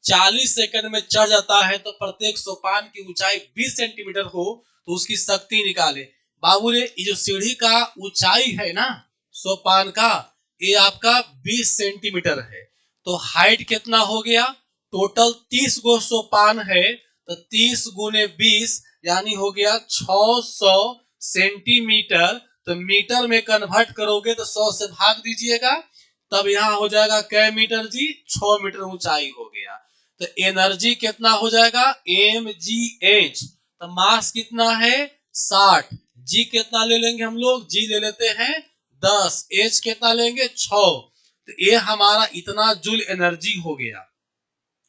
40 सेकंड में चढ़ जाता है, तो प्रत्येक सोपान की ऊंचाई 20 सेंटीमीटर हो तो उसकी शक्ति निकाले। बाबू रे ये जो सीढ़ी का ऊंचाई है ना सोपान का, ये आपका 20 सेंटीमीटर है, तो हाइट कितना हो गया? टोटल 30 गो सोपान है, तो 30 गुने 20 यानी हो गया 600 सेंटीमीटर। तो मीटर में कन्वर्ट करोगे तो 100 से भाग दीजिएगा, तब यहाँ हो जाएगा कै मीटर जी? 6 मीटर ऊंचाई हो गया। तो एनर्जी कितना हो जाएगा? mgh। तो मास कितना है? 60। जी कितना ले लेंगे हम लोग? जी ले लेते हैं 10। एच कितना लेंगे? 6। तो ये हमारा इतना जूल एनर्जी हो गया।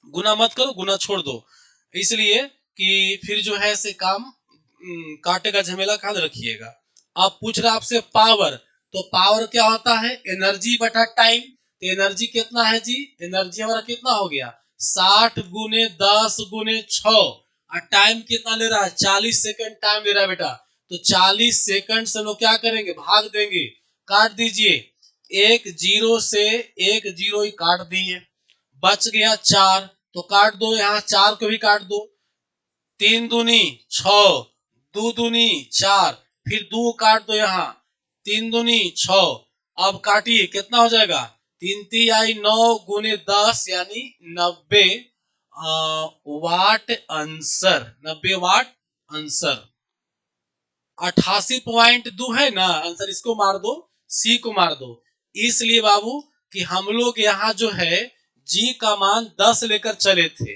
गुना मत करो, गुना छोड़ दो, इसलिए कि फिर जो है से काम काटे का झमेला ख्याल रखिएगा। अब पूछ रहा आपसे पावर, तो पावर क्या होता है? एनर्जी बटा टाइम। तो एनर्जी कितना है जी? एनर्जी हमारा कितना हो गया? 60 गुने 10 गुने 6, और टाइम कितना ले रहा है? 40 सेकंड टाइम ले रहा है बेटा। तो 40 सेकंड से लोग क्या करेंगे? भाग देंगे। काट दीजिए, एक जीरो से एक जीरो ही काट दिए, बच गया 4, तो काट दो, यहाँ 4 को भी काट दो। 3 दूनी 6, 2 दूनी 4, फिर 2 काट दो, यहाँ 3 दूनी 6। अब काटिए, कितना हो जाएगा? 3 तिहाई 9 गुने 10 यानी 90 वाट आंसर। 90 वाट आंसर। 88.2 है ना आंसर, इसको मार दो, सी को मार दो। इसलिए बाबू कि हम लोग यहाँ जो है जी का मान 10 लेकर चले थे।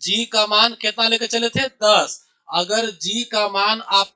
जी का मान कितना लेकर चले थे? 10। अगर जी का मान आप